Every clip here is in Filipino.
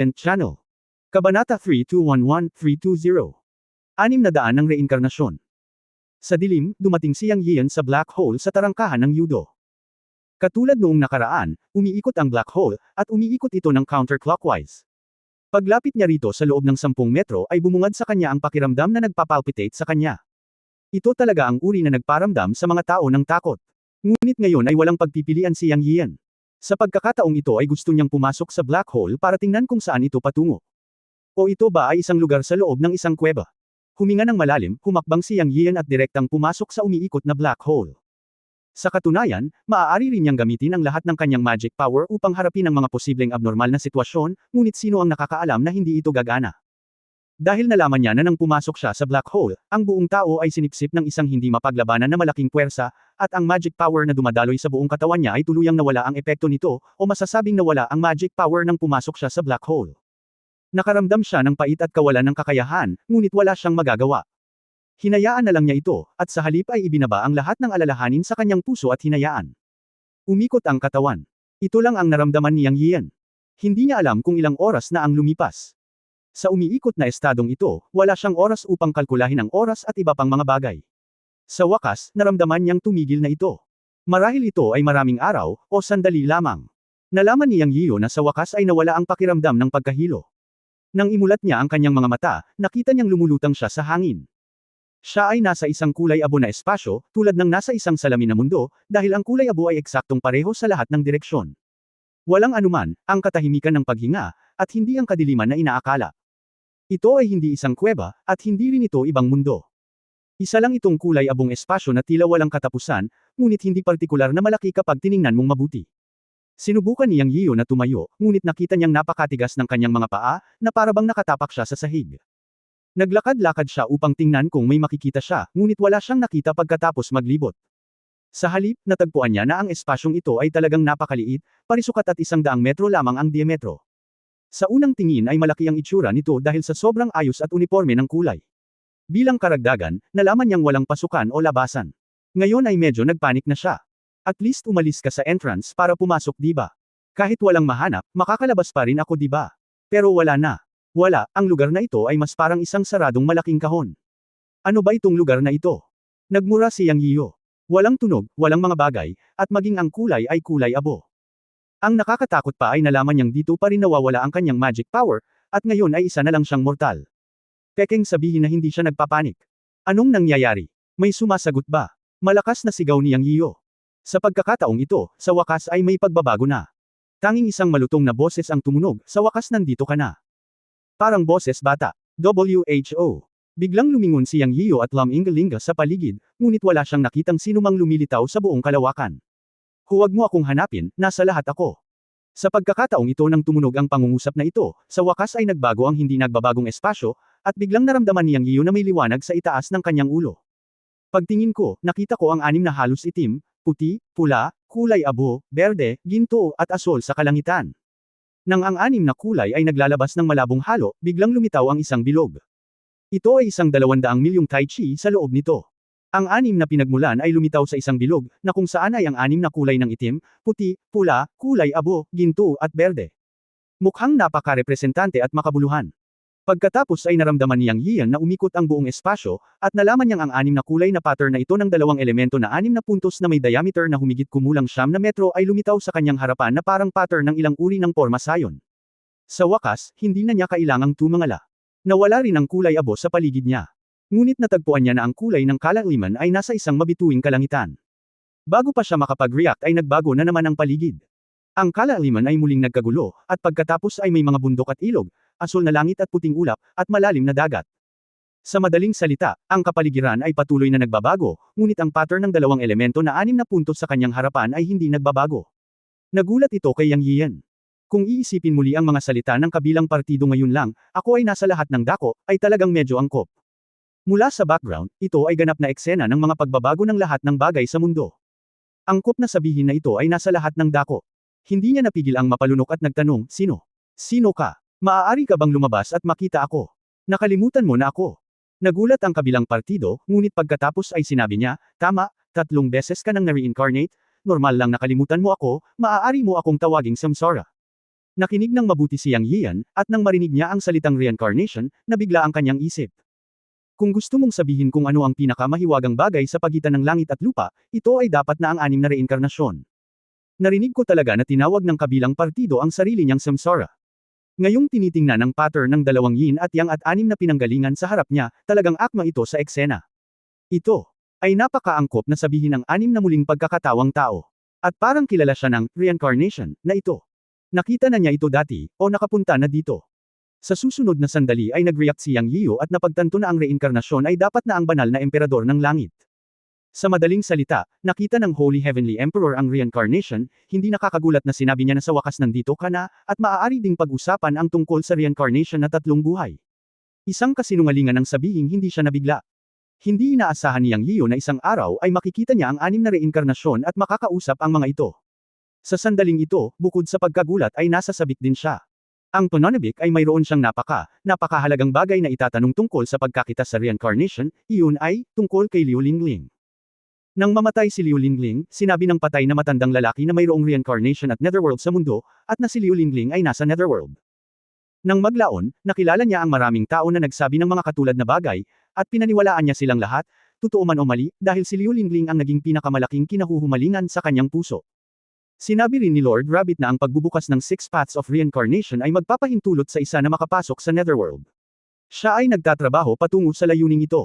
and Channel. Kabanata 3211-320. 600 ng reinkarnasyon. Sa dilim, dumating si Yang Yian sa black hole sa tarangkahan ng Yudo. Katulad noong nakaraan, umiikot ang black hole, at umiikot ito ng counterclockwise. Paglapit niya rito sa loob ng 10 metro ay bumungad sa kanya ang pakiramdam na nagpapalpitate sa kanya. Ito talaga ang uri na nagparamdam sa mga tao ng takot. Ngunit ngayon ay walang pagpipilian si Yang Yian. Sa pagkakataong ito ay gusto niyang pumasok sa black hole para tingnan kung saan ito patungo. O ito ba ay isang lugar sa loob ng isang kuweba? Huminga ng malalim, humakbang si Yang Yian at direktang pumasok sa umiikot na black hole. Sa katunayan, maaari rin niyang gamitin ang lahat ng kanyang magic power upang harapin ang mga posibleng abnormal na sitwasyon, ngunit sino ang nakakaalam na hindi ito gagana? Dahil nalaman niya na nang pumasok siya sa black hole, ang buong tao ay sinipsip ng isang hindi mapaglabanan na malaking puwersa, at ang magic power na dumadaloy sa buong katawan niya ay tuluyang nawala ang epekto nito, o masasabing nawala ang magic power nang pumasok siya sa black hole. Nakaramdam siya ng pait at kawalan ng kakayahan, ngunit wala siyang magagawa. Hinayaan na lang niya ito, at sa halip ay ibinaba ang lahat ng alalahanin sa kanyang puso at hinayaan. Umikot ang katawan. Ito lang ang naramdaman ni Yang Yian. Hindi niya alam kung ilang oras na ang lumipas. Sa umiikot na estadong ito, wala siyang oras upang kalkulahin ang oras at iba pang mga bagay. Sa wakas, naramdaman niyang tumigil na ito. Marahil ito ay maraming araw, o sandali lamang. Nalaman ni Yang Yian na sa wakas ay nawala ang pakiramdam ng pagkahilo. Nang imulat niya ang kanyang mga mata, nakita niyang lumulutang siya sa hangin. Siya ay nasa isang kulay abo na espasyo, tulad ng nasa isang salamin na mundo, dahil ang kulay abo ay eksaktong pareho sa lahat ng direksyon. Walang anuman, ang katahimikan ng paghinga, at hindi ang kadiliman na inaakala. Ito ay hindi isang kuweba, at hindi rin ito ibang mundo. Isa lang itong kulay abong espasyo na tila walang katapusan, ngunit hindi partikular na malaki kapag tiningnan mong mabuti. Sinubukan ni Yang Yian na tumayo, ngunit nakita niyang napakatigas ng kanyang mga paa, na parabang nakatapak siya sa sahig. Naglakad-lakad siya upang tingnan kung may makikita siya, ngunit wala siyang nakita pagkatapos maglibot. Sa halip, natagpuan niya na ang espasyong ito ay talagang napakaliit, parisukat at 100 metro lamang ang diametro. Sa unang tingin ay malaki ang itsura nito dahil sa sobrang ayos at uniforme ng kulay. Bilang karagdagan, nalaman niyang walang pasukan o labasan. Ngayon ay medyo nagpanik na siya. At least umalis ka sa entrance para pumasok diba? Kahit walang mahanap, makakalabas pa rin ako diba? Pero wala na. Wala, ang lugar na ito ay mas parang isang saradong malaking kahon. Ano ba itong lugar na ito? Nagmura si Yang Yian. Walang tunog, walang mga bagay, at maging ang kulay ay kulay abo. Ang nakakatakot pa ay nalaman niyang dito pa rin nawawala ang kanyang magic power, at ngayon ay isa na lang siyang mortal. Pekeng sabihin na hindi siya nagpapanik. Anong nangyayari? May sumasagot ba? Malakas na sigaw ni Yang Yian. Sa pagkakataong ito, sa wakas ay may pagbabago na. Tanging isang malutong na boses ang tumunog, sa wakas nandito ka na. Parang boses bata. WHO. Biglang lumingon si Yang Yian at lumingalinga sa paligid, ngunit wala siyang nakitang sinumang lumilitaw sa buong kalawakan. Huwag mo akong hanapin, nasa lahat ako. Sa pagkakataong ito nang tumunog ang pangungusap na ito, sa wakas ay nagbago ang hindi nagbabagong espasyo, at biglang naramdaman ni Yang Yian na may liwanag sa itaas ng kanyang ulo. Pagtingin ko, nakita ko ang 6 na halos itim, puti, pula, kulay abo, berde, ginto, at asol sa kalangitan. Nang ang 6 na kulay ay naglalabas ng malabong halo, biglang lumitaw ang isang bilog. Ito ay isang 200 milyong tai chi sa loob nito. Ang 6 na pinagmulan ay lumitaw sa isang bilog, na kung saan ay ang 6 na kulay ng itim, puti, pula, kulay abo, ginto, at berde. Mukhang napaka-representante at makabuluhan. Pagkatapos ay naramdaman ni Yang Yian na umikot ang buong espasyo, at nalaman niyang ang 6 na kulay na pattern na ito ng 2 elemento na 6 na puntos na may diameter na humigit kumulang 9 na metro ay lumitaw sa kanyang harapan na parang pattern ng ilang uri ng porma sayon. Sa wakas, hindi na niya kailangang tumangala. Nawala rin ang kulay abo sa paligid niya. Ngunit natagpuan niya na ang kulay ng kalaliman ay nasa isang mabituing kalangitan. Bago pa siya makapag-react ay nagbago na naman ang paligid. Ang kalaliman ay muling nagkagulo, at pagkatapos ay may mga bundok at ilog, asol na langit at puting ulap, at malalim na dagat. Sa madaling salita, ang kapaligiran ay patuloy na nagbabago, ngunit ang pattern ng 2 elemento na 6 na puntos sa kanyang harapan ay hindi nagbabago. Nagulat ito kay Yang Yian. Kung iisipin muli ang mga salita ng kabilang partido ngayon lang, ako ay nasa lahat ng dako, ay talagang medyo angkop. Mula sa background, ito ay ganap na eksena ng mga pagbabago ng lahat ng bagay sa mundo. Angkop na sabihin na ito ay nasa lahat ng dako. Hindi niya napigil ang mapalunok at nagtanong, sino? Sino ka? Maaari ka bang lumabas at makita ako? Nakalimutan mo na ako. Nagulat ang kabilang partido, ngunit pagkatapos ay sinabi niya, tama, 3 beses ka nang na-reincarnate, normal lang nakalimutan mo ako, maaari mo akong tawaging Samsara. Nakinig ng mabuti si Yang Yian, at nang marinig niya ang salitang reincarnation, nabigla ang kanyang isip. Kung gusto mong sabihin kung ano ang pinakamahiwagang bagay sa pagitan ng langit at lupa, ito ay dapat na ang 6 na reinkarnasyon. Narinig ko talaga na tinawag ng kabilang partido ang sarili niyang samsara. Ngayong tinitingnan ng pattern ng dalawang yin at yang at 6 na pinanggalingan sa harap niya, talagang akma ito sa eksena. Ito ay napakaangkop na sabihin ang 6 na muling pagkakatawang tao. At parang kilala siya ng reincarnation na ito. Nakita na niya ito dati, o nakapunta na dito. Sa susunod na sandali ay nag-react si Yang Yiyo at napagtanto na ang reinkarnasyon ay dapat na ang banal na emperador ng langit. Sa madaling salita, nakita ng Holy Heavenly Emperor ang reincarnation, hindi nakakagulat na sinabi niya na sa wakas nandito ka na, at maaari ding pag-usapan ang tungkol sa reincarnation na 3 buhay. Isang kasinungalingan ang sabihing hindi siya nabigla. Hindi inaasahan ni Yang Yiyo na isang araw ay makikita niya ang 6 na reinkarnasyon at makakausap ang mga ito. Sa sandaling ito, bukod sa pagkagulat ay nasasabik din siya. Ang Tononabik ay mayroon siyang napakahalagang bagay na itatanong tungkol sa pagkakita sa reincarnation, iyon ay, tungkol kay Liu Lingling. Nang mamatay si Liu Lingling, sinabi ng patay na matandang lalaki na mayroong reincarnation at netherworld sa mundo, at na si Liu Lingling ay nasa netherworld. Nang maglaon, nakilala niya ang maraming tao na nagsabi ng mga katulad na bagay, at pinaniwalaan niya silang lahat, totoo man o mali, dahil si Liu Lingling ang naging pinakamalaking kinahuhumalingan sa kanyang puso. Sinabi rin ni Lord Rabbit na ang pagbubukas ng 6 paths of reincarnation ay magpapahintulot sa isa na makapasok sa netherworld. Siya ay nagtatrabaho patungo sa layuning ito.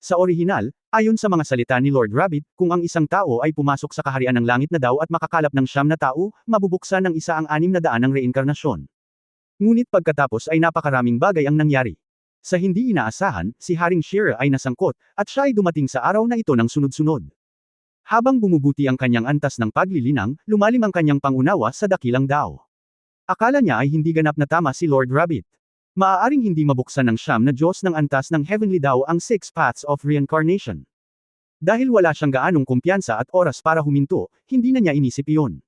Sa orihinal, ayon sa mga salita ni Lord Rabbit, kung ang isang tao ay pumasok sa kaharian ng langit na daw at makakalap ng 9 na tao, mabubuksan ng isa ang 600 ng reinkarnasyon. Ngunit pagkatapos ay napakaraming bagay ang nangyari. Sa hindi inaasahan, si Haring Shira ay nasangkot, at siya ay dumating sa araw na ito ng sunod-sunod. Habang bumubuti ang kanyang antas ng paglilinang, lumalim ang kanyang pangunawa sa dakilang Dao. Akala niya ay hindi ganap na tama si Lord Rabbit. Maaaring hindi mabuksan ng 9 na Diyos ng antas ng Heavenly Dao ang 6 paths of reincarnation. Dahil wala siyang gaanong kumpiyansa at oras para huminto, hindi na niya inisip iyon.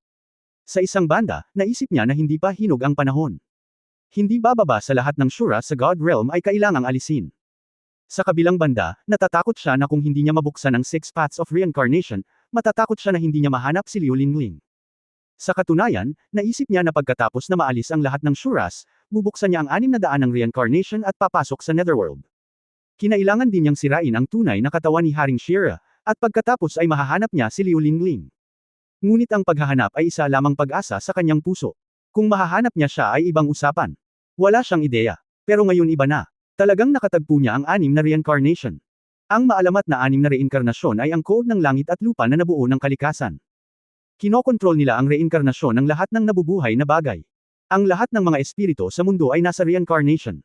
Sa isang banda, naisip niya na hindi pa hinog ang panahon. Hindi bababa sa lahat ng Shura sa God Realm ay kailangang alisin. Sa kabilang banda, natatakot siya na kung hindi niya mabuksan ang 6 paths of reincarnation, matatakot siya na hindi niya mahanap si Liu Lingling. Sa katunayan, naisip niya na pagkatapos na maalis ang lahat ng Shuras, bubuksan niya ang 600 ng reincarnation at papasok sa netherworld. Kinailangan din niyang sirain ang tunay na katawan ni Haring Shira, at pagkatapos ay mahahanap niya si Liu Lingling. Ngunit ang paghahanap ay isa lamang pag-asa sa kanyang puso. Kung mahahanap niya siya ay ibang usapan. Wala siyang ideya. Pero ngayon iba na. Talagang nakatagpo niya ang 6 na reincarnation. Ang maalamat na 6 na reinkarnasyon ay ang code ng langit at lupa na nabuo ng kalikasan. Kinokontrol nila ang reinkarnasyon ng lahat ng nabubuhay na bagay. Ang lahat ng mga espiritu sa mundo ay nasa reincarnation.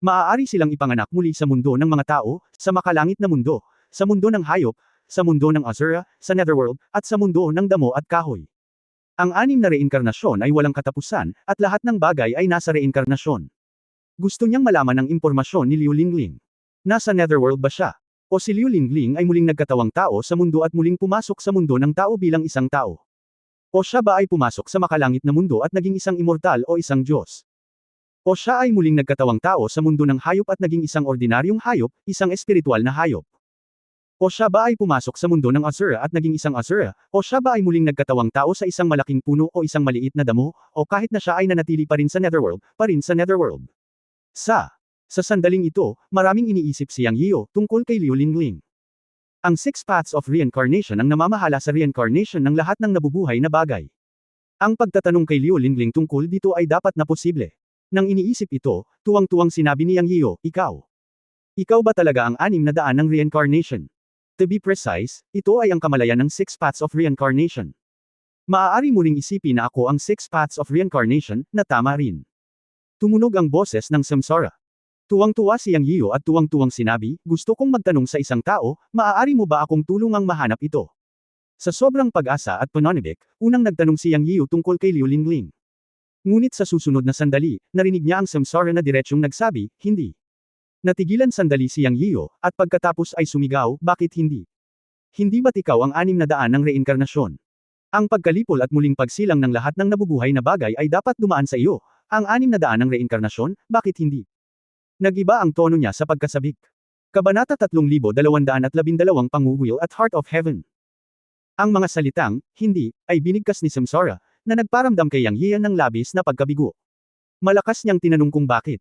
Maaari silang ipanganak muli sa mundo ng mga tao, sa makalangit na mundo, sa mundo ng hayop, sa mundo ng Asura, sa netherworld, at sa mundo ng damo at kahoy. Ang 6 na reinkarnasyon ay walang katapusan, at lahat ng bagay ay nasa reinkarnasyon. Gusto niyang malaman ang impormasyon ni Liu Lingling. Nasa netherworld ba siya? O si Liu Lingling ay muling nagkatawang tao sa mundo at muling pumasok sa mundo ng tao bilang isang tao? O siya ba ay pumasok sa makalangit na mundo at naging isang immortal o isang Diyos? O siya ay muling nagkatawang tao sa mundo ng hayop at naging isang ordinaryong hayop, isang espiritual na hayop? O siya ba ay pumasok sa mundo ng Asura at naging isang Asura, o siya ba ay muling nagkatawang tao sa isang malaking puno o isang maliit na damo, o kahit na siya ay nanatili pa rin sa netherworld, Sa sandaling ito, maraming iniisip si Yang Yiyo tungkol kay Liu Lingling. Ang 6 paths of reincarnation ang namamahala sa reincarnation ng lahat ng nabubuhay na bagay. Ang pagtatanong kay Liu Lingling tungkol dito ay dapat na posible. Nang iniisip ito, tuwang-tuwang sinabi ni Yang Yiyo, Ikaw ba talaga ang 600 ng reincarnation? To be precise, ito ay ang kamalayan ng 6 paths of reincarnation. Maaari mo ring isipin na ako ang 6 paths of reincarnation, na tama rin. Tumunog ang boses ng samsara. Tuwang-tuwa si Yang Yiyo at tuwang-tuwang sinabi, gusto kong magtanong sa isang tao, maaari mo ba akong tulungang mahanap ito? Sa sobrang pag-asa at panonibik, unang nagtanong si Yang Yiyo tungkol kay Liu Lingling. Ngunit sa susunod na sandali, narinig niya ang samsara na diretsyong nagsabi, hindi. Natigilan sandali si Yang Yiyo, at pagkatapos ay sumigaw, bakit hindi? Hindi ba't ikaw ang 600 ng reinkarnasyon? Ang pagkalipol at muling pagsilang ng lahat ng nabubuhay na bagay ay dapat dumaan sa iyo. Ang 600 ng reinkarnasyon, bakit hindi? Nag-iba ang tono niya sa pagkasabik. Kabanata 3212 Panguwil at Heart of Heaven. Ang mga salitang, hindi, ay binigkas ni Samsara, na nagparamdam kay Yang Yian ng labis na pagkabigo. Malakas niyang tinanong kung bakit.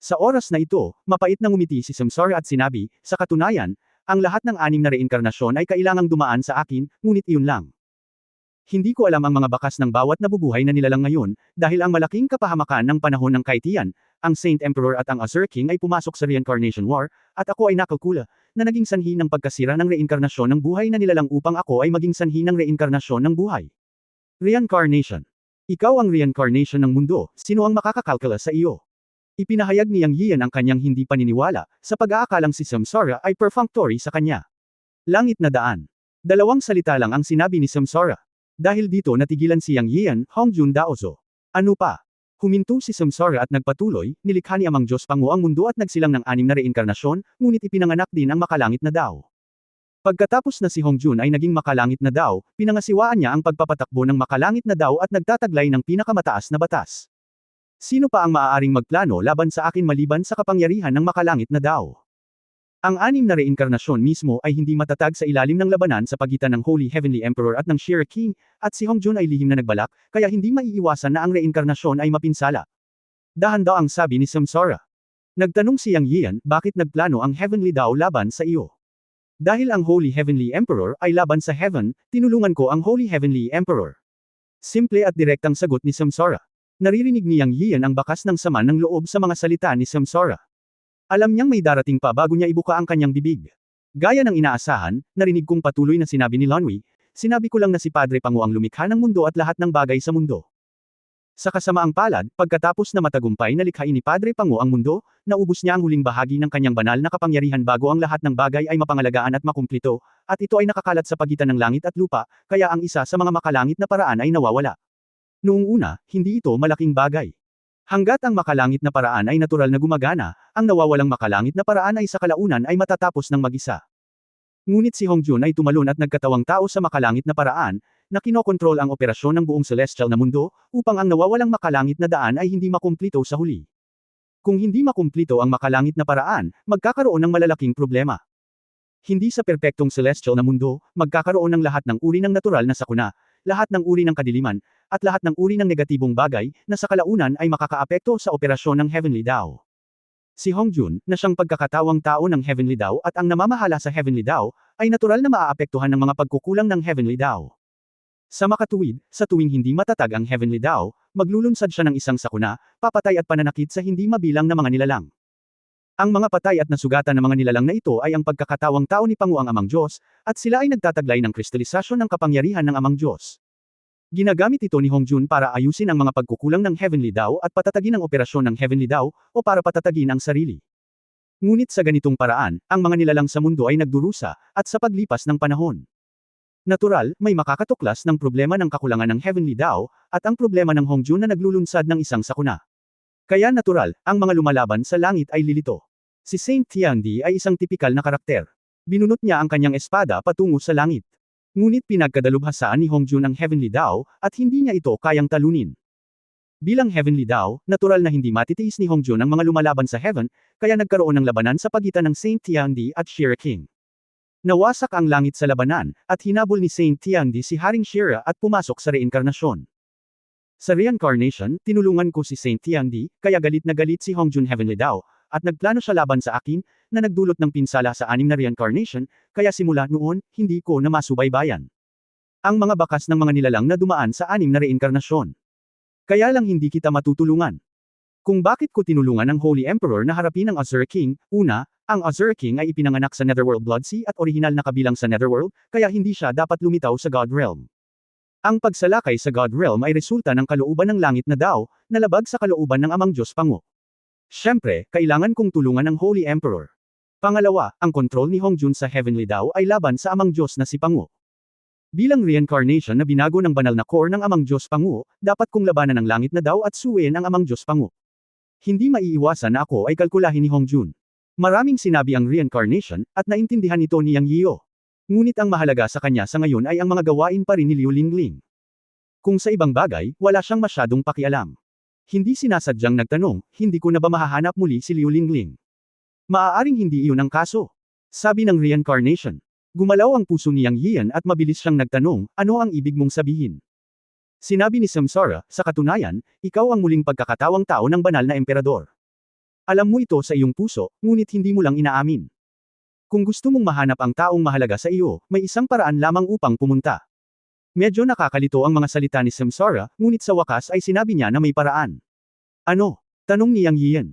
Sa oras na ito, mapait na ngumiti si Samsara at sinabi, sa katunayan, ang lahat ng 6 na reinkarnasyon ay kailangang dumaan sa akin, ngunit iyon lang. Hindi ko alam ang mga bakas ng bawat nabubuhay na nilalang ngayon, dahil ang malaking kapahamakan ng panahon ng Kaitian, ang Saint Emperor at ang Azure King ay pumasok sa Reincarnation War, at ako ay nakalkula, na naging sanhi ng pagkasira ng reinkarnasyon ng buhay na nilalang upang ako ay maging sanhi ng reinkarnasyon ng buhay. Reincarnation. Ikaw ang reincarnation ng mundo, sino ang makakakalkula sa iyo? Ipinahayag ni Yang Yian ang kanyang hindi paniniwala, sa pag-aakalang si Samsara ay perfunctory sa kanya. Langit na daan. 2 salita lang ang sinabi ni Samsara. Dahil dito natigilan si Yang Yian, Hongjun Daozo. Ano pa? Huminto si Samsara at nagpatuloy, nilikha ni Amang Diyos Pangu ang mundo at nagsilang ng 6 na reinkarnasyon, ngunit ipinanganak din ang makalangit na Dao. Pagkatapos na si Hongjun ay naging makalangit na Dao, pinangasiwaan niya ang pagpapatakbo ng makalangit na Dao at nagtataglay ng pinakamataas na batas. Sino pa ang maaaring magplano laban sa akin maliban sa kapangyarihan ng makalangit na Dao? Ang 6 na reinkarnasyon mismo ay hindi matatag sa ilalim ng labanan sa pagitan ng Holy Heavenly Emperor at ng Shira King, at si Hongjun ay lihim na nagbalak, kaya hindi maiiwasan na ang reinkarnasyon ay mapinsala. Dahan daw ang sabi ni Samsara. Nagtanong si Yang Yian, bakit nagplano ang Heavenly Dao laban sa iyo? Dahil ang Holy Heavenly Emperor ay laban sa Heaven, tinulungan ko ang Holy Heavenly Emperor. Simple at direktang sagot ni Samsara. Naririnig ni Yang Yian ang bakas ng sama ng loob sa mga salita ni Samsara. Alam niyang may darating pa bago niya ibuka ang kanyang bibig. Gaya ng inaasahan, narinig kong patuloy na sinabi ni Lonwei, sinabi ko lang na si Padre Pangu ang lumikha ng mundo at lahat ng bagay sa mundo. Sa kasamaang palad, pagkatapos na matagumpay na likhain ni Padre Pangu ang mundo, naubos niya ang huling bahagi ng kanyang banal na kapangyarihan bago ang lahat ng bagay ay mapangalagaan at makumplito, at ito ay nakakalat sa pagitan ng langit at lupa, kaya ang isa sa mga makalangit na paraan ay nawawala. Noong una, hindi ito malaking bagay. Hanggat ang makalangit na paraan ay natural na gumagana, ang nawawalang makalangit na paraan ay sa kalaunan ay matatapos ng mag-isa. Ngunit si Hongjun ay tumalon at nagkatawang tao sa makalangit na paraan, na kinokontrol ang operasyon ng buong celestial na mundo, upang ang nawawalang makalangit na daan ay hindi makumplito sa huli. Kung hindi makumplito ang makalangit na paraan, magkakaroon ng malalaking problema. Hindi sa perpektong celestial na mundo, magkakaroon ng lahat ng uri ng natural na sakuna, lahat ng uri ng kadiliman, at lahat ng uri ng negatibong bagay, na sa kalaunan ay makakaapekto sa operasyon ng Heavenly Dao. Si Hongjun, na siyang pagkakatawang tao ng Heavenly Dao at ang namamahala sa Heavenly Dao, ay natural na maaapektuhan ng mga pagkukulang ng Heavenly Dao. Sa makatuwid, sa tuwing hindi matatag ang Heavenly Dao, maglulunsad siya ng isang sakuna, papatay at pananakit sa hindi mabilang na mga nilalang. Ang mga patay at nasugatan ng mga nilalang na ito ay ang pagkakatawang tao ni Pangu ang Amang Diyos, at sila ay nagtataglay ng kristalisasyon ng kapangyarihan ng Amang Diyos. Ginagamit ito ni Hongjun para ayusin ang mga pagkukulang ng Heavenly Dao at patatagin ang operasyon ng Heavenly Dao, o para patatagin ang sarili. Ngunit sa ganitong paraan, ang mga nilalang sa mundo ay nagdurusa, at sa paglipas ng panahon. Natural, may makakatuklas ng problema ng kakulangan ng Heavenly Dao, at ang problema ng Hongjun na naglulunsad ng isang sakuna. Kaya natural, ang mga lumalaban sa langit ay lilito. Si Saint Tiandi ay isang tipikal na karakter. Binunot niya ang kanyang espada patungo sa langit. Ngunit pinagkadalubhasaan ni Hongjun ang Heavenly Dao, at hindi niya ito kayang talunin. Bilang Heavenly Dao, natural na hindi matitiis ni Hongjun ang mga lumalaban sa Heaven, kaya nagkaroon ng labanan sa pagitan ng Saint Tiandi at Shira King. Nawasak ang langit sa labanan, at hinabol ni Saint Tiandi si Haring Shira at pumasok sa reinkarnasyon. Sa reincarnation, tinulungan ko si Saint Tiandi, kaya galit na galit si Hongjun Heavenly Dao, at nagplano siya laban sa akin, na nagdulot ng pinsala sa 6 na reincarnation, kaya simula noon, hindi ko na masubaybayan ang mga bakas ng mga nilalang na dumaan sa 6 na reinkarnasyon. Kaya lang hindi kita matutulungan. Kung bakit ko tinulungan ang Holy Emperor na harapin ang Azure King, una, ang Azure King ay ipinanganak sa Netherworld Bloodsea at orihinal na kabilang sa Netherworld, kaya hindi siya dapat lumitaw sa God Realm. Ang pagsalakay sa God Realm ay resulta ng kalooban ng langit na Dao, na labag sa kalooban ng Amang Diyos Pangu. Siyempre, kailangan kong tulungan ang Holy Emperor. Pangalawa, ang kontrol ni Hongjun sa Heavenly Dao ay laban sa Amang Diyos na si Pangu. Bilang reincarnation na binago ng banal na core ng Amang Diyos Pangu, dapat kong labanan ng langit na Dao at suwayin ang Amang Diyos Pangu. Hindi maiiwasan na ako ay kalkulahin ni Hongjun. Maraming sinabi ang reincarnation, at naintindihan ito ni Yang Yio. Ngunit ang mahalaga sa kanya sa ngayon ay ang mga gawain pa rin ni Liu Lingling. Kung sa ibang bagay, wala siyang masyadong pakialam. Hindi sinasadyang nagtanong, hindi ko na ba mahahanap muli si Liu Lingling? Maaaring hindi iyon ang kaso. Sabi ng reincarnation. Gumalaw ang puso ni Yang Yian at mabilis siyang nagtanong, ano ang ibig mong sabihin? Sinabi ni Samsara, sa katunayan, ikaw ang muling pagkakatawang tao ng banal na emperador. Alam mo ito sa iyong puso, ngunit hindi mo lang inaamin. Kung gusto mong mahanap ang taong mahalaga sa iyo, may isang paraan lamang upang pumunta. Medyo nakakalito ang mga salita ni Samsara, ngunit sa wakas ay sinabi niya na may paraan. Ano? Tanong ni Yang Yian.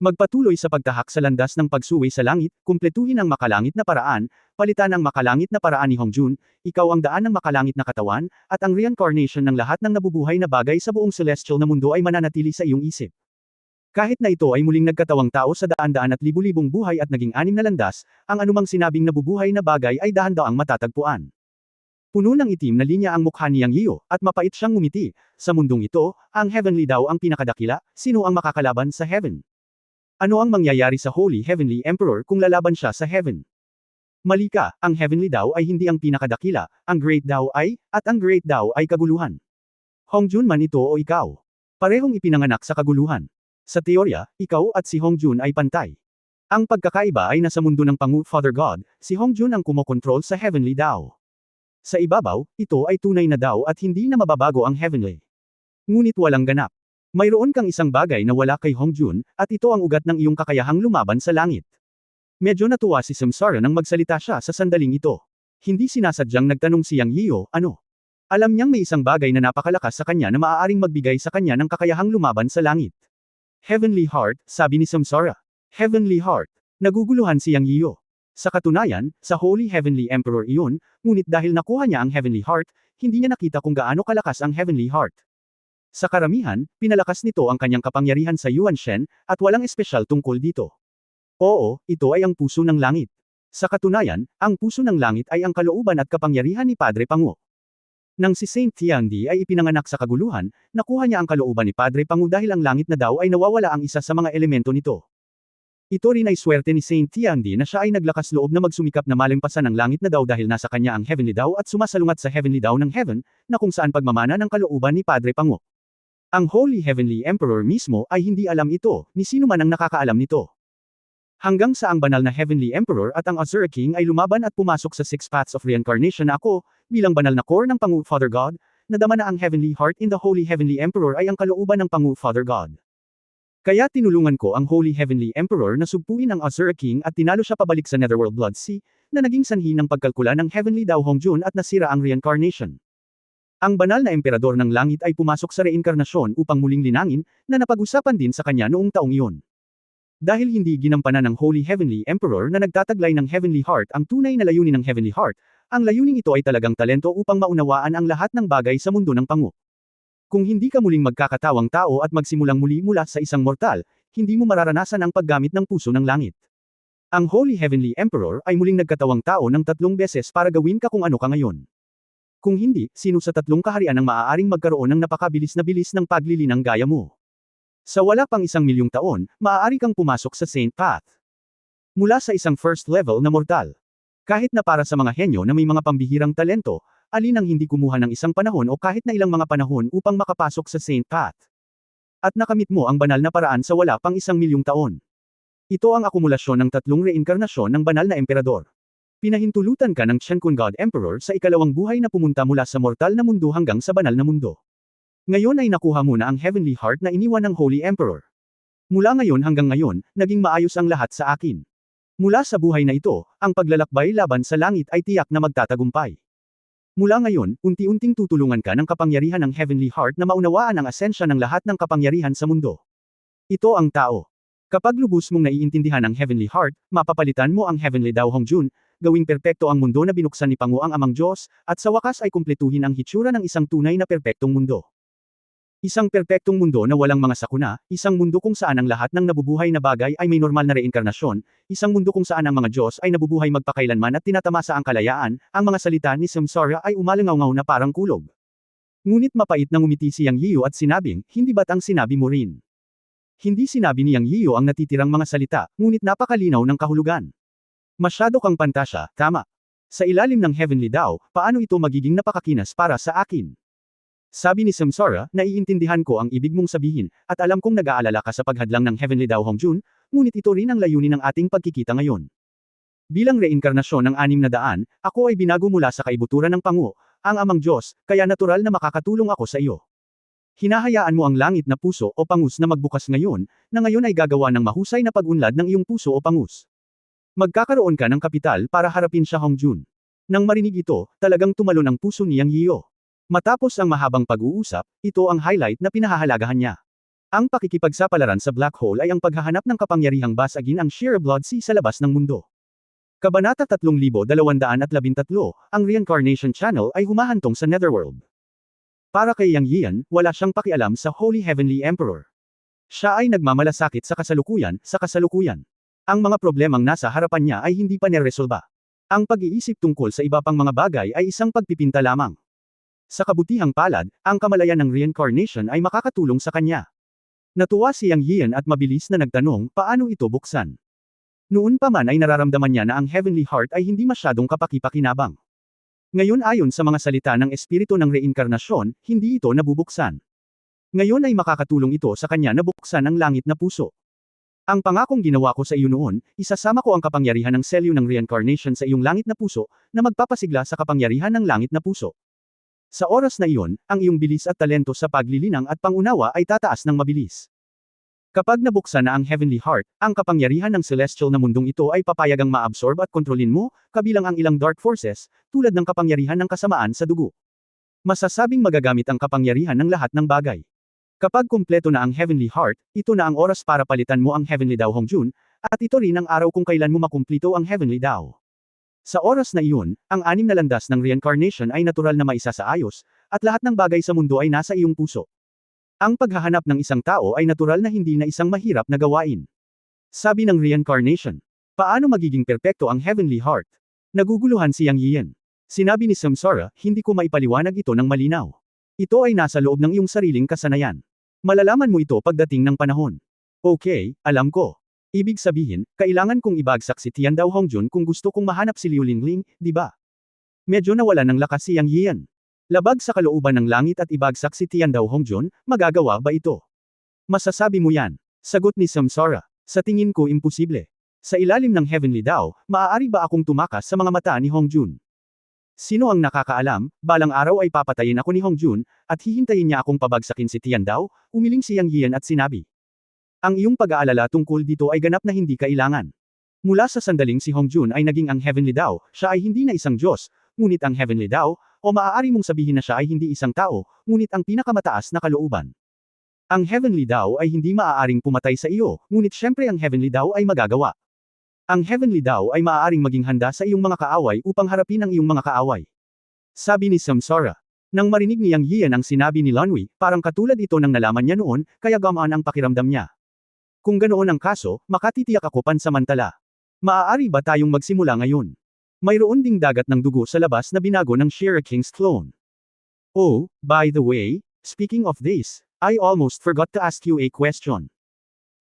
Magpatuloy sa pagtahak sa landas ng pagsuway sa langit, kumpletuhin ang makalangit na paraan, palitan ang makalangit na paraan ni Hongjun, ikaw ang daan ng makalangit na katawan, at ang reincarnation ng lahat ng nabubuhay na bagay sa buong celestial na mundo ay mananatili sa iyong isip. Kahit na ito ay muling nagkatawang tao sa daan-daan at libu-libong buhay at naging 6 na landas, ang anumang sinabing nabubuhay na bagay ay dahan-daang matatagpuan. Puno ng itim na linya ang mukha ni Yang Yiyo, at mapait siyang ngumiti. Sa mundong ito, ang Heavenly daw ang pinakadakila, sino ang makakalaban sa Heaven? Ano ang mangyayari sa Holy Heavenly Emperor kung lalaban siya sa Heaven? Mali ka, ang Heavenly daw ay hindi ang pinakadakila, ang Great daw ay, at ang Great daw ay kaguluhan. Hongjun man ito o ikaw. Parehong ipinanganak sa kaguluhan. Sa teorya, ikaw at si Hongjun ay pantay. Ang pagkakaiba ay nasa mundo ng Pangu Father God, si Hongjun ang kumokontrol sa Heavenly Dao. Sa ibabaw, ito ay tunay na Dao at hindi na mababago ang Heavenly. Ngunit walang ganap. Mayroon kang isang bagay na wala kay Hongjun, at ito ang ugat ng iyong kakayahang lumaban sa langit. Medyo natuwa si Samsara nang magsalita siya sa sandaling ito. Hindi sinasadyang nagtanong si Yang Yiyo, ano? Alam niyang may isang bagay na napakalakas sa kanya na maaaring magbigay sa kanya ng kakayahang lumaban sa langit. Heavenly Heart, sabi ni Samsara. Heavenly Heart. Naguguluhan si Yang Yiyo. Sa katunayan, sa Holy Heavenly Emperor iyon, ngunit dahil nakuha niya ang Heavenly Heart, hindi niya nakita kung gaano kalakas ang Heavenly Heart. Sa karamihan, pinalakas nito ang kanyang kapangyarihan sa Yuan Shen, at walang espesyal tungkol dito. Oo, ito ay ang puso ng langit. Sa katunayan, ang puso ng langit ay ang kalooban at kapangyarihan ni Padre Pangu. Nang si Saint Tiandi ay ipinanganak sa kaguluhan, nakuha niya ang kalooban ni Padre Pangu dahil ang langit na daw ay nawawala ang isa sa mga elemento nito. Ito rin ay swerte ni Saint Tiandi na siya ay naglakas loob na magsumikap na malimpasan ang langit na daw dahil nasa kanya ang Heavenly Daw at sumasalungat sa Heavenly Daw ng Heaven, na kung saan pagmamana ng kalooban ni Padre Pangu. Ang Holy Heavenly Emperor mismo ay hindi alam ito, ni sino man ang nakakaalam nito. Hanggang sa ang banal na Heavenly Emperor at ang Azure King ay lumaban at pumasok sa 6 paths of reincarnation na ako, bilang banal na core ng Pangu Father God, nadama na ang Heavenly Heart in the Holy Heavenly Emperor ay ang kalooban ng Pangu Father God. Kaya tinulungan ko ang Holy Heavenly Emperor na sugpuin ang Azure King at tinalo siya pabalik sa Netherworld Blood Sea, na naging sanhi ng pagkalkula ng Heavenly Dao Hongjun at nasira ang reincarnation. Ang banal na emperador ng langit ay pumasok sa reinkarnasyon upang muling linangin, na napag-usapan din sa kanya noong taong iyon. Dahil hindi ginampanan ng Holy Heavenly Emperor na nagtataglay ng Heavenly Heart ang tunay na layunin ng Heavenly Heart, ang layuning ito ay talagang talento upang maunawaan ang lahat ng bagay sa mundo ng Pangu. Kung hindi ka muling magkakatawang tao at magsimulang muli mula sa isang mortal, hindi mo mararanasan ang paggamit ng puso ng langit. Ang Holy Heavenly Emperor ay muling nagkatawang tao ng 3 beses para gawin ka kung ano ka ngayon. Kung hindi, sino sa 3 kaharian ang maaaring magkaroon ng napakabilis na bilis ng paglilinang gaya mo? Sa wala pang 1,000,000 taon, maaari kang pumasok sa Saint Path. Mula sa isang first level na mortal. Kahit na para sa mga henyo na may mga pambihirang talento, alin ang hindi kumuha ng isang panahon o kahit na ilang mga panahon upang makapasok sa Saint Path. At nakamit mo ang banal na paraan sa wala pang 1,000,000 taon. Ito ang akumulasyon ng 3 reinkarnasyon ng banal na emperador. Pinahintulutan ka ng Qiankun God Emperor sa ikalawang buhay na pumunta mula sa mortal na mundo hanggang sa banal na mundo. Ngayon ay nakuha mo na ang Heavenly Heart na iniwan ng Holy Emperor. Mula ngayon hanggang ngayon, naging maayos ang lahat sa akin. Mula sa buhay na ito, ang paglalakbay laban sa langit ay tiyak na magtatagumpay. Mula ngayon, unti-unting tutulungan ka ng kapangyarihan ng Heavenly Heart na maunawaan ang asensya ng lahat ng kapangyarihan sa mundo. Ito ang tao. Kapag lubos mong naiintindihan ang Heavenly Heart, mapapalitan mo ang Heavenly Dao Hongjun, gawing perpekto ang mundo na binuksan ni Pangu ang Amang Diyos, at sa wakas ay kumpletuhin ang hitsura ng isang tunay na perpektong mundo. Isang perpektong mundo na walang mga sakuna, isang mundo kung saan ang lahat ng nabubuhay na bagay ay may normal na reinkarnasyon, isang mundo kung saan ang mga Diyos ay nabubuhay magpakailanman at tinatamasa ang kalayaan, ang mga salita ni Samsara ay umalangaw na parang kulog. Ngunit mapait na ngumiti si Yang Yiyo at sinabing, hindi ba't ang sinabi mo rin? Hindi sinabi ni Yang Yiyo ang natitirang mga salita, ngunit napakalinaw ng kahulugan. Masyado kang pantasya, tama. Sa ilalim ng Heavenly Dao, paano ito magiging napakakinas para sa akin? Sabi ni Samsara, naiintindihan ko ang ibig mong sabihin, at alam kong nag-aalala ka sa paghadlang ng Heavenly Dao Hongjun, ngunit ito rin ang layunin ng ating pagkikita ngayon. Bilang reinkarnasyon ng 600, ako ay binago mula sa kaibuturan ng Pangu, ang amang Diyos, kaya natural na makakatulong ako sa iyo. Hinahayaan mo ang langit na puso o pangus na magbukas ngayon, na ngayon ay gagawa ng mahusay na pag-unlad ng iyong puso o pangus. Magkakaroon ka ng kapital para harapin siya Hongjun. Nang marinig ito, talagang tumalon ang puso ni Yang Yio. Matapos ang mahabang pag-uusap, ito ang highlight na pinahahalagahan niya. Ang pakikipagsapalaran sa black hole ay ang paghahanap ng kapangyarihang basagin ang sheer blood sea sa labas ng mundo. Kabanata 3213, ang Reincarnation Channel ay humahantong sa Netherworld. Para kay Yang Yian, wala siyang pakialam sa Holy Heavenly Emperor. Siya ay nagmamalasakit sa kasalukuyan. Ang mga problemang nasa harapan niya ay hindi pa neresolba. Ang pag-iisip tungkol sa iba pang mga bagay ay isang pagpipinta lamang. Sa kabutihang palad, ang kamalayan ng reincarnation ay makakatulong sa kanya. Natuwa si Yang Yian at mabilis na nagtanong, paano ito buksan? Noon pa man ay nararamdaman niya na ang Heavenly Heart ay hindi masyadong kapaki-pakinabang. Ngayon ayon sa mga salita ng espiritu ng reinkarnasyon, hindi ito nabubuksan. Ngayon ay makakatulong ito sa kanya na buksan ang langit na puso. Ang pangakong ginawa ko sa iyo noon, isasama ko ang kapangyarihan ng selyo ng reincarnation sa iyong langit na puso, na magpapasigla sa kapangyarihan ng langit na puso. Sa oras na iyon, ang iyong bilis at talento sa paglilinang at pangunawa ay tataas ng mabilis. Kapag nabuksan na ang Heavenly Heart, ang kapangyarihan ng celestial na mundong ito ay papayagang maabsorb at kontrolin mo, kabilang ang ilang dark forces, tulad ng kapangyarihan ng kasamaan sa dugo. Masasabing magagamit ang kapangyarihan ng lahat ng bagay. Kapag kumpleto na ang Heavenly Heart, ito na ang oras para palitan mo ang Heavenly Dao Hongjun, at ito rin ang araw kung kailan mo makumplito ang Heavenly Dao. Sa oras na iyon, ang 6 na landas ng reincarnation ay natural na maisasaayos, at lahat ng bagay sa mundo ay nasa iyong puso. Ang paghahanap ng isang tao ay natural na hindi na isang mahirap na gawain. Sabi ng reincarnation. Paano magiging perpekto ang Heavenly Heart? Naguguluhan si Yang Yian. Sinabi ni Samsara, hindi ko maipaliwanag ito ng malinaw. Ito ay nasa loob ng iyong sariling kasanayan. Malalaman mo ito pagdating ng panahon. Okay, alam ko. Ibig sabihin, kailangan kong ibagsak si Tiandao Hongjun kung gusto kong mahanap si Liu Lingling, di ba? Medyo nawala ng lakas si Yang Yian. Labag sa kalooban ng langit at ibagsak si Tiandao Hongjun, magagawa ba ito? Masasabi mo yan. Sagot ni Samsara. Sa tingin ko imposible. Sa ilalim ng Heavenly Dao, maaari ba akong tumakas sa mga mata ni Hongjun? Sino ang nakakaalam, balang araw ay papatayin ako ni Hongjun, at hihintayin niya akong pabagsakin si Tiandao, umiling si Yang Yian at sinabi. Ang iyong pag-aalala tungkol dito ay ganap na hindi kailangan. Mula sa sandaling si Hongjun ay naging ang Heavenly Dao, siya ay hindi na isang Diyos, ngunit ang Heavenly Dao, o maaari mong sabihin na siya ay hindi isang tao, ngunit ang pinakamataas na kalooban. Ang Heavenly Dao ay hindi maaaring pumatay sa iyo, ngunit syempre ang Heavenly Dao ay magagawa. Ang Heavenly Dao ay maaaring maging handa sa iyong mga kaaway upang harapin ang iyong mga kaaway. Sabi ni Samsara. Nang marinig ni Yang Yian ang sinabi ni Lanwi, parang katulad ito ng nalaman niya noon, kaya gamaan ang pakiramdam niya. Kung ganoon ang kaso, makatitiyak ako pansamantala. Maaari ba tayong magsimula ngayon? Mayroon ding dagat ng dugo sa labas na binago ng Shira King's clone. Oh, by the way, speaking of this, I almost forgot to ask you a question.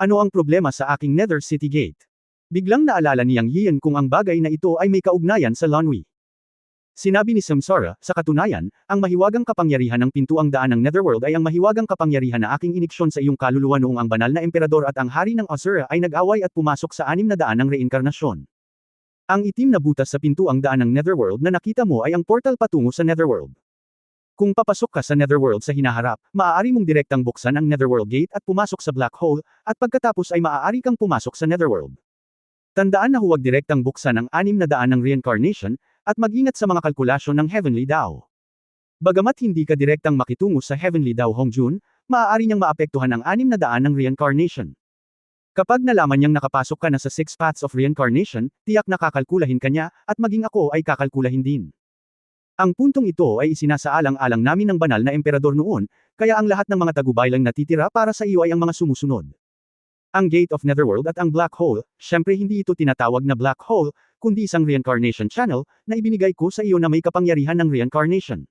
Ano ang problema sa aking Nether City Gate? Biglang naalala ni Yang Yian kung ang bagay na ito ay may kaugnayan sa Lanwi. Sinabi ni Samsara, sa katunayan, ang mahiwagang kapangyarihan ng pintuang daan ng Netherworld ay ang mahiwagang kapangyarihan na aking iniksyon sa iyong kaluluwa noong ang banal na emperador at ang hari ng Asura ay nag-away at pumasok sa 6 na daan ng reinkarnasyon. Ang itim na butas sa pintuang daan ng Netherworld na nakita mo ay ang portal patungo sa Netherworld. Kung papasok ka sa Netherworld sa hinaharap, maaari mong direktang buksan ang Netherworld Gate at pumasok sa Black Hole, at pagkatapos ay maaari kang pumasok sa Netherworld. Tandaan na huwag direktang buksan ang 6 na daan ng reincarnation, at mag-ingat sa mga kalkulasyon ng Heavenly Dao. Bagamat hindi ka direktang makitungo sa Heavenly Dao Hongjun, maaari niyang maapektuhan ang 6 na daan ng reincarnation. Kapag nalaman niyang nakapasok ka na sa 6 paths of reincarnation, tiyak na kakalkulahin ka niya, at maging ako ay kakalkulahin din. Ang puntong ito ay isinasaalang-alang namin ng banal na emperador noon, kaya ang lahat ng mga tagubaylang natitira para sa iyo ay ang mga sumusunod. Ang Gate of Netherworld at ang Black Hole, syempre hindi ito tinatawag na Black Hole, kundi isang reincarnation channel, na ibinigay ko sa iyo na may kapangyarihan ng reincarnation.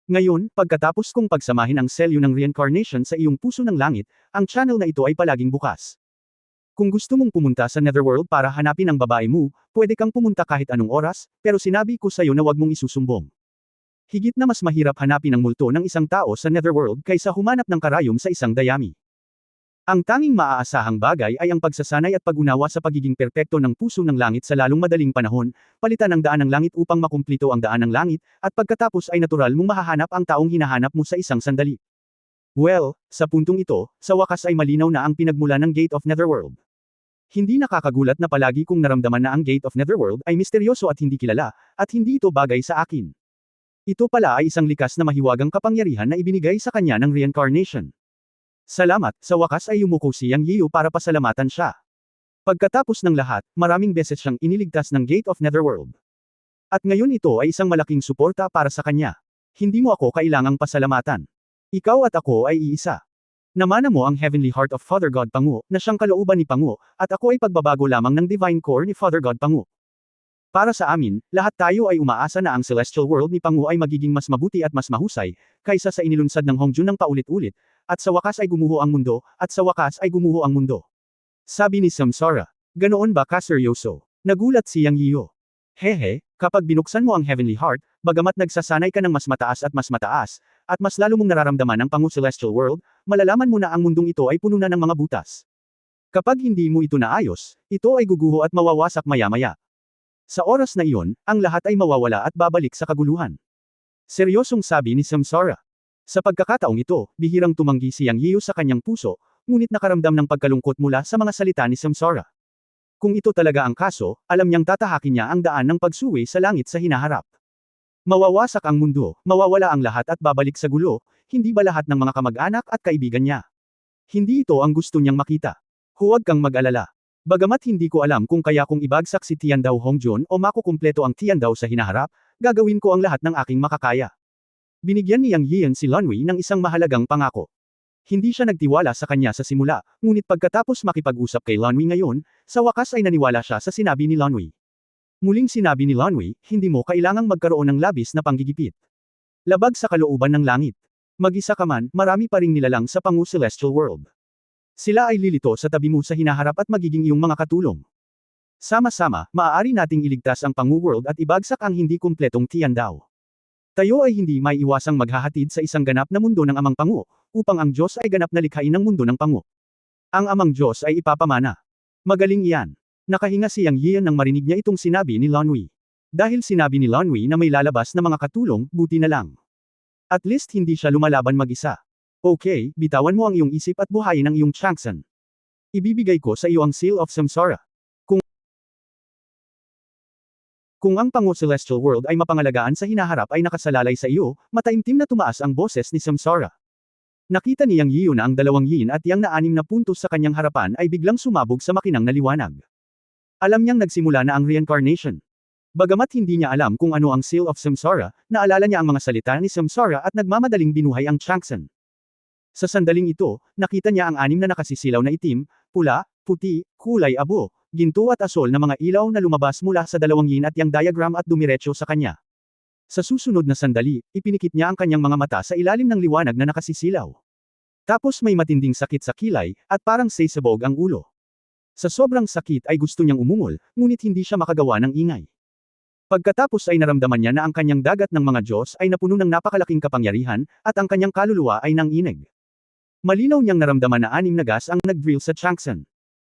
Ngayon, pagkatapos kong pagsamahin ang selyo ng reincarnation sa iyong puso ng langit, ang channel na ito ay palaging bukas. Kung gusto mong pumunta sa Netherworld para hanapin ang babae mo, pwede kang pumunta kahit anong oras, pero sinabi ko sa iyo na wag mong isusumbong. Higit na mas mahirap hanapin ang multo ng isang tao sa Netherworld kaysa humanap ng karayom sa isang dayami. Ang tanging maaasahang bagay ay ang pagsasanay at pag-unawa sa pagiging perpekto ng puso ng langit sa lalong madaling panahon, palitan ang daan ng langit upang makumplito ang daan ng langit, at pagkatapos ay natural mong mahahanap ang taong hinahanap mo sa isang sandali. Well, sa puntong ito, sa wakas ay malinaw na ang pinagmula ng Gate of Netherworld. Hindi nakakagulat na palagi kong naramdaman na ang Gate of Netherworld ay misteryoso at hindi kilala, at hindi ito bagay sa akin. Ito pala ay isang likas na mahiwagang kapangyarihan na ibinigay sa kanya ng reincarnation. Salamat, sa wakas ay yumuko si Yang Yiyu para pasalamatan siya. Pagkatapos ng lahat, maraming beses siyang iniligtas ng Gate of Netherworld. At ngayon ito ay isang malaking suporta para sa kanya. Hindi mo ako kailangang pasalamatan. Ikaw at ako ay iisa. Namana mo ang Heavenly Heart of Father God Pangu, na siyang kalooban ni Pangu, at ako ay pagbabago lamang ng Divine Core ni Father God Pangu. Para sa amin, lahat tayo ay umaasa na ang Celestial World ni Pangu ay magiging mas mabuti at mas mahusay, kaysa sa inilunsad ng Hongjun ng paulit-ulit, at sa wakas ay gumuho ang mundo, at sa wakas ay gumuho ang mundo. Sabi ni Samsara. Ganoon ba kaseryoso? Nagulat si Yang Yiyu. Hehe, kapag binuksan mo ang Heavenly Heart, bagamat nagsasanay ka ng mas mataas, at mas lalo mong nararamdaman ang Pangu Celestial World, malalaman mo na ang mundong ito ay puno na ng mga butas. Kapag hindi mo ito naayos, ito ay guguho at mawawasak maya-maya. Sa oras na iyon, ang lahat ay mawawala at babalik sa kaguluhan. Seryosong sabi ni Samsara. Sa pagkakataong ito, bihirang tumanggi si Yang Yiyu sa kanyang puso, ngunit nakaramdam ng pagkalungkot mula sa mga salita ni Samsara. Kung ito talaga ang kaso, alam niyang tatahakin niya ang daan ng pagsuwi sa langit sa hinaharap. Mawawasak ang mundo, mawawala ang lahat at babalik sa gulo, hindi ba lahat ng mga kamag-anak at kaibigan niya? Hindi ito ang gusto niyang makita. Huwag kang mag-alala. Bagamat hindi ko alam kung kaya kong ibagsak si Tiandao Hongjun o makukumpleto ang Tiandao sa hinaharap, gagawin ko ang lahat ng aking makakaya. Binigyan ni Yang Yian si Lanwei ng isang mahalagang pangako. Hindi siya nagtiwala sa kanya sa simula, ngunit pagkatapos makipag-usap kay Lanwei ngayon, sa wakas ay naniwala siya sa sinabi ni Lanwei. Muling sinabi ni Lanwei, hindi mo kailangang magkaroon ng labis na panggigipit. Labag sa kalooban ng langit. Mag-isa ka man, marami pa ring nilalang sa Pangu Celestial World. Sila ay lilito sa tabi mo sa hinaharap at magiging iyong mga katulong. Sama-sama, maaari nating iligtas ang Pangu World at ibagsak ang hindi kumpletong Tiandao. Tayo ay hindi may iwasang maghahatid sa isang ganap na mundo ng Amang Pangu, upang ang Diyos ay ganap na likhain ng mundo ng Pangu. Ang Amang Diyos ay ipapamana. Magaling iyan. Nakahinga si Yang Yian nang marinig niya itong sinabi ni Lanwei. Dahil sinabi ni Lanwei na may lalabas na mga katulong, buti na lang. At least hindi siya lumalaban mag-isa. Okay, bitawan mo ang iyong isip at buhayin ang iyong Changsan. Ibibigay ko sa iyo ang Seal of Samsara. Kung ang Pangu Celestial World ay mapangalagaan sa hinaharap ay nakasalalay sa iyo, mataimtim na tumaas ang boses ni Samsara. Nakita ni Yang Yiyu na ang dalawang yin at yang na 6 na puntos sa kanyang harapan ay biglang sumabog sa makinang na liwanag. Alam niyang nagsimula na ang reincarnation. Bagamat hindi niya alam kung ano ang Seal of Samsara, naalala niya ang mga salita ni Samsara at nagmamadaling binuhay ang Changsan. Sa sandaling ito, nakita niya ang 6 na nakasisilaw na itim, pula, puti, kulay abo, ginto at asol na mga ilaw na lumabas mula sa dalawang yin at yang diagram at dumiretso sa kanya. Sa susunod na sandali, ipinikit niya ang kanyang mga mata sa ilalim ng liwanag na nakasisilaw. Tapos may matinding sakit sa kilay, at parang sasabog ang ulo. Sa sobrang sakit ay gusto niyang umungol, ngunit hindi siya makagawa ng ingay. Pagkatapos ay naramdaman niya na ang kanyang dagat ng mga Diyos ay napuno ng napakalaking kapangyarihan, at ang kanyang kaluluwa ay nanginig. Malinaw niyang naramdaman na 6 na gas ang nag-drill sa Changsan.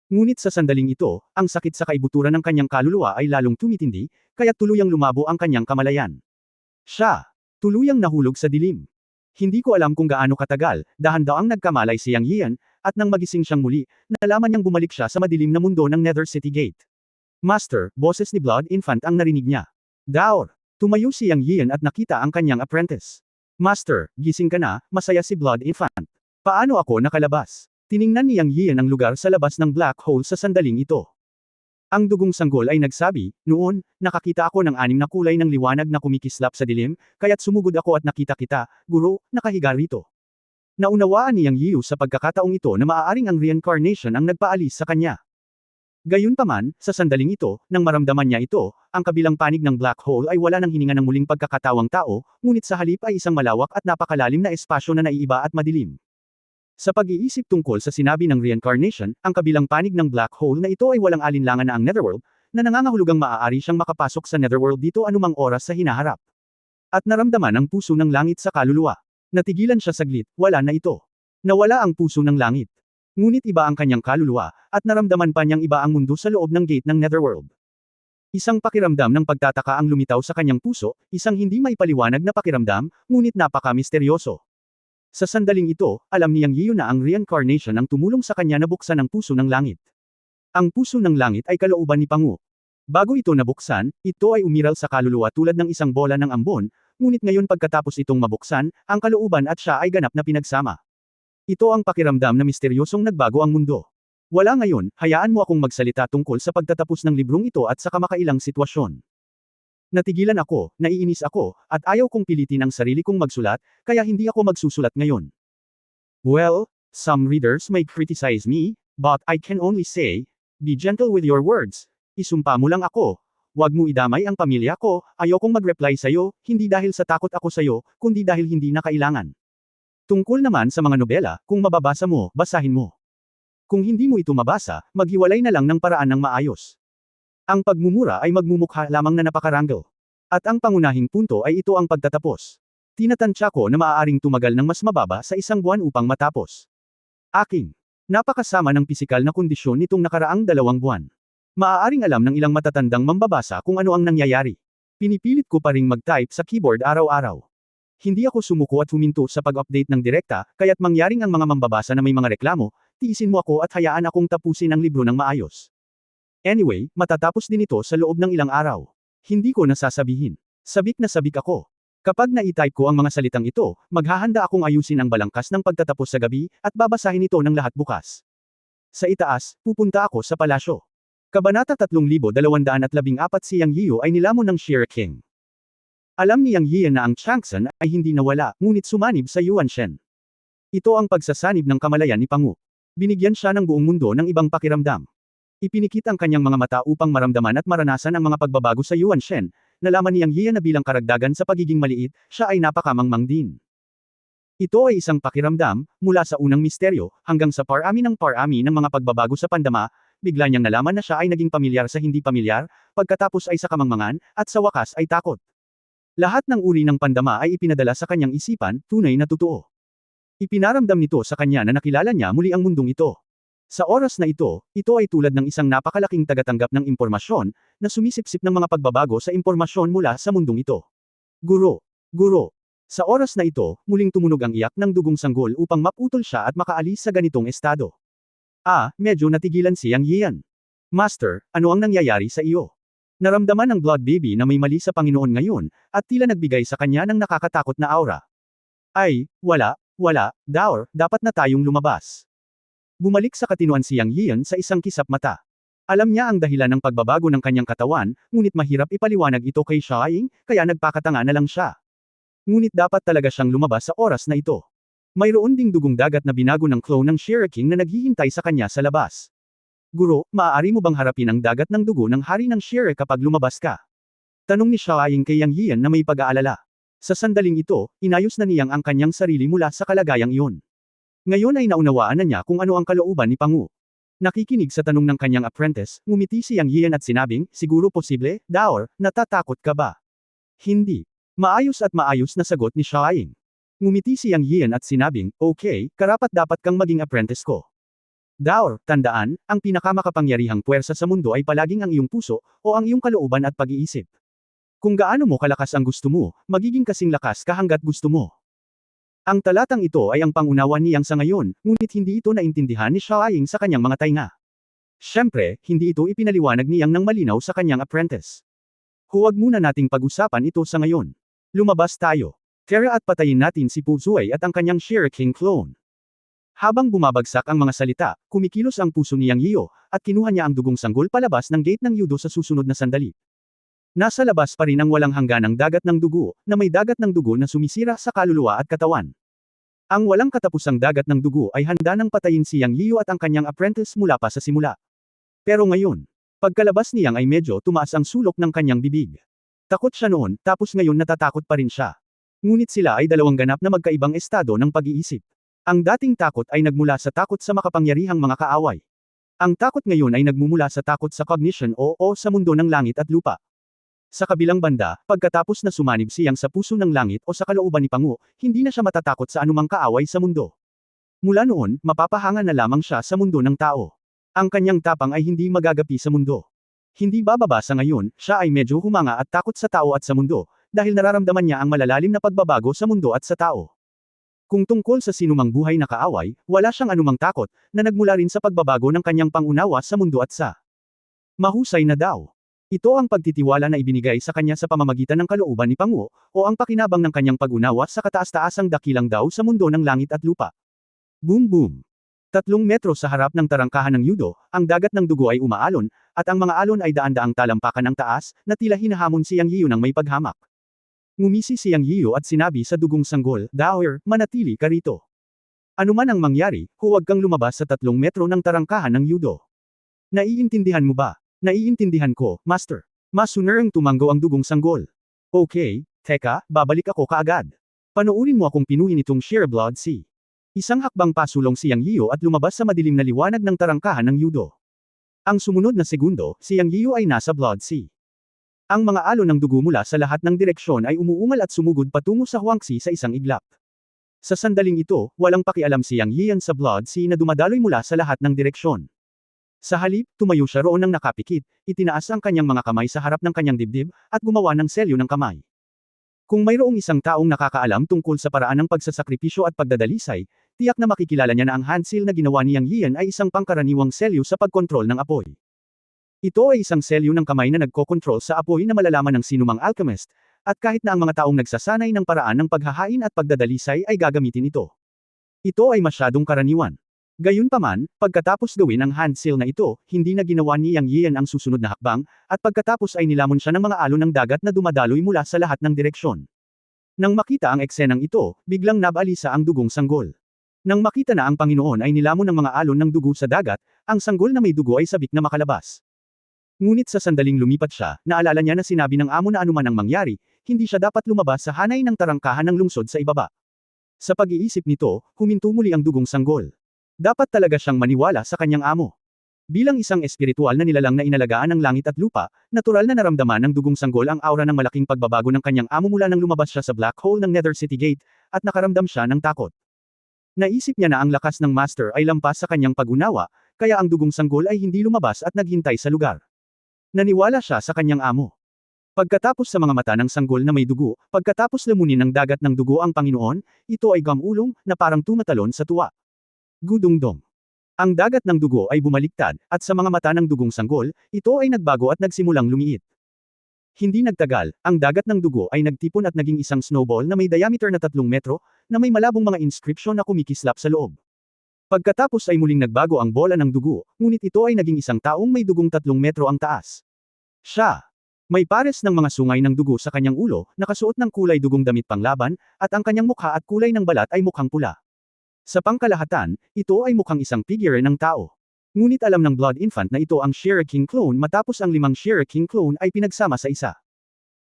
Ngunit sa sandaling ito, ang sakit sa kaibuturan ng kanyang kaluluwa ay lalong tumitindi, kaya tuluyang lumabo ang kanyang kamalayan. Siya, tuluyang nahulog sa dilim. Hindi ko alam kung gaano katagal, dahan-daang nagkamalay si Yang Yian, at nang magising siyang muli, nalaman niyang bumalik siya sa madilim na mundo ng Nether City Gate. Master, boses ni Blood Infant ang narinig niya. Daor! Tumayo si Yang Yian at nakita ang kanyang apprentice. Master, gising ka na, masaya si Blood Infant. Paano ako nakalabas? Tiningnan ni Yang Yian ang lugar sa labas ng black hole sa sandaling ito. Ang dugong sanggol ay nagsabi, noon, nakakita ako ng 6 na kulay ng liwanag na kumikislap sa dilim, kaya't sumugod ako at nakita kita, guro, nakahiga rito. Naunawaan ni Yang Yiu sa pagkakataong ito na maaaring ang reincarnation ang nagpaalis sa kanya. Gayunpaman, sa sandaling ito, nang maramdaman niya ito, ang kabilang panig ng black hole ay wala ng hininga ng muling pagkakatawang tao, ngunit sa halip ay isang malawak at napakalalim na espasyo na naiiba at madilim. Sa pag-iisip tungkol sa sinabi ng reincarnation, ang kabilang panig ng black hole na ito ay walang alinlangan na ang Netherworld, na nangangahulugang maaari siyang makapasok sa Netherworld dito anumang oras sa hinaharap. At naramdaman ang puso ng langit sa kaluluwa. Natigilan siya saglit, wala na ito. Nawala ang puso ng langit. Ngunit iba ang kanyang kaluluwa, at naramdaman pa niyang iba ang mundo sa loob ng gate ng Netherworld. Isang pakiramdam ng pagtataka ang lumitaw sa kanyang puso, isang hindi maipaliwanag na pakiramdam, ngunit napaka-misteryoso. Sa sandaling ito, alam niyang Yiyo na ang reincarnation ang tumulong sa kanya na buksan ang puso ng langit. Ang puso ng langit ay kalooban ni Pangu. Bago ito nabuksan, ito ay umiral sa kaluluwa tulad ng isang bola ng ambon, ngunit ngayon pagkatapos itong mabuksan, ang kalooban at siya ay ganap na pinagsama. Ito ang pakiramdam na misteryosong nagbago ang mundo. Wala ngayon, hayaan mo akong magsalita tungkol sa pagtatapos ng librong ito at sa kamakailang sitwasyon. Natigilan ako, naiinis ako, at ayaw kong pilitin ang sarili kong magsulat, kaya hindi ako magsusulat ngayon. Well, some readers may criticize me, but I can only say, be gentle with your words. Isumpa mo lang ako. Huwag mo idamay ang pamilya ko, ayokong mag-reply sa'yo, hindi dahil sa takot ako sa'yo, kundi dahil hindi na kailangan. Tungkol naman sa mga nobela, kung mababasa mo, basahin mo. Kung hindi mo ito mabasa, maghiwalay na lang ng paraan ng maayos. Ang pagmumura ay magmumukha lamang na napakaranggal. At ang pangunahing punto ay ito ang pagtatapos. Tinatansya ko na maaaring tumagal ng mas mababa sa 1 buwan upang matapos. Aking napakasama ng pisikal na kondisyon nitong nakaraang 2 buwan. Maaaring alam ng ilang matatandang mambabasa kung ano ang nangyayari. Pinipilit ko pa ring mag-type sa keyboard araw-araw. Hindi ako sumuko at huminto sa pag-update ng direkta, kaya't mangyaring ang mga mambabasa na may mga reklamo, tiisin mo ako at hayaan akong tapusin ang libro ng maayos. Anyway, matatapos din ito sa loob ng ilang araw. Hindi ko nasasabihin. Sabik na sabik ako. Kapag na-type ko ang mga salitang ito, maghahanda akong ayusin ang balangkas ng pagtatapos sa gabi, at babasahin ito ng lahat bukas. Sa itaas, pupunta ako sa palasyo. Kabanata 3214 si Yang Yiyo ay nilamon ng Shire King. Alam ni Yang Yiyan na ang Changsan ay hindi nawala, ngunit sumanib sa Yuanshen. Ito ang pagsasanib ng kamalayan ni Pangu. Binigyan siya ng buong mundo ng ibang pakiramdam. Ipinikit ang kanyang mga mata upang maramdaman at maranasan ang mga pagbabago sa Yuanshen. Nalaman ni Yang Yiyan na bilang karagdagan sa pagiging maliit, siya ay napakamangmang din. Ito ay isang pakiramdam, mula sa unang misteryo, hanggang sa parami ng mga pagbabago sa pandama, bigla niyang nalaman na siya ay naging pamilyar sa hindi pamilyar, pagkatapos ay sa kamangmangan, at sa wakas ay takot. Lahat ng uri ng pandama ay ipinadala sa kanyang isipan, tunay na totoo. Ipinaramdam nito sa kanya na nakilala niya muli ang mundong ito. Sa oras na ito ay tulad ng isang napakalaking tagatanggap ng impormasyon, na sumisipsip ng mga pagbabago sa impormasyon mula sa mundong ito. Guro. Guro. Sa oras na ito, muling tumunog ang iyak ng dugong sanggol upang maputol siya at makaalis sa ganitong estado. Medyo natigilan si Yang Yiyan. Master, ano ang nangyayari sa iyo? Naramdaman ng Blood Baby na may mali sa Panginoon ngayon, at tila nagbigay sa kanya ng nakakatakot na aura. Ay, wala, Daor, dapat na tayong lumabas. Bumalik sa katinuan si Yang Yiyan sa isang kisap mata. Alam niya ang dahilan ng pagbabago ng kanyang katawan, ngunit mahirap ipaliwanag ito kay Xiaoying, kaya nagpakatanga na lang siya. Ngunit dapat talaga siyang lumabas sa oras na ito. Mayroon ding dugong dagat na binago ng clone ng Shire King na naghihintay sa kanya sa labas. Guro, maaari mo bang harapin ang dagat ng dugo ng hari ng Shire kapag lumabas ka? Tanong ni Xiaoying kay Yang Yiyan na may pag-aalala. Sa sandaling ito, inayos na niyang ang kanyang sarili mula sa kalagayang iyon. Ngayon ay naunawaan na niya kung ano ang kalooban ni Pangu. Nakikinig sa tanong ng kanyang apprentice, ngumiti si Yang Yiyan at sinabing, siguro posible, Daor, natatakot ka ba? Hindi. Maayos na sagot ni Xiaoying. Ngumiti si Yang Yiyan at sinabing, okay, karapat-dapat kang maging apprentice ko. Daor, tandaan, ang pinakamakapangyarihang puwersa sa mundo ay palaging ang iyong puso, o ang iyong kalooban at pag-iisip. Kung gaano mo kalakas ang gusto mo, magiging kasing lakas ka hanggat gusto mo. Ang talatang ito ay ang pangunawa ni Yang sa ngayon, ngunit hindi ito naintindihan ni Xiaoying sa kanyang mga tainga. Siyempre, hindi ito ipinaliwanag ni Yang ng malinaw sa kanyang apprentice. Huwag muna nating pag-usapan ito sa ngayon. Lumabas tayo. Tara at patayin natin si Pu Zuei at ang kanyang Shire King clone. Habang bumabagsak ang mga salita, kumikilos ang puso ni Yang Yiyo, at kinuha niya ang dugong sanggol palabas ng gate ng yudo sa susunod na sandali. Nasa labas pa rin ang walang hangganang dagat ng dugo, na may dagat ng dugo na sumisira sa kaluluwa at katawan. Ang walang katapusang dagat ng dugo ay handa nang patayin si Yang Yiyo at ang kanyang apprentice mula pa sa simula. Pero ngayon, pagkalabas ni Yang ay medyo tumaas ang sulok ng kanyang bibig. Takot siya noon, tapos ngayon natatakot pa rin siya. Ngunit sila ay dalawang ganap na magkaibang estado ng pag-iisip. Ang dating takot ay nagmula sa takot sa makapangyarihang mga kaaway. Ang takot ngayon ay nagmumula sa takot sa cognition o sa mundo ng langit at lupa. Sa kabilang banda, pagkatapos na sumanib si Yang sa puso ng langit o sa kalooban ni Pangu, hindi na siya matatakot sa anumang kaaway sa mundo. Mula noon, mapapahanga na lamang siya sa mundo ng tao. Ang kanyang tapang ay hindi magagapi sa mundo. Hindi bababa sa ngayon, siya ay medyo humanga at takot sa tao at sa mundo, dahil nararamdaman niya ang malalalim na pagbabago sa mundo at sa tao. Kung tungkol sa sinumang buhay na kaaway, wala siyang anumang takot, na nagmula rin sa pagbabago ng kanyang pangunawa sa mundo at sa mahusay na daw. Ito ang pagtitiwala na ibinigay sa kanya sa pamamagitan ng kalooban ni Pangu, o ang pakinabang ng kanyang pag-unawa sa kataas-taasang dakilang daw sa mundo ng langit at lupa. Boom boom! 3 metro sa harap ng tarangkahan ng yudo, ang dagat ng dugo ay umaalon, at ang mga alon ay daan-daang talampakan ng taas, na tila hinahamon si Yang Yiyu ng may paghamak. Ngumisi si Yang Yiyu at sinabi sa dugong sanggol, "Daoer, manatili ka rito. Anuman ang mangyari, huwag kang lumabas sa 3 metro ng tarangkahan ng yudo. Naiintindihan mo ba?" "Naiintindihan ko, Master." Masunerang tumango ang dugong sanggol. "Okay, teka, babalik ako kaagad. Panoorin mo akong pinuhin itong Sheer Blood Sea." Isang hakbang pasulong si Yang Yiyu at lumabas sa madilim na liwanag ng tarangkahan ng yudo. Ang sumunod na segundo, si Yang Yiyu ay nasa Blood Sea. Ang mga alon ng dugo mula sa lahat ng direksyon ay umuungal at sumugod patungo sa Huangxi sa isang iglap. Sa sandaling ito, walang pakialam si Yang Yiyan sa Blood Sea na dumadaloy mula sa lahat ng direksyon. Sa halip, tumayo siya roon ng nakapikit, itinaas ang kanyang mga kamay sa harap ng kanyang dibdib, at gumawa ng selyo ng kamay. Kung mayroong isang taong nakakaalam tungkol sa paraan ng pagsasakripisyo at pagdadalisay, tiyak na makikilala niya na ang handsil na ginawa ni Yang Yiyan ay isang pangkaraniwang selyo sa pagkontrol ng apoy. Ito ay isang selyo ng kamay na nagkokontrol sa apoy na malalaman ng sinumang alchemist, at kahit na ang mga taong nagsasanay ng paraan ng paghahain at pagdadalisay ay gagamitin ito. Ito ay masyadong karaniwan. Gayunpaman, pagkatapos gawin ang handsil na ito, hindi na ginawa ni Yang Yiyan ang susunod na hakbang, at pagkatapos ay nilamon siya ng mga alon ng dagat na dumadaloy mula sa lahat ng direksyon. Nang makita ang eksenang ito, biglang nabalisa ang dugong sanggol. Nang makita na ang Panginoon ay nilamon ng mga alon ng dugo sa dagat, ang sanggol na may dugo ay sabik na makalabas. Ngunit sa sandaling lumipat siya, naalala niya na sinabi ng amo na anuman ang mangyari, hindi siya dapat lumabas sa hanay ng tarangkahan ng lungsod sa ibaba. Sa pag-iisip nito, huminto muli ang dugong sanggol. Dapat talaga siyang maniwala sa kanyang amo. Bilang isang espiritual na nilalang na inalagaan ng langit at lupa, natural na naramdaman ng dugong sanggol ang aura ng malaking pagbabago ng kanyang amo mula nang lumabas siya sa black hole ng Nether City Gate, at nakaramdam siya ng takot. Naisip niya na ang lakas ng Master ay lampas sa kanyang pag-unawa, kaya ang dugong sanggol ay hindi lumabas at naghintay sa lugar. Naniwala siya sa kanyang amo. Pagkatapos sa mga mata ng sanggol na may dugo, pagkatapos lamunin ng dagat ng dugo ang Panginoon, ito ay gamulong, na parang tumatalon sa tuwa. Gudungdong. Ang dagat ng dugo ay bumaliktad, at sa mga mata ng dugong sanggol, ito ay nagbago at nagsimulang lumiit. Hindi nagtagal, ang dagat ng dugo ay nagtipon at naging isang snowball na may diameter na 3 metro, na may malabong mga inscription na kumikislap sa loob. Pagkatapos ay muling nagbago ang bola ng dugo, ngunit ito ay naging isang taong may dugong 3 metro ang taas. Siya. May pares ng mga sungay ng dugo sa kanyang ulo, nakasuot ng kulay dugong damit panglaban, at ang kanyang mukha at kulay ng balat ay mukhang pula. Sa pangkalahatan, ito ay mukhang isang figure ng tao. Ngunit alam ng Blood Infant na ito ang Shira King clone matapos ang 5 Shira King clone ay pinagsama sa isa.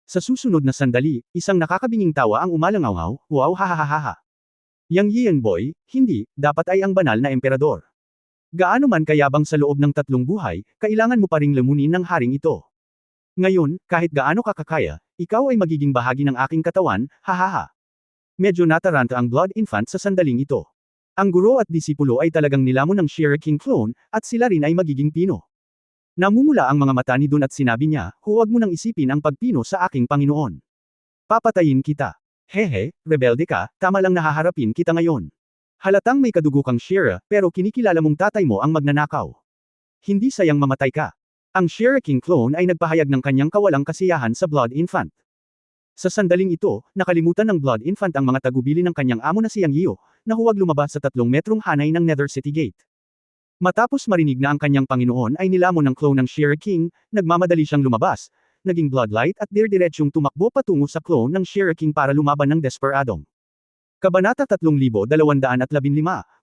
Sa susunod na sandali, isang nakakabinging tawa ang umalangaw, wow hahaha. Yang Yiyan boy, hindi, dapat ay ang banal na emperador. Gaano man kayabang sa loob ng 3 buhay, kailangan mo pa ring lamunin ng haring ito. Ngayon, kahit gaano kakakaya, ikaw ay magiging bahagi ng aking katawan, hahaha. Medyo nataranta ang Blood Infant sa sandaling ito. Ang guro at disipulo ay talagang nilamon ng Shira King clone, at sila rin ay magiging pino. Namumula ang mga mata ni Dun at sinabi niya, huwag mo nang isipin ang pagpino sa aking Panginoon. Papatayin kita. Hehe, rebelde ka, tama lang nahaharapin kita ngayon. Halatang may kadugo kang Shira, pero kinikilala mong tatay mo ang magnanakaw. Hindi sayang mamatay ka. Ang Shira King clone ay nagpahayag ng kanyang kawalang kasiyahan sa Blood Infant. Sa sandaling ito, nakalimutan ng Blood Infant ang mga tagubili ng kanyang amo na si Yang Yiyu, na huwag lumabas sa 3 metrong hanay ng Nether City Gate. Matapos marinig na ang kanyang Panginoon ay nilamon ng clone ng Shira King, nagmamadali siyang lumabas, naging Bloodlight at dire-diretsyong tumakbo patungo sa clone ng Shira King para lumaban ng Desperadong. Kabanata 3215,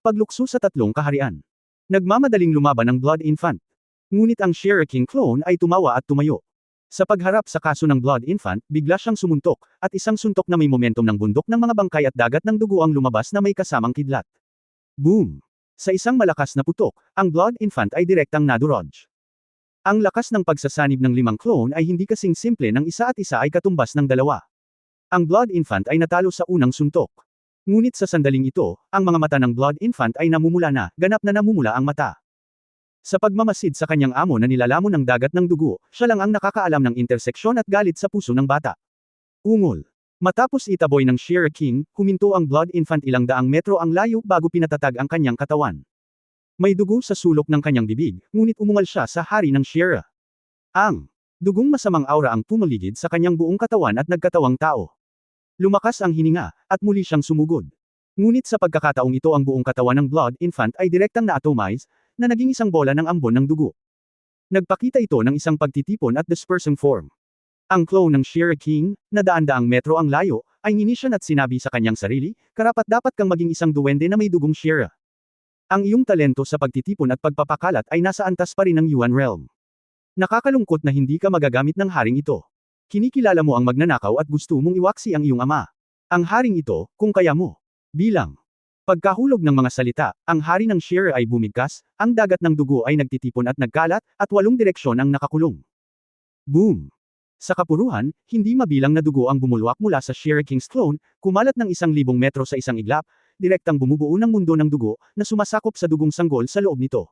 Paglukso sa 3 kaharian. Nagmamadaling lumaban ng Blood Infant. Ngunit ang Shira King clone ay tumawa at tumayo. Sa pagharap sa kaso ng Blood Infant, bigla siyang sumuntok, at isang suntok na may momentum ng bundok ng mga bangkay at dagat ng dugo ang lumabas na may kasamang kidlat. Boom! Sa isang malakas na putok, ang Blood Infant ay direktang nadurog. Ang lakas ng pagsasanib ng 5 clone ay hindi kasing simple ng isa at isa ay katumbas ng 2. Ang Blood Infant ay natalo sa unang suntok. Ngunit sa sandaling ito, ang mga mata ng Blood Infant ay namumula na, ganap na namumula ang mata. Sa pagmamasid sa kanyang amo na nilalamon ng dagat ng dugo, siya lang ang nakakaalam ng interseksyon at galit sa puso ng bata. Ungol. Matapos itaboy ng Shira King, huminto ang Blood Infant ilang daang metro ang layo bago pinatatag ang kanyang katawan. May dugo sa sulok ng kanyang bibig, ngunit umungal siya sa hari ng Shira. Ang dugong masamang aura ang pumaligid sa kanyang buong katawan at nagkatawang tao. Lumakas ang hininga, at muli siyang sumugod. Ngunit sa pagkakataong ito ang buong katawan ng Blood Infant ay direktang na-atomize, na naging isang bola ng ambon ng dugo. Nagpakita ito ng isang pagtitipon at dispersing form. Ang clone ng Shira King, na daan-daang metro ang layo, ay nginisyan at sinabi sa kanyang sarili, karapat-dapat kang maging isang duwende na may dugong Shira. Ang iyong talento sa pagtitipon at pagpapakalat ay nasa antas pa rin ng Yuan Realm. Nakakalungkot na hindi ka magagamit ng haring ito. Kinikilala mo ang magnanakaw at gusto mong iwaksi ang iyong ama. Ang haring ito, kung kaya mo. Bilang pagkahulog ng mga salita, ang hari ng Shira ay bumigkas, ang dagat ng dugo ay nagtitipon at nagkalat, at 8 direksyon ang nakakulong. Boom! Sa kapuruhan, hindi mabilang na dugo ang bumulwak mula sa Shira King's clone, kumalat ng 1,000 metro sa isang iglap, direktang bumubuo ng mundo ng dugo, na sumasakop sa dugong sanggol sa loob nito.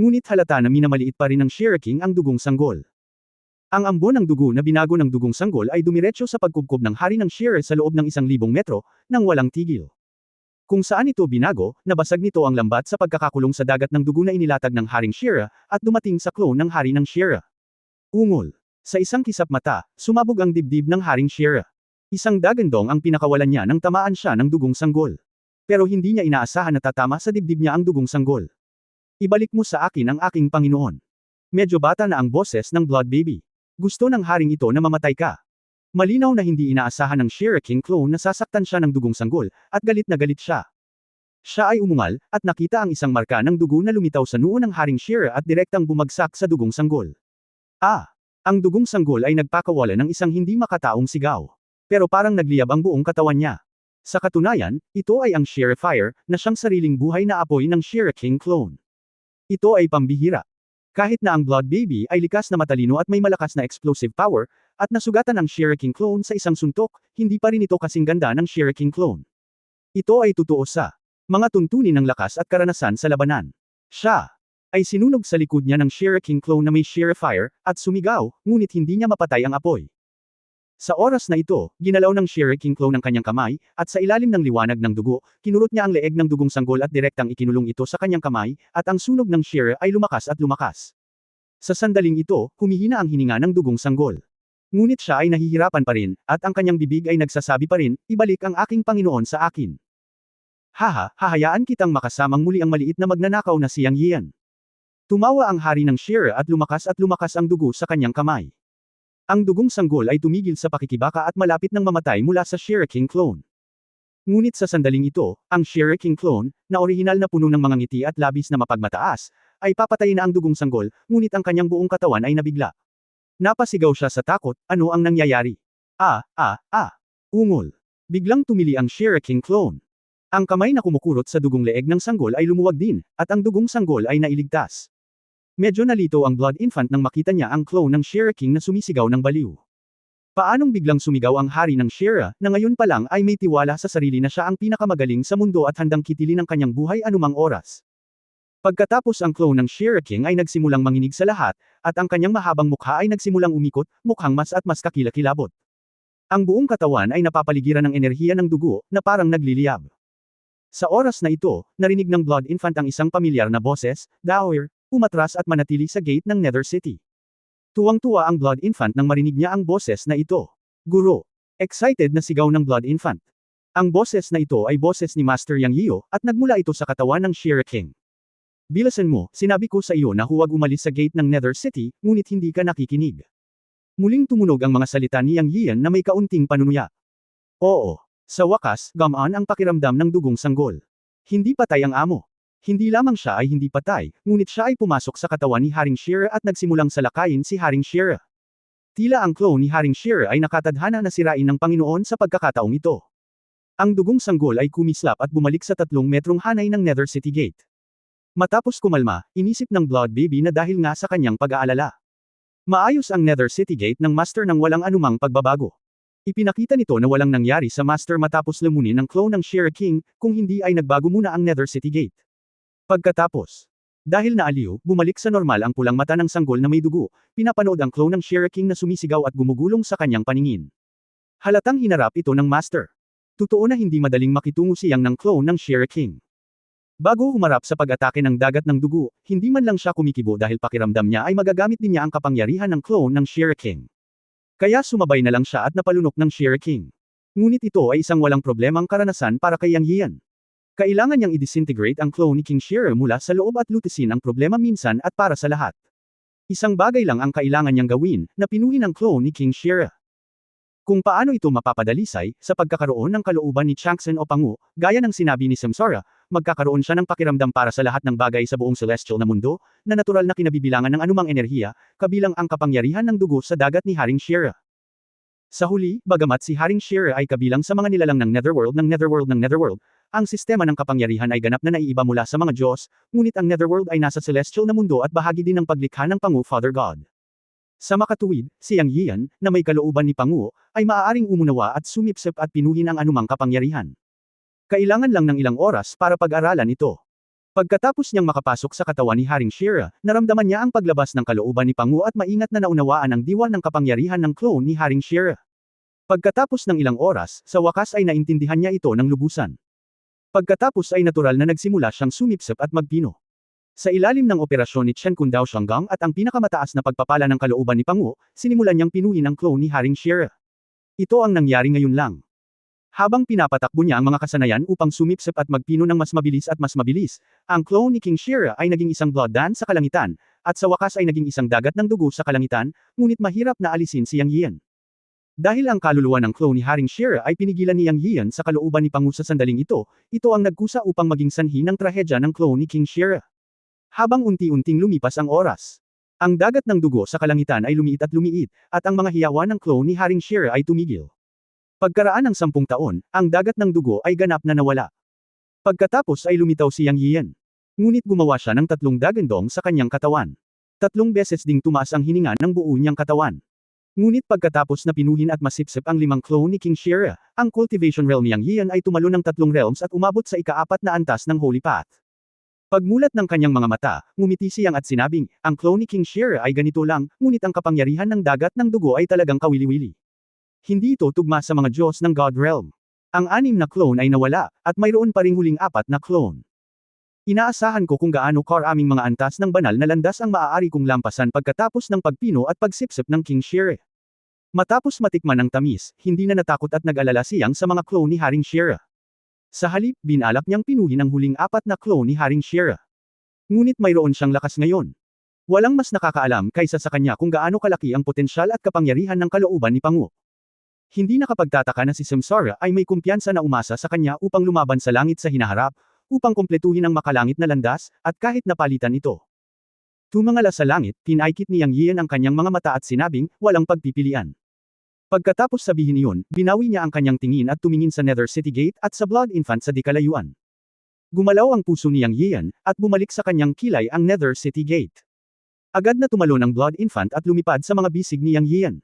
Ngunit halata na minamaliit pa rin ng Shira King ang dugong sanggol. Ang ambon ng dugo na binago ng dugong sanggol ay dumiretso sa pagkubkob ng hari ng Shira sa loob ng 1,000 metro, nang walang tigil. Kung saan ito binago, nabasag nito ang lambat sa pagkakakulong sa dagat ng dugo na inilatag ng haring Shira, at dumating sa clone ng hari ng Shira. Ungol. Sa isang kisap mata, sumabog ang dibdib ng haring Shira. Isang dagandong ang pinakawalan niya nang tamaan siya ng dugong sanggol. Pero hindi niya inaasahan na tatama sa dibdib niya ang dugong sanggol. Ibalik mo sa akin ang aking Panginoon. Medyo bata na ang boses ng Blood Baby. Gusto ng haring ito na mamatay ka. Malinaw na hindi inaasahan ng Shira King clone na sasaktan siya ng dugong sanggol, at galit na galit siya. Siya ay umungal, at nakita ang isang marka ng dugo na lumitaw sa noo ng haring Shira at direktang bumagsak sa dugong sanggol. Ang dugong sanggol ay nagpakawala ng isang hindi makataong sigaw. Pero parang nagliyab ang buong katawan niya. Sa katunayan, ito ay ang Shira Fire, na siyang sariling buhay na apoy ng Shira King clone. Ito ay pambihira. Kahit na ang Blood Baby ay likas na matalino at may malakas na explosive power, at nasugatan ang Shira King clone sa isang suntok, hindi pa rin ito kasing ganda ng Shira King clone. Ito ay totoo sa mga tuntunin ng lakas at karanasan sa labanan. Siya ay sinunog sa likod niya ng Shira King clone na may Shira Fire, at sumigaw, ngunit hindi niya mapatay ang apoy. Sa oras na ito, ginalaw ng Shira King clone ang kanyang kamay, at sa ilalim ng liwanag ng dugo, kinurot niya ang leeg ng dugong sanggol at direktang ikinulong ito sa kanyang kamay, at ang sunog ng Shira ay lumakas at lumakas. Sa sandaling ito, humihina ang hininga ng dugong sanggol. Ngunit siya ay nahihirapan pa rin, at ang kanyang bibig ay nagsasabi pa rin, ibalik ang aking Panginoon sa akin. Hahayaan kitang makasamang muli ang maliit na magnanakaw na siyang Yian. Tumawa ang hari ng Shira at lumakas ang dugo sa kanyang kamay. Ang dugong sanggol ay tumigil sa pakikibaka at malapit nang mamatay mula sa Shira King clone. Ngunit sa sandaling ito, ang Shira King clone, na orihinal na puno ng mga ngiti at labis na mapagmataas, ay papatayin na ang dugong sanggol, ngunit ang kanyang buong katawan ay nabigla. Napasigaw siya sa takot, ano ang nangyayari? Ungol. Biglang tumili ang Shira King clone. Ang kamay na kumukurot sa dugong leeg ng sanggol ay lumuwag din, at ang dugong sanggol ay nailigtas. Medyo nalito ang Blood Infant nang makita niya ang clone ng Shira King na sumisigaw ng baliw. Paanong biglang sumigaw ang hari ng Shira, na ngayon pa lang ay may tiwala sa sarili na siya ang pinakamagaling sa mundo at handang kitilin ang kanyang buhay anumang oras. Pagkatapos ang clone ng Shira King ay nagsimulang manginig sa lahat, at ang kanyang mahabang mukha ay nagsimulang umikot, mukhang mas at mas kakilakilabot. Ang buong katawan ay napapaligiran ng enerhiya ng dugo, na parang nagliliyab. Sa oras na ito, narinig ng Blood Infant ang isang pamilyar na boses, Daoir, umatras at manatili sa gate ng Nether City. Tuwang-tuwa ang Blood Infant nang marinig niya ang boses na ito. Guro. Excited na sigaw ng Blood Infant. Ang boses na ito ay boses ni Master Yang Yio, at nagmula ito sa katawan ng Shira King. Bilasan mo, sinabi ko sa iyo na huwag umalis sa gate ng Nether City, ngunit hindi ka nakikinig. Muling tumunog ang mga salita ni Yang Yian na may kaunting panunuya. Oo. Sa wakas, gamaan ang pakiramdam ng dugong sanggol. Hindi patay ang amo. Hindi lamang siya ay hindi patay, ngunit siya ay pumasok sa katawan ni Haring Shira at nagsimulang salakayin si Haring Shira. Tila ang clone ni Haring Shira ay nakatadhana na sirain ng Panginoon sa pagkakataong ito. Ang dugong sanggol ay kumislap at bumalik sa 3 metrong hanay ng Nether City Gate. Matapos kumalma, inisip ng Blood Baby na dahil nga sa kanyang pag-aalala. Maayos ang Nether City Gate ng Master nang walang anumang pagbabago. Ipinakita nito na walang nangyari sa Master matapos lamunin ang clone ng Shira King, kung hindi ay nagbago muna ang Nether City Gate. Pagkatapos, dahil naaliw, bumalik sa normal ang pulang mata ng sanggol na may dugo, pinapanood ang clone ng Shira King na sumisigaw at gumugulong sa kanyang paningin. Halatang hinarap ito ng Master. Totoo na hindi madaling makitungo siyang ng clone ng Shira King. Bago humarap sa pag-atake ng dagat ng dugo, hindi man lang siya kumikibo dahil pakiramdam niya ay magagamit din niya ang kapangyarihan ng clone ng Shira King. Kaya sumabay na lang siya at napalunok ng Shira King. Ngunit ito ay isang walang problemang karanasan para kay Yang Yian. Kailangan niyang i-disintegrate ang clone ni King Shira mula sa loob at lutisin ang problema minsan at para sa lahat. Isang bagay lang ang kailangan niyang gawin, na pinuhin ang clone ni King Shira. Kung paano ito mapapadalisay, sa pagkakaroon ng kalooban ni Changsen o Pangu, gaya ng sinabi ni Samsara, magkakaroon siya ng pakiramdam para sa lahat ng bagay sa buong celestial na mundo, na natural na kinabibilangan ng anumang enerhiya, kabilang ang kapangyarihan ng dugo sa dagat ni Haring Shira. Sa huli, bagamat si Haring Shira ay kabilang sa mga nilalang ng Netherworld, ang sistema ng kapangyarihan ay ganap na naiiba mula sa mga Diyos, ngunit ang Netherworld ay nasa celestial na mundo at bahagi din ng paglikha ng Pangu Father God. Sa makatuwid, si Yang Yian, na may kalooban ni Pangu, ay maaaring umunawa at sumipsip at pinuhin ang anumang kapangyarihan. Kailangan lang ng ilang oras para pag-aralan ito. Pagkatapos niyang makapasok sa katawan ni Haring Shira, naramdaman niya ang paglabas ng kalooban ni Pangu at maingat na naunawaan ang diwa ng kapangyarihan ng clone ni Haring Shira. Pagkatapos ng ilang oras, sa wakas ay naintindihan niya ito ng lubusan. Pagkatapos ay natural na nagsimula siyang sumipsip at magpino. Sa ilalim ng operasyon ni Chen Kun Dao Shangang at ang pinakamataas na pagpapala ng kalooban ni Pangu, sinimulan niyang pinuhin ang clone ni Haring Shira. Ito ang nangyari ngayon lang. Habang pinapatakbo niya ang mga kasanayan upang sumipsip at magpino ng mas mabilis, ang clone ni King Shira ay naging isang blood dance sa kalangitan, at sa wakas ay naging isang dagat ng dugo sa kalangitan, ngunit mahirap na alisin si Yang Yian. Dahil ang kaluluwa ng clone ni Haring Shira ay pinigilan ni Yang Yian sa kalooban ni Pangu sa sandaling ito ang nagkusa upang maging sanhi ng trahedya ng clone ni King Shira. Habang unti-unting lumipas ang oras, ang dagat ng dugo sa kalangitan ay lumiit, at ang mga hiyawan ng clone ni Haring Shira ay tumigil. Pagkaraan ng 10 taon, ang dagat ng dugo ay ganap na nawala. Pagkatapos ay lumitaw si Yang Yian. Ngunit gumawa siya ng 3 dagandong sa kanyang katawan. 3 beses ding tumaas ang hininga ng buo niyang katawan. Ngunit pagkatapos na pinuhin at masipsip ang 5 clone ni King Shira, ang cultivation realm ni Yang Yian ay tumalon ng 3 realms at umabot sa ika-4 na antas ng Holy Path. Pagmulat ng kanyang mga mata, ngumiti siyang at sinabing, ang clone ni King Shira ay ganito lang, ngunit ang kapangyarihan ng dagat ng dugo ay talagang kawili-wili. Hindi ito tugma sa mga Diyos ng God Realm. Ang 6 na clone ay nawala, at mayroon pa ring huling 4 na clone. Inaasahan ko kung gaano karaming mga antas ng banal na landas ang maaari kong lampasan pagkatapos ng pagpino at pagsipsip ng King Shira. Matapos matikman ang tamis, hindi na natakot at nag-alala siyang sa mga clone ni Haring Shira. Sa halip, binalak niyang pinuhin ang huling 4 na clone ni Haring Shira. Ngunit mayroon siyang lakas ngayon. Walang mas nakakaalam kaysa sa kanya kung gaano kalaki ang potensyal at kapangyarihan ng kalooban ni Pangu. Hindi nakapagtataka na si Samsara ay may kumpiyansa na umasa sa kanya upang lumaban sa langit sa hinaharap, upang kumpletuhin ang makalangit na landas, at kahit napalitan ito. Tumangala sa langit, pinaikit ni Yang Yian ang kanyang mga mata at sinabing, walang pagpipilian. Pagkatapos sabihin iyon, binawi niya ang kanyang tingin at tumingin sa Nether City Gate at sa Blood Infant sa di kalayuan. Gumalaw ang puso ni Yang Yian, at bumalik sa kanyang kilay ang Nether City Gate. Agad na tumalon ang Blood Infant at lumipad sa mga bisig ni Yang Yian.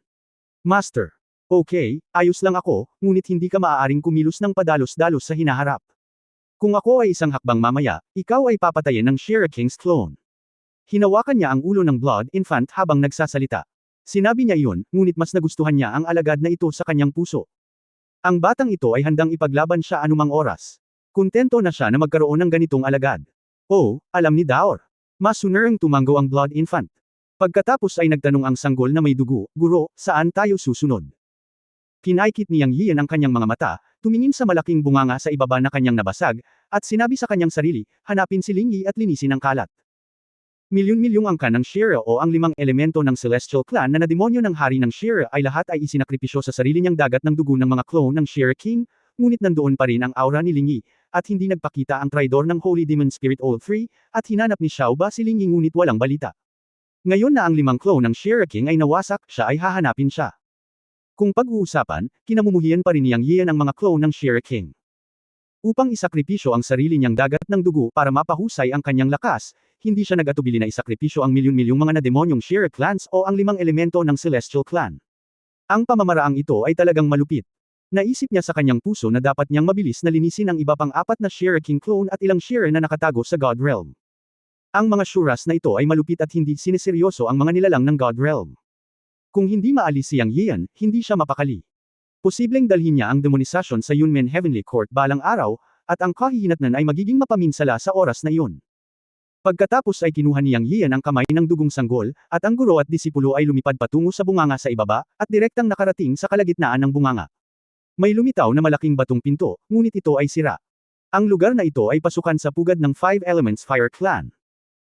Master. Okay, ayos lang ako, ngunit hindi ka maaaring kumilos ng padalos-dalos sa hinaharap. Kung ako ay isang hakbang mamaya, ikaw ay papatayin ng Shira King's clone. Hinawakan niya ang ulo ng Blood Infant habang nagsasalita. Sinabi niya iyon, ngunit mas nagustuhan niya ang alagad na ito sa kanyang puso. Ang batang ito ay handang ipaglaban siya anumang oras. Kontento na siya na magkaroon ng ganitong alagad. Oh, alam ni Daor. Masunarang tumango ang Blood Infant. Pagkatapos ay nagtanong ang sanggol na may dugo, Guro, saan tayo susunod? Pinaikit ni Yang Yian ang kanyang mga mata, tumingin sa malaking bunganga sa ibaba na kanyang nabasag, at sinabi sa kanyang sarili, hanapin si Lingyi at linisin ang kalat. Milyon-milyong angkan ng Shira o ang 5 elemento ng Celestial Clan na nademonyo ng hari ng Shira ay lahat ay isinakripisyo sa sarili niyang dagat ng dugo ng mga clone ng Shira King, ngunit nandoon pa rin ang aura ni Lingyi, at hindi nagpakita ang traidor ng Holy Demon Spirit All 3, at hinanap ni Xiao Ba si Lingyi ngunit walang balita. Ngayon na ang 5 clone ng Shira King ay nawasak, siya ay hahanapin siya. Kung pag-uusapan, kinamumuhian pa rin ni Yang Yian ang mga clone ng Shira King. Upang isakripisyo ang sarili niyang dagat ng dugo para mapahusay ang kanyang lakas, hindi siya nag-atubili na isakripisyo ang milyon-milyong mga nademonyong Shira clans o ang 5 elemento ng Celestial Clan. Ang pamamaraang ito ay talagang malupit. Naisip niya sa kanyang puso na dapat niyang mabilis na linisin ang iba pang 4 na Shuriken clone at ilang Shire na nakatago sa God Realm. Ang mga Shuras na ito ay malupit at hindi sineseryoso ang mga nilalang ng God Realm. Kung hindi maalis si Yang Yian, hindi siya mapakali. Posibleng dalhin niya ang demonisasyon sa Yunmen Heavenly Court balang araw, at ang kahihinatnan ay magiging mapaminsala sa oras na iyon. Pagkatapos ay kinuha ni Yang Yian ang kamay ng dugong sanggol, at ang guro at disipulo ay lumipad patungo sa bunganga sa ibaba, at direktang nakarating sa kalagitnaan ng bunganga. May lumitaw na malaking batong pinto, ngunit ito ay sira. Ang lugar na ito ay pasukan sa pugad ng Five Elements Fire Clan.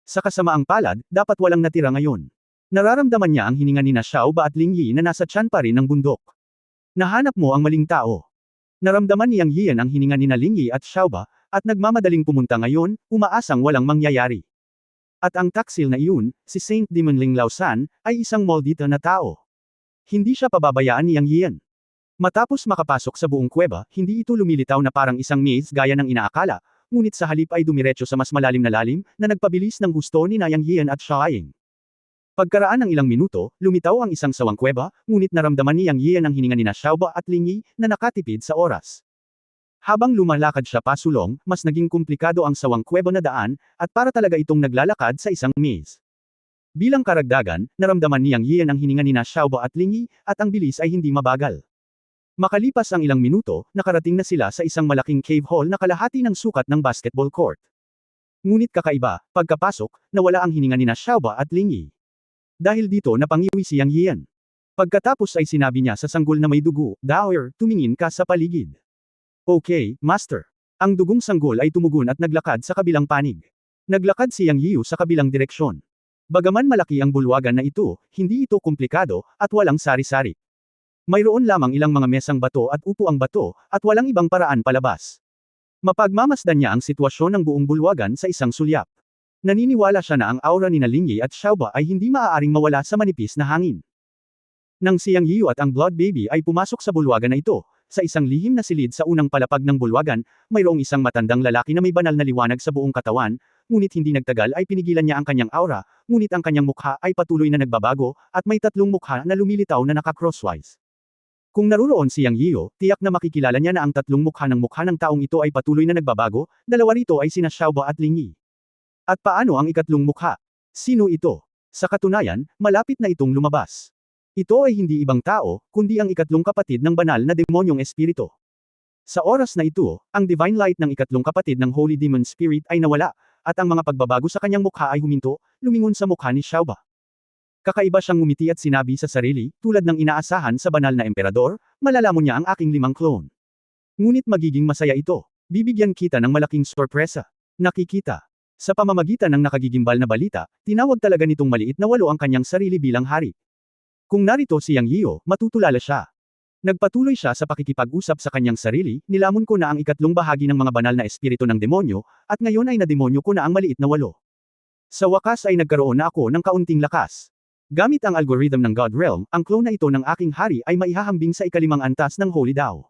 Sa kasamaang palad, dapat walang natira ngayon. Nararamdaman niya ang hininga ni Xiao Ba at Ling Yi na nasa tiyan pa rin ng bundok. Nahanap mo ang maling tao. Naramdaman ni Yang Yian ang hininga ni Ling Yi at Xiao Ba, at nagmamadaling pumunta ngayon, umaasang walang mangyayari. At ang taksil na iyon, si Saint Demon Ling Laosan, ay isang maldita na tao. Hindi siya pababayaan ni Yang Yian. Matapos makapasok sa buong kuweba, hindi ito lumilitaw na parang isang maze gaya ng inaakala, ngunit sa halip ay dumiretso sa mas malalim na lalim, na nagpabilis ng gusto ni Yang Yian at Xiaoying. Pagkaraan ng ilang minuto, lumitaw ang isang sawang kuweba, ngunit naramdaman ni Yang Yian ang hininga ni Xiao Ba at Ling Yi, na nakatipid sa oras. Habang lumalakad siya pasulong, mas naging komplikado ang sawang kuweba na daan, at para talaga itong naglalakad sa isang maze. Bilang karagdagan, naramdaman ni Yang Yian ang hininga ni Xiao Ba at Ling Yi, at ang bilis ay hindi mabagal. Makalipas ang ilang minuto, nakarating na sila sa isang malaking cave hall na kalahati ng sukat ng basketball court. Ngunit kakaiba, pagkapasok, nawala ang hininga ni Xiao Ba at Ling Yi. Dahil dito napangiwi si Yang Yian. Pagkatapos ay sinabi niya sa sanggol na may dugo, "Daoer, tumingin ka sa paligid." "Okay, Master." Ang dugong sanggol ay tumugon at naglakad sa kabilang panig. Naglakad si Yang Yiu sa kabilang direksyon. Bagaman malaki ang bulwagan na ito, hindi ito komplikado, at walang sari-sari. Mayroon lamang ilang mga mesang bato at upuang bato, at walang ibang paraan palabas. Mapagmamasdan niya ang sitwasyon ng buong bulwagan sa isang sulyap. Naniniwala siya na ang aura ni Ling Yi at Xiao Ba ay hindi maaaring mawala sa manipis na hangin. Nang si Yang Yiu at ang Blood Baby ay pumasok sa bulwagan na ito, sa isang lihim na silid sa unang palapag ng bulwagan, mayroong isang matandang lalaki na may banal na liwanag sa buong katawan, ngunit hindi nagtagal ay pinigilan niya ang kanyang aura, ngunit ang kanyang mukha ay patuloy na nagbabago, at may 3 mukha na lumilitaw na naka-crosswise. Kung naruroon si Yang Yiu, tiyak na makikilala niya na ang 3 mukha ng taong ito ay patuloy na nagbabago, 2 rito ay sina Xiao Ba at Ling Yi. At paano ang ikatlong mukha? Sino ito? Sa katunayan, malapit na itong lumabas. Ito ay hindi ibang tao, kundi ang ikatlong kapatid ng banal na demonyong espiritu. Sa oras na ito, ang divine light ng ikatlong kapatid ng Holy Demon Spirit ay nawala, at ang mga pagbabago sa kanyang mukha ay huminto, lumingon sa mukha ni Xiao Ba. Kakaiba siyang ngumiti at sinabi sa sarili, tulad ng inaasahan sa banal na emperador, malalamon niya ang aking 5 clone. Ngunit magiging masaya ito. Bibigyan kita ng malaking sorpresa. Nakikita. Sa pamamagitan ng nakagigimbal na balita, tinawag talaga nitong maliit na 8 ang kanyang sarili bilang hari. Kung narito si Yang Yiu, matutulala siya. Nagpatuloy siya sa pakikipag-usap sa kanyang sarili, nilamon ko na ang ikatlong bahagi ng mga banal na espiritu ng demonyo, at ngayon ay nademonyo ko na ang maliit na 8. Sa wakas ay nagkaroon na ako ng kaunting lakas. Gamit ang algorithm ng God Realm, ang clone na ito ng aking hari ay maihahambing sa ika-5 antas ng Holy Dao.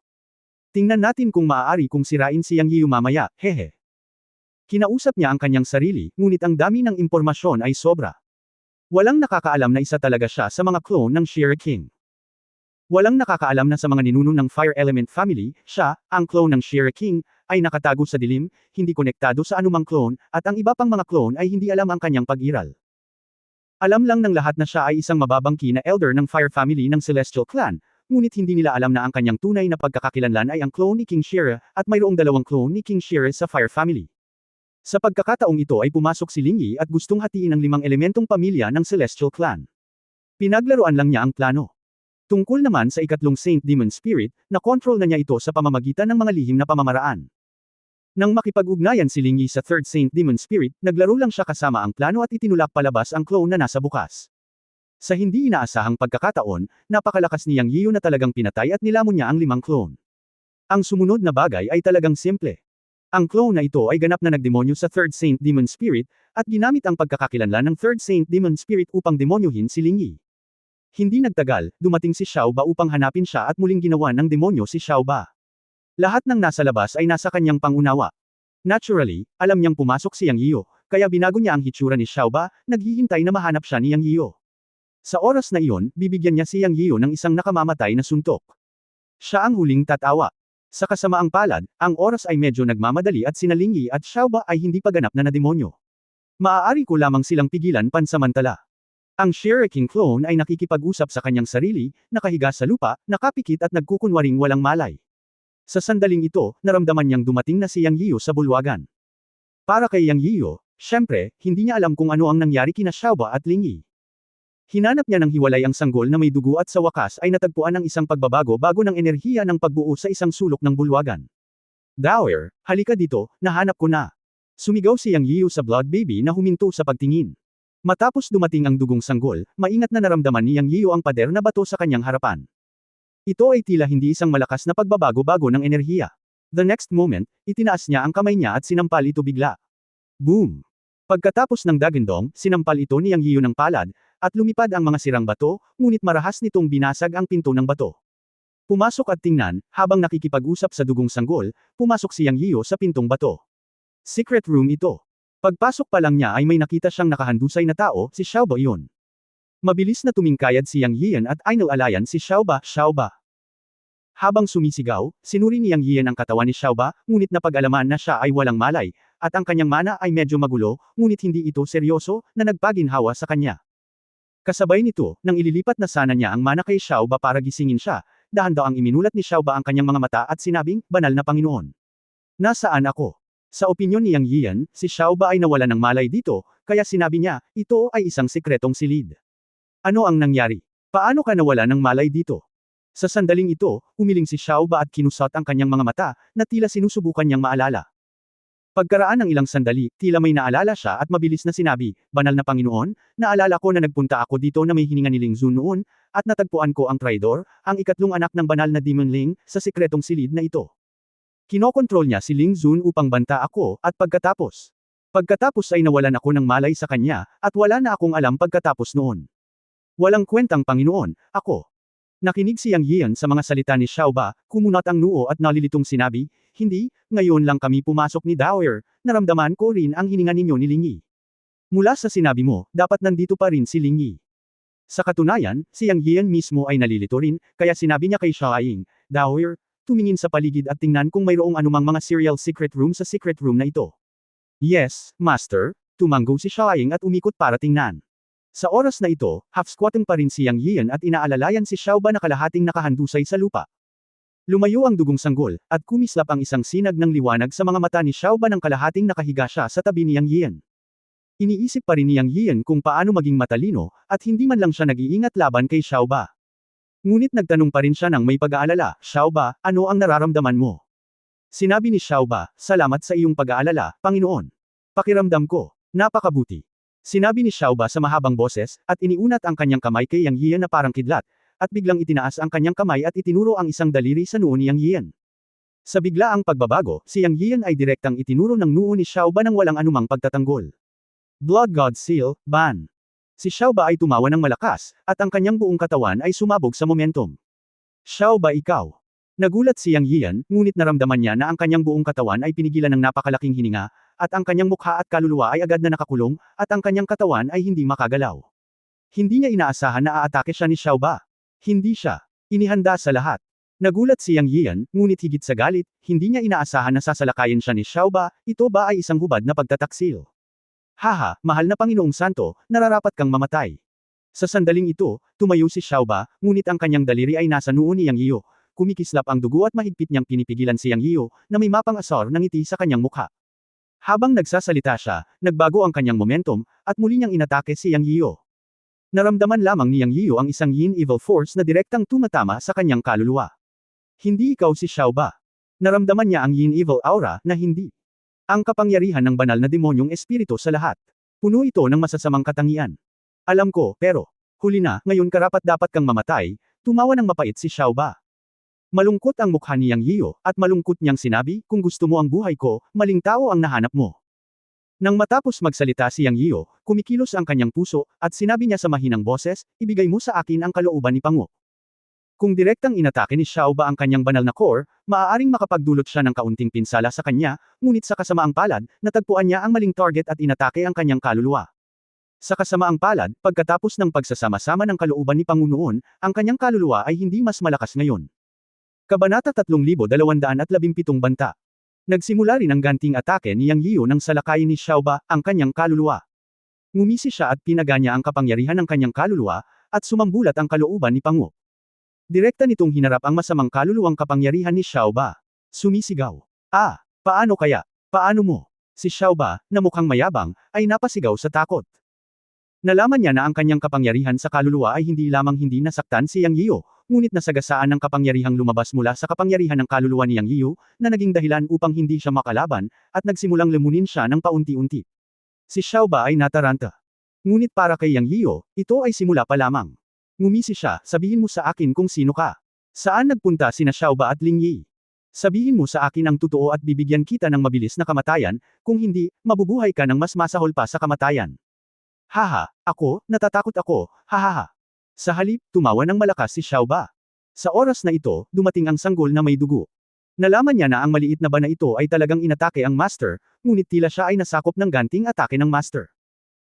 Tingnan natin kung maaari kung sirain si Yang Yiu mamaya, hehe. Kinausap niya ang kanyang sarili, ngunit ang dami ng impormasyon ay sobra. Walang nakakaalam na isa talaga siya sa mga clone ng Shire King. Walang nakakaalam na sa mga ninuno ng Fire Element Family, siya, ang clone ng Shire King, ay nakatago sa dilim, hindi konektado sa anumang clone, at ang iba pang mga clone ay hindi alam ang kanyang pag-iral. Alam lang ng lahat na siya ay isang mababangki na elder ng Fire Family ng Celestial Clan, ngunit hindi nila alam na ang kanyang tunay na pagkakakilanlan ay ang clone ni King Shire, at mayroong 2 clone ni King Shire sa Fire Family. Sa pagkakataong ito ay pumasok si Ling Yi at gustong hatiin ang 5 elementong pamilya ng Celestial Clan. Pinaglaruan lang niya ang plano. Tungkol naman sa ikatlong Saint Demon Spirit, na-control na niya ito sa pamamagitan ng mga lihim na pamamaraan. Nang makipag-ugnayan si Ling Yi sa Third Saint Demon Spirit, naglaro lang siya kasama ang plano at itinulak palabas ang clone na nasa bukas. Sa hindi inaasahang pagkakataon, napakalakas ni Yang Yiu na talagang pinatay at nilamon niya ang 5 clone. Ang sumunod na bagay ay talagang simple. Ang clone na ito ay ganap na nagdemonyo sa Third Saint Demon Spirit, at ginamit ang pagkakakilanlan ng Third Saint Demon Spirit upang demonyohin si Ling Yi. Hindi nagtagal, dumating si Xiao Ba upang hanapin siya at muling ginawa ng demonyo si Xiao Ba. Lahat ng nasa labas ay nasa kanyang pangunawa. Naturally, alam niyang pumasok si Yang Yiu, kaya binago niya ang hitsura ni Xiao Ba, naghihintay na mahanap siya ni Yang Yiu. Sa oras na iyon, bibigyan niya si Yang Yiyo ng isang nakamamatay na suntok. Siya ang huling tatawa. Sa kasamaang palad, ang oras ay medyo nagmamadali at sina Ling Yi at Xiaoba ay hindi pa ganap na demonyo. Maaari ko lamang silang pigilan pansamantala. Ang Shuriken clone ay nakikipag-usap sa kanyang sarili, nakahiga sa lupa, nakapikit at nagkukunwaring walang malay. Sa sandaling ito, naramdaman niyang dumating na si Yang Yiyo sa bulwagan. Para kay Yang Yiyo, syempre, hindi niya alam kung ano ang nangyari kina Xiaoba at Ling Yi. Hinanap niya ng hiwalay ang sanggol na may dugo at sa wakas ay natagpuan ang isang pagbabago ng enerhiya ng pagbuo sa isang sulok ng bulwagan. Dower, halika dito, nahanap ko na. Sumigaw si Yang Yiyo sa Blood Baby na huminto sa pagtingin. Matapos dumating ang dugong sanggol, maingat na naramdaman ni Yang Yiyo ang pader na bato sa kanyang harapan. Ito ay tila hindi isang malakas na pagbabago ng enerhiya. The next moment, itinaas niya ang kamay niya at sinampal ito bigla. Boom! Pagkatapos ng dagandong, sinampal ito ni Yang Yiyo ng palad, at lumipad ang mga sirang bato, ngunit marahas nitong binasag ang pinto ng bato. Pumasok at tingnan, habang nakikipag-usap sa dugong sanggol, pumasok si Yang Yiyo sa pintong bato. Secret room ito. Pagpasok pa lang niya ay may nakita siyang nakahandusay na tao, si Xiaoba iyon. Mabilis na tumingkayad si Yang Yiyan at inalayan si Xiaoba. Habang sumisigaw, sinuri ni Yang Yiyan ang katawan ni Xiaoba, ngunit napag-alaman na siya ay walang malay, at ang kanyang mana ay medyo magulo, ngunit hindi ito seryoso, na nagpaginhawa sa kanya. Kasabay nito, nang ililipat na sana niya ang mana kay Xiaoba para gisingin siya, dahan-dahang iminulat ni Xiaoba ang kanyang mga mata at sinabing, "Banal na Panginoon. Nasaan ako?" Sa opinyon ni Yang Yiyan, si Xiaoba ay nawala ng malay dito, kaya sinabi niya, ito ay isang sikretong silid. Ano ang nangyari? Paano ka nawala ng malay dito? Sa sandaling ito, umiling si Xiaoba at kinusot ang kanyang mga mata, na tila sinusubukan niyang maalala. Pagkaraan ng ilang sandali, tila may naalala siya at mabilis na sinabi, "Banal na Panginoon, naalala ko na nagpunta ako dito na may hininga ni Ling Zun noon, at natagpuan ko ang Traidor, ang ikatlong anak ng banal na Demon Ling, sa sikretong silid na ito. Kinokontrol niya si Ling Zun upang banta ako, at pagkatapos ay nawalan ako ng malay sa kanya, at wala na akong alam pagkatapos noon. Walang kwentang Panginoon, ako." Nakinig si Yang Yiyan sa mga salita ni Xiaoba, kumunat ang noo at nalilitong sinabi, "Hindi, ngayon lang kami pumasok ni Dower, naramdaman ko rin ang hininga ninyo ni Ling Yi. Mula sa sinabi mo, dapat nandito pa rin si Ling Yi." Sa katunayan, si Yang Yiyan mismo ay nalilito rin, kaya sinabi niya kay Xiaoying, "Dower, tumingin sa paligid at tingnan kung mayroong anumang mga serial secret room sa secret room na ito." "Yes, Master," tumanggo si Xiaoying at umikot para tingnan. Sa oras na ito, half-squatting pa rin si Yang Yiyan at inaalalayan si Xiaoba na kalahating nakahandusay sa lupa. Lumayo ang dugong sanggol, at kumislap ang isang sinag ng liwanag sa mga mata ni Xiaoba nang kalahating nakahiga siya sa tabi ni Yang Yiyan. Iniisip pa rin ni Yang Yiyan kung paano maging matalino, at hindi man lang siya nag-iingat laban kay Xiaoba. Ngunit nagtanong pa rin siya ng may pag-aalala, "Xiaoba, ano ang nararamdaman mo?" Sinabi ni Xiaoba, "Salamat sa iyong pag-aalala, Panginoon. Pakiramdam ko, napakabuti." Sinabi ni Xiaoba sa mahabang boses, at iniunat ang kanyang kamay kay Yang Yiyan na parang kidlat, at biglang itinaas ang kanyang kamay at itinuro ang isang daliri sa noo ni Yang Yiyan. Sa biglaang pagbabago, si Yang Yiyan ay direktang itinuro ng noo ni Xiaoba nang walang anumang pagtatanggol. Blood God Seal, Ban. Si Xiaoba ay tumawa ng malakas, at ang kanyang buong katawan ay sumabog sa momentum. "Xiaoba, ikaw." Nagulat si Yang Yiyan, ngunit naramdaman niya na ang kanyang buong katawan ay pinigilan ng napakalaking hininga, at ang kanyang mukha at kaluluwa ay agad na nakakulong, at ang kanyang katawan ay hindi makagalaw. Hindi niya inaasahan na aatake siya ni Xiaoba. Hindi siya inihanda sa lahat. Nagulat si Yang Yiyan, ngunit higit sa galit, hindi niya inaasahan na sasalakayin siya ni Xiaoba, ito ba ay isang hubad na pagtataksil? "Haha, mahal na Panginoong Santo, nararapat kang mamatay." Sa sandaling ito, tumayo si Xiaoba, ngunit ang kanyang daliri ay nasa noo ni Yang Yiyo. Kumikislap ang dugo at mahigpit niyang pinipigilan si Yang Yiyo, na may mapang-asar na ngiti sa kanyang mukha. Habang nagsasalita siya, nagbago ang kanyang momentum, at muli niyang inatake si Yang Yiyo. Naramdaman lamang ni Yang Yiyo ang isang yin evil force na direktang tumatama sa kanyang kaluluwa. "Hindi ikaw si Xiaoba." Naramdaman niya ang yin evil aura, na hindi ang kapangyarihan ng banal na demonyong espiritu sa lahat. Puno ito ng masasamang katangian. "Alam ko, pero huli na, ngayon karapat-dapat kang mamatay," tumawa ng mapait si Xiaoba. Malungkot ang mukha ni Yang Yiyo, at malungkot niyang sinabi, "Kung gusto mo ang buhay ko, maling tao ang nahanap mo." Nang matapos magsalita si Yang Yiyo, kumikilos ang kanyang puso, at sinabi niya sa mahinang boses, "Ibigay mo sa akin ang kalooban ni Pango." Kung direktang inatake ni Xiaoba ang kanyang banal na core, maaaring makapagdulot siya ng kaunting pinsala sa kanya, ngunit sa kasamaang palad, natagpuan niya ang maling target at inatake ang kanyang kaluluwa. Sa kasamaang palad, pagkatapos ng pagsasama-sama ng kalooban ni Pangunoon, ang kanyang kaluluwa ay hindi mas malakas ngayon. Kabanata 3217 Banta. Nagsimula rin ang ganting atake ni Yang Yiu nang salakayin ni Xiaoba ang kanyang kaluluwa. Ngumisi siya at pinaganya ang kapangyarihan ng kanyang kaluluwa, at sumambulat ang kalooban ni Pangu. Direkta nitong hinarap ang masamang kaluluwang kapangyarihan ni Xiaoba. Sumisigaw. Ah! Paano kaya? Paano mo? Si Xiaoba, na mukhang mayabang, ay napasigaw sa takot. Nalaman niya na ang kanyang kapangyarihan sa kaluluwa ay hindi lamang hindi nasaktan si Yang Yiu, ngunit nasagasaan ng kapangyarihang lumabas mula sa kapangyarihan ng kaluluwa ni Yang Yiu, na naging dahilan upang hindi siya makalaban, at nagsimulang lemunin siya ng paunti-unti. Si Xiaoba ay nataranta. Ngunit para kay Yang Yiu, ito ay simula pa lamang. Ngumisi siya, sabihin mo sa akin kung sino ka. Saan nagpunta sina Xiaoba at Ling Yi? Sabihin mo sa akin ang totoo at bibigyan kita ng mabilis na kamatayan, kung hindi, mabubuhay ka ng mas masahol pa sa kamatayan. Haha, ako, natatakot ako, hahaha. Sa halip, tumawa ng malakas si Xiaoba. Sa oras na ito, dumating ang sanggol na may dugo. Nalaman niya na ang maliit na bana ito ay talagang inatake ang master, ngunit tila siya ay nasakop ng ganting atake ng master.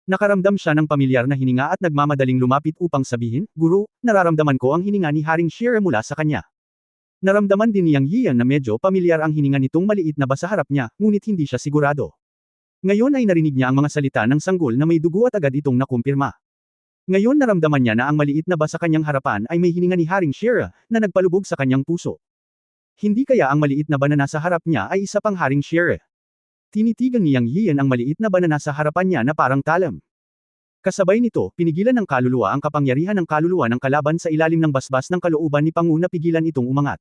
Nakaramdam siya ng pamilyar na hininga at nagmamadaling lumapit upang sabihin, Guru, nararamdaman ko ang hininga ni Haring Shire mula sa kanya. Naramdaman din ni Yang Yian na medyo pamilyar ang hininga nitong maliit na ba sa harap niya, ngunit hindi siya sigurado. Ngayon ay narinig niya ang mga salita ng sanggol na may dugo at agad itong nakumpirma. Ngayon naramdaman niya na ang maliit na ba sa kanyang harapan ay may hininga ni Haring Shire, na nagpalubog sa kanyang puso. Hindi kaya ang maliit na ba na nasa harap niya ay isa pang Haring Shire? Tinitigan ni Yang Yian ang maliit na ba na nasa harapan niya na parang talam. Kasabay nito, pinigilan ng kaluluwa ang kapangyarihan ng kaluluwa ng kalaban sa ilalim ng basbas ng kalooban ni Pangu na pigilan itong umangat.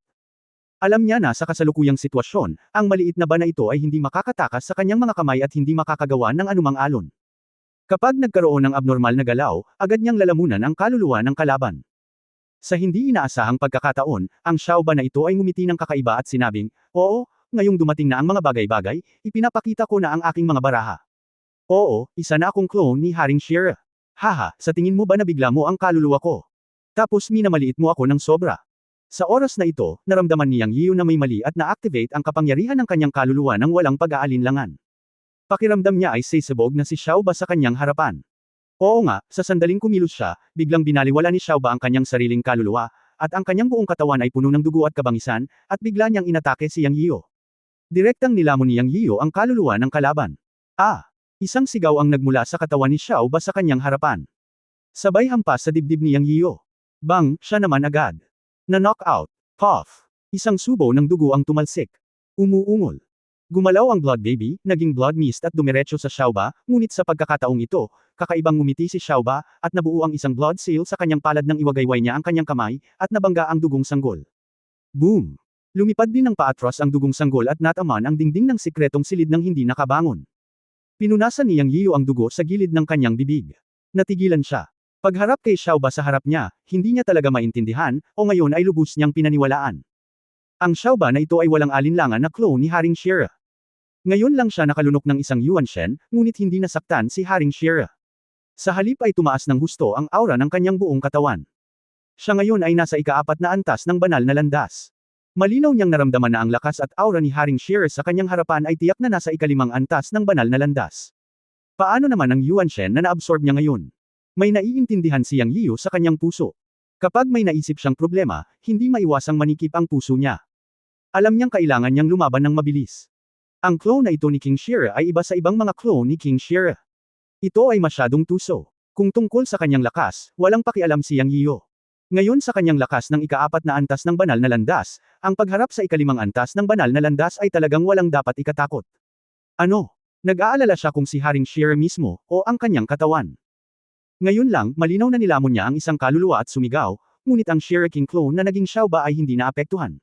Alam niya na sa kasalukuyang sitwasyon, ang maliit na bana ito ay hindi makakatakas sa kanyang mga kamay at hindi makakagawa ng anumang alon. Kapag nagkaroon ng abnormal na galaw, agad niyang lalamunan ang kaluluwa ng kalaban. Sa hindi inaasahang pagkakataon, ang Xiaoba na ito ay ngumiti ng kakaiba at sinabing, Oo, ngayong dumating na ang mga bagay-bagay, ipinapakita ko na ang aking mga baraha. Oo, isa na akong clone ni Haring Shire. Haha, sa tingin mo ba nabigla mo ang kaluluwa ko? Tapos minamaliit mo ako ng sobra. Sa oras na ito, naramdaman ni Yang Yiu na may mali at na-activate ang kapangyarihan ng kanyang kaluluwa ng walang pag-aalinlangan. Pakiramdam niya ay sisibog na si Xiaoba sa kanyang harapan. Oo nga, sa sandaling kumilos siya, biglang binaliwala ni Xiaoba ang kanyang sariling kaluluwa, at ang kanyang buong katawan ay puno ng dugo at kabangisan, at bigla niyang inatake si Yang Yiu. Direktang nilamon ni Yang Yiu ang kaluluwa ng kalaban. Ah! Isang sigaw ang nagmula sa katawan ni Xiaoba sa kanyang harapan. Sabay hampas sa dibdib ni Yang Yiu. Bang, siya naman agad. Na-knockout. Puff. Isang subo ng dugo ang tumalsik. Umuungol. Gumalaw ang blood baby, naging blood mist at dumiretso sa Xiaoba, ngunit sa pagkakataong ito, kakaibang ngumiti si Xiaoba, at nabuo ang isang blood seal sa kanyang palad nang iwagayway niya ang kanyang kamay, at nabangga ang dugong sanggol. Boom! Lumipad din ng paatros ang dugong sanggol at nataman ang dingding ng sikretong silid nang hindi nakabangon. Pinunasan ni Yang Yiu ang dugo sa gilid ng kanyang bibig. Natigilan siya. Pagharap kay Xiaoba sa harap niya, hindi niya talaga maintindihan, o ngayon ay lubos niyang pinaniwalaan. Ang Xiaoba na ito ay walang alinlangan na clone ni Haring Shire. Ngayon lang siya nakalunok ng isang Yuan Shen, ngunit hindi nasaktan si Haring Shire. Sa halip ay tumaas ng husto ang aura ng kanyang buong katawan. Siya ngayon ay nasa ika-4 na antas ng banal na landas. Malinaw niyang naramdaman na ang lakas at aura ni Haring Shire sa kanyang harapan ay tiyak na nasa ika-5 antas ng banal na landas. Paano naman ang Yuan Shen na naabsorb niya ngayon? May naiintindihan si Yang Yiu sa kanyang puso. Kapag may naisip siyang problema, hindi maiwasang manikip ang puso niya. Alam niyang kailangan niyang lumaban ng mabilis. Ang clone na ito ni King Shire ay iba sa ibang mga clone ni King Shire. Ito ay masyadong tuso. Kung tungkol sa kanyang lakas, walang pakialam si Yang Yiu. Ngayon sa kanyang lakas ng ika-4 na antas ng banal na landas, ang pagharap sa ika-5 antas ng banal na landas ay talagang walang dapat ikatakot. Ano? Nag-aalala siya kung si Haring Shire mismo, o ang kanyang katawan. Ngayon lang, malinaw na nilamon niya ang isang kaluluwa at sumigaw, ngunit ang Shire King clone na naging Xiaoba ay hindi naapektuhan.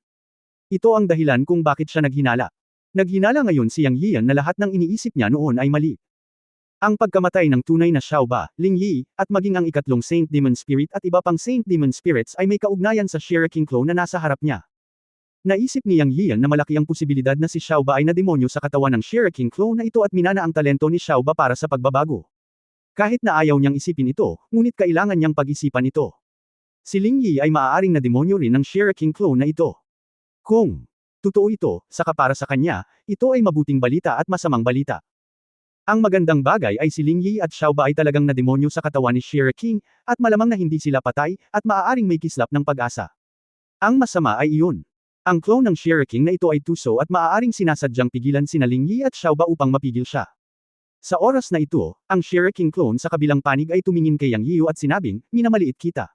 Ito ang dahilan kung bakit siya naghinala. Naghinala ngayon si Yang Yian na lahat ng iniisip niya noon ay mali. Ang pagkamatay ng tunay na Xiaoba, Ling Yi, at maging ang ikatlong Saint Demon Spirit at iba pang Saint Demon Spirits ay may kaugnayan sa Shire King clone na nasa harap niya. Naisip ni Yang Yian na malaki ang posibilidad na si Xiaoba ay nademonyo sa katawan ng Shire King clone na ito at minana ang talento ni Xiaoba para sa pagbabago. Kahit na ayaw niyang isipin ito, ngunit kailangan niyang pag-isipan ito. Si Ling Yi ay maaaring na demonyo rin ng Shire King clone na ito. Kung totoo ito, saka para sa kanya, ito ay mabuting balita at masamang balita. Ang magandang bagay ay si Ling Yi at Xiaoba ay talagang nademonyo sa katawan ni Shira King, at malamang na hindi sila patay, at maaaring may kislap ng pag-asa. Ang masama ay iyon. Ang clone ng Shira King na ito ay tuso at maaaring sinasadyang pigilan sina Ling Yi at Xiaoba upang mapigil siya. Sa oras na ito, ang Shira King clone sa kabilang panig ay tumingin kay Yang Yiu at sinabing, minamaliit kita.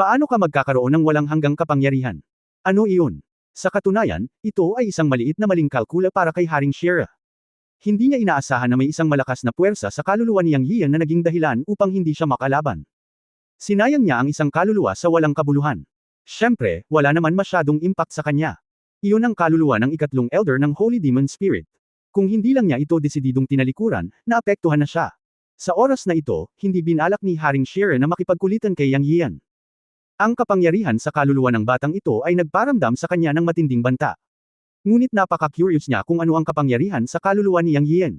Paano ka magkakaroon ng walang hanggang kapangyarihan? Ano iyon? Sa katunayan, ito ay isang maliit na maling kalkula para kay Haring Shira. Hindi niya inaasahan na may isang malakas na puwersa sa kaluluwa ni Yang Yian na naging dahilan upang hindi siya makalaban. Sinayang niya ang isang kaluluwa sa walang kabuluhan. Siyempre, wala naman masyadong impact sa kanya. Iyon ang kaluluwa ng ikatlong elder ng Holy Demon Spirit. Kung hindi lang niya ito desididong tinalikuran, naapektuhan na siya. Sa oras na ito, hindi binalak ni Haring Shira na makipagkulitan kay Yang Yian. Ang kapangyarihan sa kaluluwa ng batang ito ay nagparamdam sa kanya ng matinding banta. Ngunit napaka-curious niya kung ano ang kapangyarihan sa kaluluwa ni Yang Yian.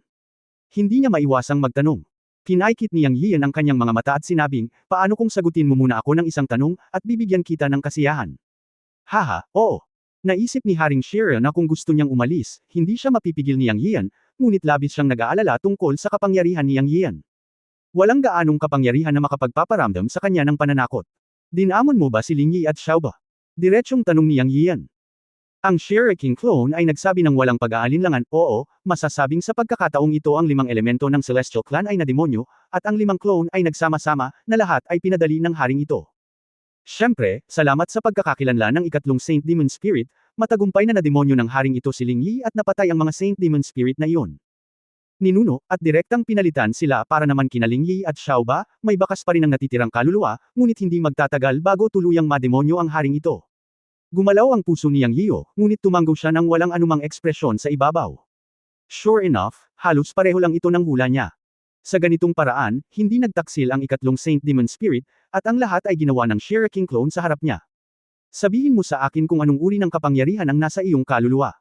Hindi niya maiwasang magtanong. Pinaikit ni Yang Yian ang kanyang mga mata at sinabing, paano kung sagutin mo muna ako ng isang tanong, at bibigyan kita ng kasiyahan? Haha, oo. Naisip ni Haring Shira na kung gusto niyang umalis, hindi siya mapipigil ni Yang Yian, ngunit labis siyang nag-aalala tungkol sa kapangyarihan ni Yang Yian. Walang gaanong kapangyarihan na makapagpaparamdam sa kanya ng pananakot. Dinamon mo ba si Ling Yi at Xiaoba? Diretsyong tanong ni Yang Yian. Ang Shira King clone ay nagsabi ng walang pag-aalinlangan, oo, masasabing sa pagkakataong ito ang 5 elemento ng Celestial Clan ay nademonyo, at ang 5 clone ay nagsama-sama, na lahat ay pinadali ng haring ito. Siyempre, salamat sa pagkakakilanlan ng ikatlong Saint Demon Spirit, matagumpay na nademonyo ng haring ito si Ling Yi at napatay ang mga Saint Demon Spirit na iyon. Ninuno, at direktang pinalitan sila para naman kina Ling Yi at Xiaoba, may bakas pa rin ang natitirang kaluluwa, ngunit hindi magtatagal bago tuluyang mademonyo ang haring ito. Gumalaw ang puso ni Yang Yiu, ngunit tumanggo siya ng walang anumang ekspresyon sa ibabaw. Sure enough, halos pareho lang ito ng hula niya. Sa ganitong paraan, hindi nagtaksil ang ikatlong Saint Demon Spirit, at ang lahat ay ginawa ng Shira King clone sa harap niya. Sabihin mo sa akin kung anong uri ng kapangyarihan ang nasa iyong kaluluwa.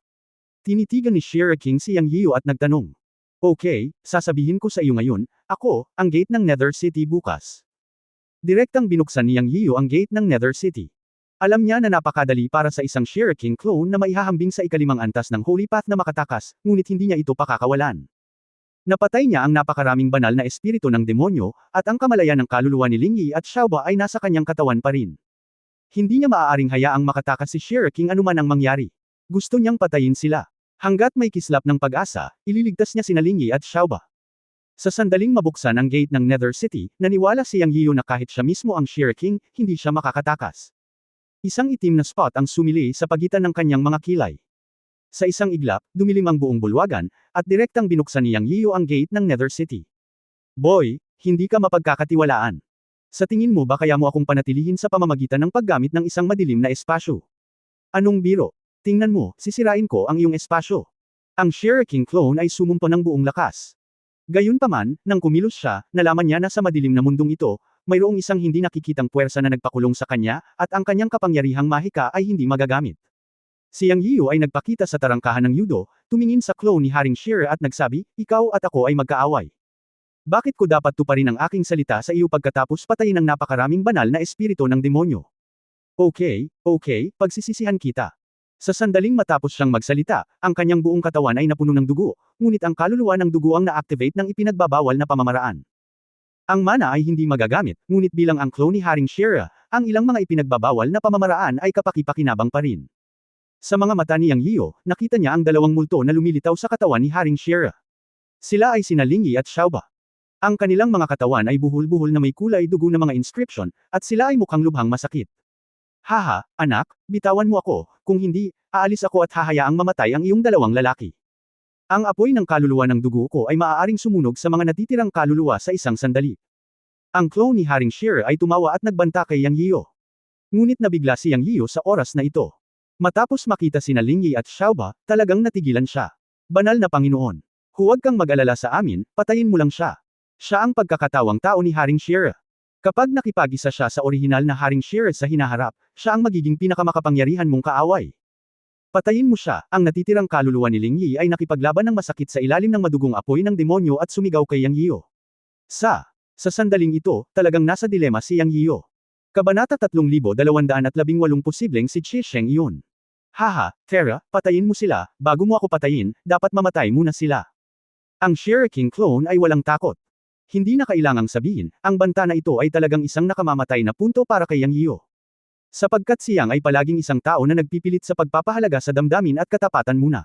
Tinitigan ni Shira King si Yang Yiu at nagtanong. Okay, sasabihin ko sa iyo ngayon, ako, ang gate ng Nether City bukas. Direktang binuksan ni Yang Yiu ang gate ng Nether City. Alam niya na napakadali para sa isang Shira King clone na maihahambing sa ikalimang antas ng Holy Path na makatakas, ngunit hindi niya ito pakakawalan. Napatay niya ang napakaraming banal na espiritu ng demonyo, at ang kamalayan ng kaluluwa ni Ling Yi at Xiaoba ay nasa kanyang katawan pa rin. Hindi niya maaaring hayaang makatakas si Shira King anuman ang mangyari. Gusto niyang patayin sila. Hanggat may kislap ng pag-asa, ililigtas niya sina Ling Yi at Xiaoba. Sa sandaling mabuksan ang gate ng Nether City, naniwala si Yang Yiu na kahit siya mismo ang Shira King, hindi siya makakatakas. Isang itim na spot ang sumili sa pagitan ng kanyang mga kilay. Sa isang iglap, dumilim ang buong bulwagan, at direktang binuksan ni Yang Yiu ang gate ng Nether City. Boy, hindi ka mapagkakatiwalaan. Sa tingin mo ba kaya mo akong panatilihin sa pamamagitan ng paggamit ng isang madilim na espasyo? Anong biro? Tingnan mo, sisirain ko ang iyong espasyo. Ang Shira King clone ay sumumpa ng buong lakas. Gayunpaman, nang kumilos siya, nalaman niya na sa madilim na mundong ito, mayroong isang hindi nakikitang puwersa na nagpakulong sa kanya, at ang kanyang kapangyarihang mahika ay hindi magagamit. Si Yang Yiu ay nagpakita sa tarangkahan ng Yudo, tumingin sa clone ni Haring Shira at nagsabi, ikaw at ako ay magkaaway. Bakit ko dapat tuparin ang aking salita sa iyo pagkatapos patayin ang napakaraming banal na espiritu ng demonyo? Okay, pagsisisihan kita. Sa sandaling matapos siyang magsalita, ang kanyang buong katawan ay napuno ng dugo, ngunit ang kaluluwa ng dugo ang na-activate ng ipinagbabawal na pamamaraan. Ang mana ay hindi magagamit, ngunit bilang ang clone ni Haring Shira, ang ilang mga ipinagbabawal na pamamaraan ay kapaki-pakinabang pa rin. Sa mga mata ni Yang Yiu, nakita niya ang dalawang multo na lumilitaw sa katawan ni Haring Shira. Sila ay sina Ling Yi at Xiaoba. Ang kanilang mga katawan ay buhol-buhol na may kulay dugo na mga inscription, at sila ay mukhang lubhang masakit. Haha, anak, bitawan mo ako, kung hindi, aalis ako at hahayaang mamatay ang iyong dalawang lalaki. Ang apoy ng kaluluwa ng dugo ko ay maaaring sumunog sa mga natitirang kaluluwa sa isang sandali. Ang clone ni Haring Shira ay tumawa at nagbanta kay Yang Yiu. Ngunit nabigla si Yang Yiu sa oras na ito. Matapos makita sina Ling Yi at Xiaoba, talagang natigilan siya. Banal na Panginoon. Huwag kang mag-alala sa amin, patayin mo lang siya. Siya ang pagkakatawang tao ni Haring Shira. Kapag nakipag-isa siya sa orihinal na Haring Shira sa hinaharap, siya ang magiging pinakamakapangyarihan mong kaaway. Patayin mo siya, ang natitirang kaluluwa ni Ling Yi ay nakipaglaban ng masakit sa ilalim ng madugong apoy ng demonyo at sumigaw kay Yang Yiu. Sa sandaling ito, talagang nasa dilema si Yang Yiu. Kabanata 3218 posibleng si Qi Sheng iyon. Haha, Terra, patayin mo sila, bago mo ako patayin, dapat mamatay muna sila. Ang Shiraking clone ay walang takot. Hindi na kailangang sabihin, ang banta na ito ay talagang isang nakamamatay na punto para kay Yang Yiu. Sapagkat siyang ay palaging isang tao na nagpipilit sa pagpapahalaga sa damdamin at katapatan muna.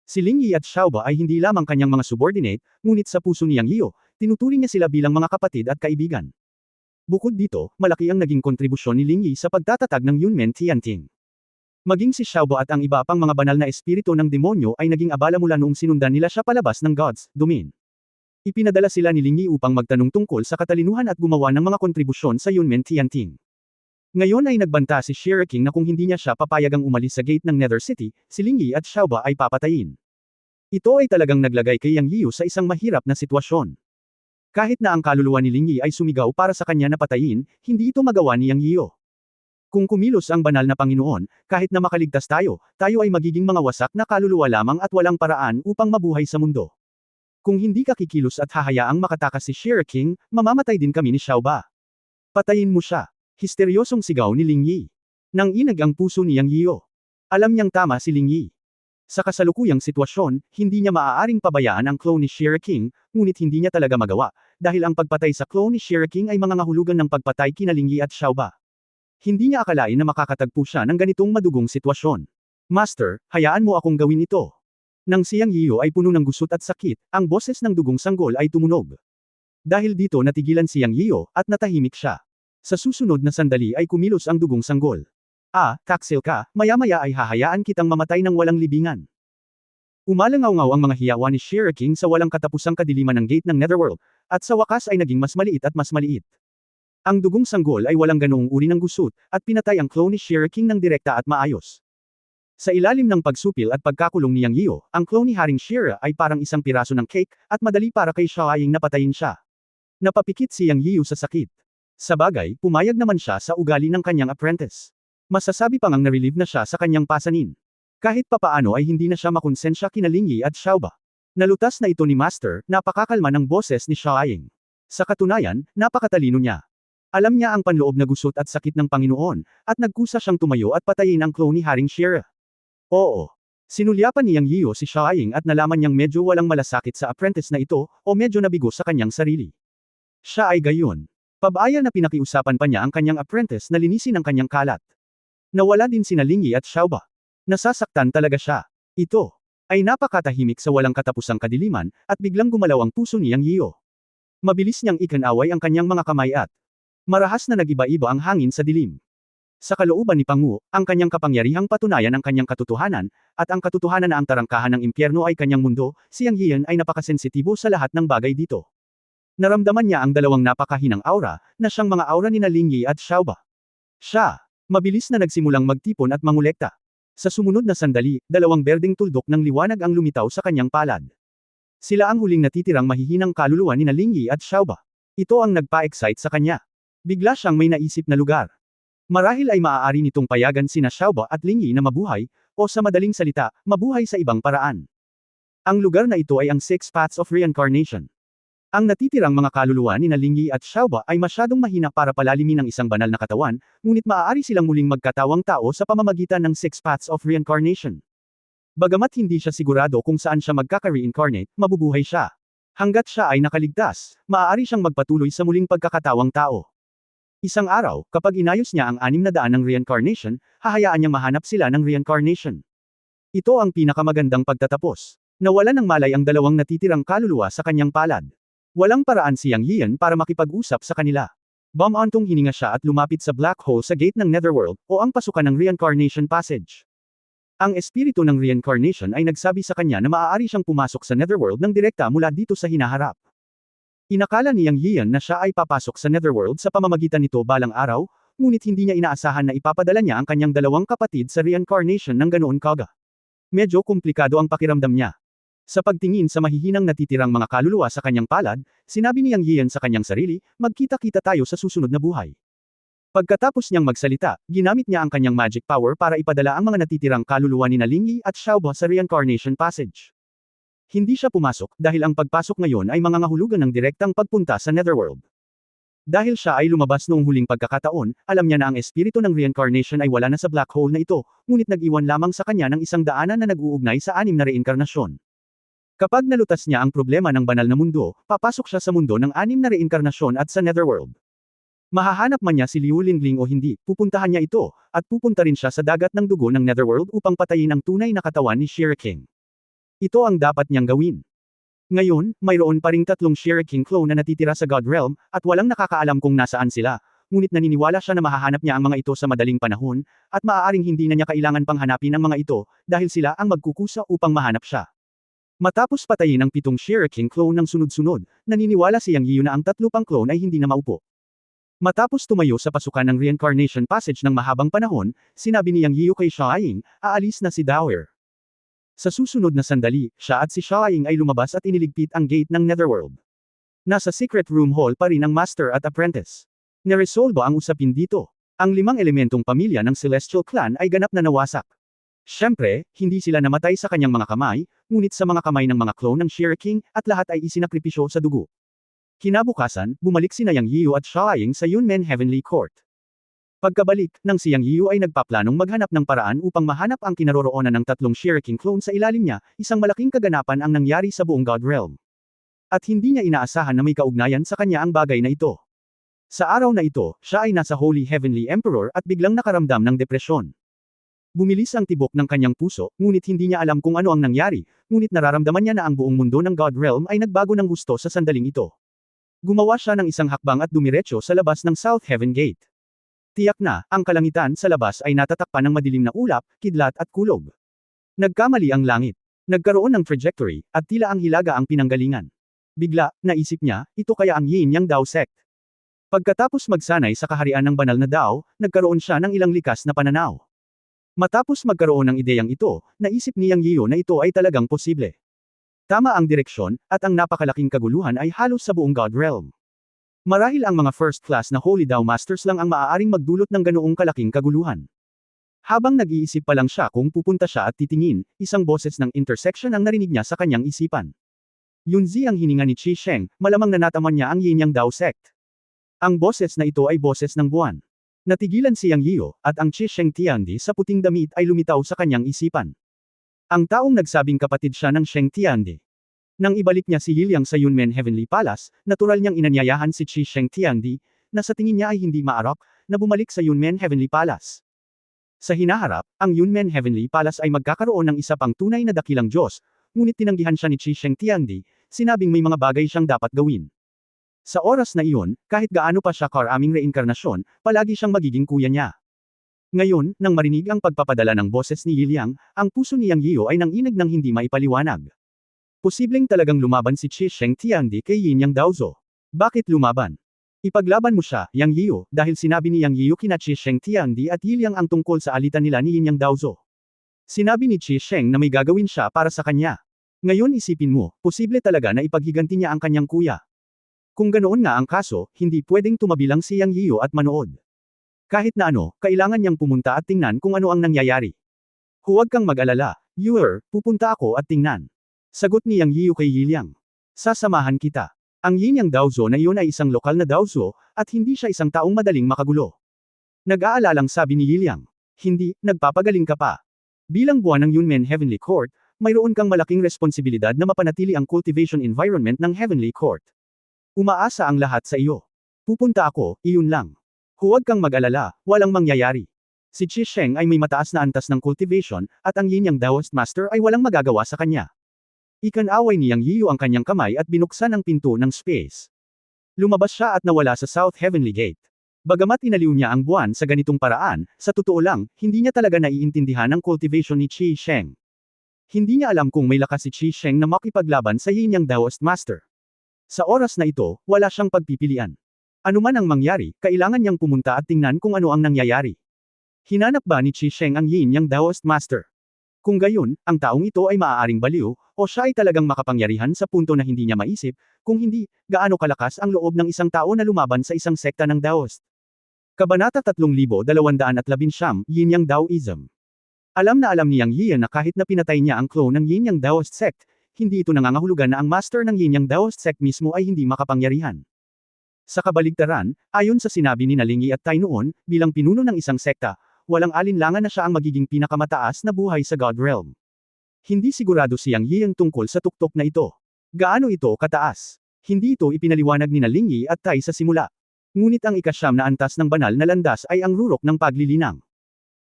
Si Ling Yi at Xiaoba ay hindi lamang kanyang mga subordinate, ngunit sa puso ni Yang Yiu, tinuturing niya sila bilang mga kapatid at kaibigan. Bukod dito, malaki ang naging kontribusyon ni Ling Yi sa pagtatatag ng Yunmen Tianting. Maging si Xiaoba at ang iba pang mga banal na espiritu ng demonyo ay naging abala mula noong sinundan nila siya palabas ng God's Domain. Ipinadala sila ni Ling Yi upang magtanong tungkol sa katalinuhan at gumawa ng mga kontribusyon sa Yunmen Tianting. Ngayon ay nagbanta si Shiraking na kung hindi niya siya papayagang umalis sa gate ng Nether City, si Ling Yi at Xiaoba ay papatayin. Ito ay talagang naglagay kay Yang Yiu sa isang mahirap na sitwasyon. Kahit na ang kaluluwa ni Ling Yi ay sumigaw para sa kanya na patayin, hindi ito magawa ni Yang Yiu. Kung kumilos ang banal na Panginoon, kahit na makaligtas tayo, tayo ay magiging mga wasak na kaluluwa lamang at walang paraan upang mabuhay sa mundo. Kung hindi ka kikilos at hahayaang makatakas si Shiraking, mamamatay din kami ni Xiaoba. Patayin mo siya. Histeryosong sigaw ni Ling Yi. Nang inag ang puso ni Yang Yiu. Alam niyang tama si Ling Yi. Sa kasalukuyang sitwasyon, hindi niya maaaring pabayaan ang clone ni Shiraking, ngunit hindi niya talaga magawa, dahil ang pagpatay sa clone ni Shiraking ay mangangahulugan ng pagpatay kina Ling Yi at Xiaoba. Hindi niya akalain na makakatagpo siya ng ganitong madugong sitwasyon. Master, hayaan mo akong gawin ito. Nang si Yang Yiu ay puno ng gusot at sakit, ang boses ng dugong sanggol ay tumunog. Dahil dito natigilan si Yang Yiu, at natahimik siya. Sa susunod na sandali ay kumilos ang dugong sanggol. Taksil ka, maya-maya ay hahayaan kitang mamatay ng walang libingan. Umalangaw-ngaw ang mga hiyawan ni Shiraking sa walang katapusang kadiliman ng gate ng Netherworld, at sa wakas ay naging mas maliit at mas maliit. Ang dugong sanggol ay walang ganoong uri ng gusot, at pinatay ang clone ni Shiraking ng direkta at maayos. Sa ilalim ng pagsupil at pagkakulong ni Yang Yiu, ang clone ni Haring Shira ay parang isang piraso ng cake, at madali para kay Xiaoying na patayin siya. Napapikit si Yang Yiu sa sakit. Sa bagay, pumayag naman siya sa ugali ng kanyang apprentice. Masasabi pang ang narelieve na siya sa kanyang pasanin. Kahit papaano ay hindi na siya makonsensya kina Ling Yi at Xiaoba. Nalutas na ito ni Master, napakakalma ng boses ni Xiaoying. Sa katunayan, napakatalino niya. Alam niya ang panloob na gusot at sakit ng Panginoon, at nagkusa siyang tumayo at patayin ang clone ni Haring Shira. Oo. Sinulyapan ni Yang Yiu si Xiaoying at nalaman niyang medyo walang malasakit sa apprentice na ito, o medyo nabigo sa kanyang sarili. Siya ay gayon. Pabaya na pinakiusapan pa niya ang kanyang apprentice na linisin ang kanyang kalat. Nawala din sina Ling Yi at Xiaoba. Nasasaktan talaga siya. Ito ay napakatahimik sa walang katapusang kadiliman, at biglang gumalaw ang puso ni Yang Yiu. Mabilis niyang ikanaway ang kanyang mga kamay at marahas na nag-iba-iba ang hangin sa dilim. Sa kalooban ni Pangu, ang kanyang kapangyarihang patunayan ang kanyang katotohanan, at ang katotohanan na ang tarangkahan ng impyerno ay kanyang mundo, si Yang Yian ay napakasensitibo sa lahat ng bagay dito. Naramdaman niya ang dalawang napakahinang aura, na siyang mga aura ni Ling Yi at Xiaoba. Siya, mabilis na nagsimulang magtipon at mangolekta. Sa sumunod na sandali, dalawang berdeng tuldok ng liwanag ang lumitaw sa kanyang palad. Sila ang huling natitirang mahihinang kaluluwa ni Ling Yi at Xiaoba. Ito ang nagpa-excite sa kanya. Bigla siyang may naisip na lugar. Marahil ay maaari nitong payagan sina Xiaoba at Ling Yi na mabuhay, o sa madaling salita, mabuhay sa ibang paraan. Ang lugar na ito ay ang Six Paths of Reincarnation. Ang natitirang mga kaluluwa ni Ling Yi at Xiaoba ay masyadong mahina para palalimin ang isang banal na katawan, ngunit maaari silang muling magkatawang tao sa pamamagitan ng Six Paths of Reincarnation. Bagamat hindi siya sigurado kung saan siya magkaka-reincarnate, mabubuhay siya. Hanggat siya ay nakaligtas, maaari siyang magpatuloy sa muling pagkakatawang tao. Isang araw, kapag inayos niya ang 600 ng reincarnation, hahayaan niyang mahanap sila ng reincarnation. Ito ang pinakamagandang pagtatapos. Nawala ng malay ang dalawang natitirang kaluluwa sa kanyang palad. Walang paraan si Yang Yian para makipag-usap sa kanila. Bumantong hininga siya at lumapit sa black hole sa gate ng Netherworld, o ang pasukan ng reincarnation passage. Ang espiritu ng reincarnation ay nagsabi sa kanya na maaari siyang pumasok sa Netherworld ng direkta mula dito sa hinaharap. Inakala ni Yang Yian na siya ay papasok sa Netherworld sa pamamagitan nito balang araw, ngunit hindi niya inaasahan na ipapadala niya ang kanyang dalawang kapatid sa reincarnation ng ganoon kaga. Medyo komplikado ang pakiramdam niya. Sa pagtingin sa mahihinang natitirang mga kaluluwa sa kanyang palad, sinabi ni Yang Yian sa kanyang sarili, magkita-kita tayo sa susunod na buhay. Pagkatapos niyang magsalita, ginamit niya ang kanyang magic power para ipadala ang mga natitirang kaluluwa ni Ling Yi at Xiaoba sa reincarnation passage. Hindi siya pumasok dahil ang pagpasok ngayon ay mangangahulugan ng direktang pagpunta sa Netherworld. Dahil siya ay lumabas noong huling pagkakataon, alam niya na ang espiritu ng reincarnation ay wala na sa black hole na ito, ngunit nag-iwan lamang sa kanya ng isang daanan na nag-uugnay sa 6 na reinkarnasyon. Kapag nalutas niya ang problema ng banal na mundo, papasok siya sa mundo ng 6 na reinkarnasyon at sa Netherworld. Mahahanap man niya si Liu Lingling o hindi, pupuntahan niya ito, at pupunta rin siya sa dagat ng dugo ng Netherworld upang patayin ang tunay na katawan ni Shiraking. Ito ang dapat niyang gawin. Ngayon, mayroon pa ring 3 Shiraking clone na natitira sa God Realm, at walang nakakaalam kung nasaan sila, ngunit naniniwala siya na mahahanap niya ang mga ito sa madaling panahon, at maaaring hindi na niya kailangan pang hanapin ang mga ito, dahil sila ang magkukusa upang mahanap siya. Matapos patayin ang 7 Shiraking clone ng sunod-sunod, naniniwala si Yang Yiyu na ang 3 pang clone ay hindi na maupo. Matapos tumayo sa pasukan ng Reincarnation Passage ng mahabang panahon, sinabi ni Yang Yiyu kay Xiaoying, aalis na si Dower. Sa susunod na sandali, siya at si Xiaoying ay lumabas at iniligpit ang gate ng Netherworld. Nasa secret room hall pa rin ang Master at Apprentice. Neresolba ang usapin dito. Ang 5 elementong pamilya ng Celestial Clan ay ganap na nawasak. Siyempre, hindi sila namatay sa kanyang mga kamay, ngunit sa mga kamay ng mga clone ng Shiraking, at lahat ay isinakripisyo sa dugo. Kinabukasan, bumalik sina Yang Yiyu at Xiaoying sa Yunmen Heavenly Court. Pagkabalik, nang si Yang Yiyu ay nagpaplanong maghanap ng paraan upang mahanap ang kinaroroonan ng 3 Shiraking clone sa ilalim niya, isang malaking kaganapan ang nangyari sa buong God Realm. At hindi niya inaasahan na may kaugnayan sa kanya ang bagay na ito. Sa araw na ito, siya ay nasa Holy Heavenly Emperor at biglang nakaramdam ng depresyon. Bumilis ang tibok ng kanyang puso, ngunit hindi niya alam kung ano ang nangyari, ngunit nararamdaman niya na ang buong mundo ng God Realm ay nagbago ng gusto sa sandaling ito. Gumawa siya ng isang hakbang at dumiretso sa labas ng South Heaven Gate. Tiyak na, ang kalangitan sa labas ay natatakpan ng madilim na ulap, kidlat at kulog. Nagkamali ang langit. Nagkaroon ng trajectory, at tila ang hilaga ang pinanggalingan. Bigla, naisip niya, ito kaya ang Yin Yang Dao sect. Pagkatapos magsanay sa kaharian ng banal na Dao, nagkaroon siya ng ilang likas na pananaw. Matapos magkaroon ng ideyang ito, naisip ni Yang Yiyu na ito ay talagang posible. Tama ang direksyon, at ang napakalaking kaguluhan ay halos sa buong God Realm. Marahil ang mga first class na Holy Dao Masters lang ang maaaring magdulot ng ganoong kalaking kaguluhan. Habang nag-iisip pa lang siya kung pupunta siya at titingin, isang boses ng intersection ang narinig niya sa kanyang isipan. Yunzi ang hininga ni Qi Sheng, malamang na nataman niya ang Yin Yang Dao sect. Ang boses na ito ay boses ng buwan. Natigilan si Yang Yiyu, at ang Qi Sheng Tiandi sa puting damit ay lumitaw sa kanyang isipan. Ang taong nagsabing kapatid siya ng Sheng Tiandi. Nang ibalik niya si Yiliang sa Yunmen Heavenly Palace, natural niyang inanyayahan si Qi Sheng Tiandi, na sa tingin niya ay hindi maarap, na bumalik sa Yunmen Heavenly Palace. Sa hinaharap, ang Yunmen Heavenly Palace ay magkakaroon ng isa pang tunay na dakilang Diyos, ngunit tinanggihan siya ni Qi Sheng Tiandi, sinabing may mga bagay siyang dapat gawin. Sa oras na iyon, kahit gaano pa siya karaming reinkarnasyon, palagi siyang magiging kuya niya. Ngayon, nang marinig ang pagpapadala ng boses ni Yiliang, ang puso ni Yang Yiyu ay nanginag ng hindi maipaliwanag. Posibleng talagang lumaban si Qi Sheng Tiandi kay Yin Yang Daozo. Bakit lumaban? Ipaglaban mo siya, Yang Yiyu, dahil sinabi ni Yang Yiyu kina Qi Sheng Tiandi at Yiliang ang tungkol sa alitan nila ni Yin Yang Daozo. Sinabi ni Qi Sheng na may gagawin siya para sa kanya. Ngayon isipin mo, posible talaga na ipaghiganti niya ang kanyang kuya. Kung ganoon nga ang kaso, hindi pwedeng tumabilang si Yang Yiyu at manood. Kahit na ano, kailangan niyang pumunta at tingnan kung ano ang nangyayari. Huwag kang mag-alala, Yuer, pupunta ako at tingnan. Sagot ni Yang Yiyu kay Yiliang. Sasamahan kita. Ang Yin Yang Daozo na iyon ay isang lokal na Daozo, at hindi siya isang taong madaling makagulo. Nag-aalalang sabi ni Yiliang. Hindi, nagpapagaling ka pa. Bilang buwan ng Yunmen Heavenly Court, mayroon kang malaking responsibilidad na mapanatili ang cultivation environment ng Heavenly Court. Umaasa ang lahat sa iyo. Pupunta ako, iyon lang. Huwag kang mag-alala, walang mangyayari. Si Qi Sheng ay may mataas na antas ng cultivation, at ang Yin Yang Daoist Master ay walang magagawa sa kanya. Ikanaway ni Yang Yiyu ang kanyang kamay at binuksan ang pinto ng space. Lumabas siya at nawala sa South Heavenly Gate. Bagamat inaliw niya ang buwan sa ganitong paraan, sa totoo lang, hindi niya talaga naiintindihan ang cultivation ni Qi Sheng. Hindi niya alam kung may lakas si Qi Sheng na makipaglaban sa Yin Yang Daoist Master. Sa oras na ito, wala siyang pagpipilian. Ano man ang mangyari, kailangan niyang pumunta at tingnan kung ano ang nangyayari. Hinanap ba ni Qi Sheng ang Yin Yang Daoist Master? Kung gayon, ang taong ito ay maaaring baliw, o siya ay talagang makapangyarihan sa punto na hindi niya maisip, kung hindi, gaano kalakas ang loob ng isang tao na lumaban sa isang sekta ng Daoist. Kabanata 3219 Yin Yang Daoism. Alam na alam ni Yang Yiyan na kahit na pinatay niya ang clone ng Yin Yang Daoist sect, hindi ito nangangahulugan na ang master ng Yin Yang Daoist sect mismo ay hindi makapangyarihan. Sa kabaligtaran, ayon sa sinabi ni Nalingi at Tai noon, bilang pinuno ng isang sekta, walang alinlangan na siya ang magiging pinakamataas na buhay sa God Realm. Hindi sigurado si Yang Yiyan tungkol sa tuktok na ito. Gaano ito kataas? Hindi ito ipinaliwanag ni Lingyi at Tai sa simula. Ngunit ang ikasyam na antas ng banal na landas ay ang rurok ng paglilinang.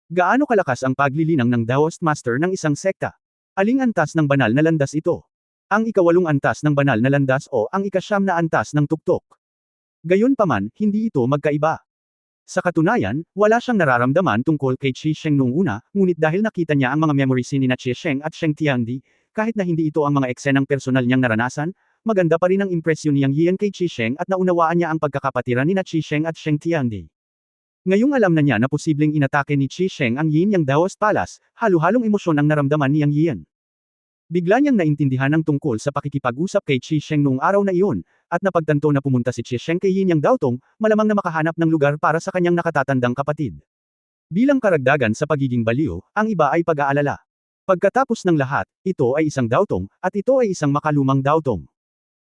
Gaano kalakas ang paglilinang ng Daoist Master ng isang sekta? Aling antas ng banal na landas ito? Ang ikawalong antas ng banal na landas o ang ikasyam na antas ng tuktok? Gayunpaman, hindi ito magkaiba. Sa katunayan, wala siyang nararamdaman tungkol kay Qi Sheng noong una, ngunit dahil nakita niya ang mga memories ni Qi Sheng at Sheng Tiandi, kahit na hindi ito ang mga eksenang personal niyang naranasan, maganda pa rin ang impresyon niyang Yiyan kay Qi Sheng at naunawaan niya ang pagkakapatiran ni Qi Sheng at Sheng Tiandi. Ngayong alam na niya na posibleng inatake ni Qi Sheng ang Yin Yang Daoist Palace, halo-halong emosyon ang naramdaman ni Yang Yiyan. Bigla niyang naintindihan ang tungkol sa pakikipag-usap kay Qi Sheng noong araw na iyon, at napagtanto na pumunta si Qi Sheng kay Yin Yang Daotong, malamang na makahanap ng lugar para sa kanyang nakatatandang kapatid. Bilang karagdagan sa pagiging baliw, ang iba ay pag-aalala. Pagkatapos ng lahat, ito ay isang Daotong, at ito ay isang makalumang Daotong.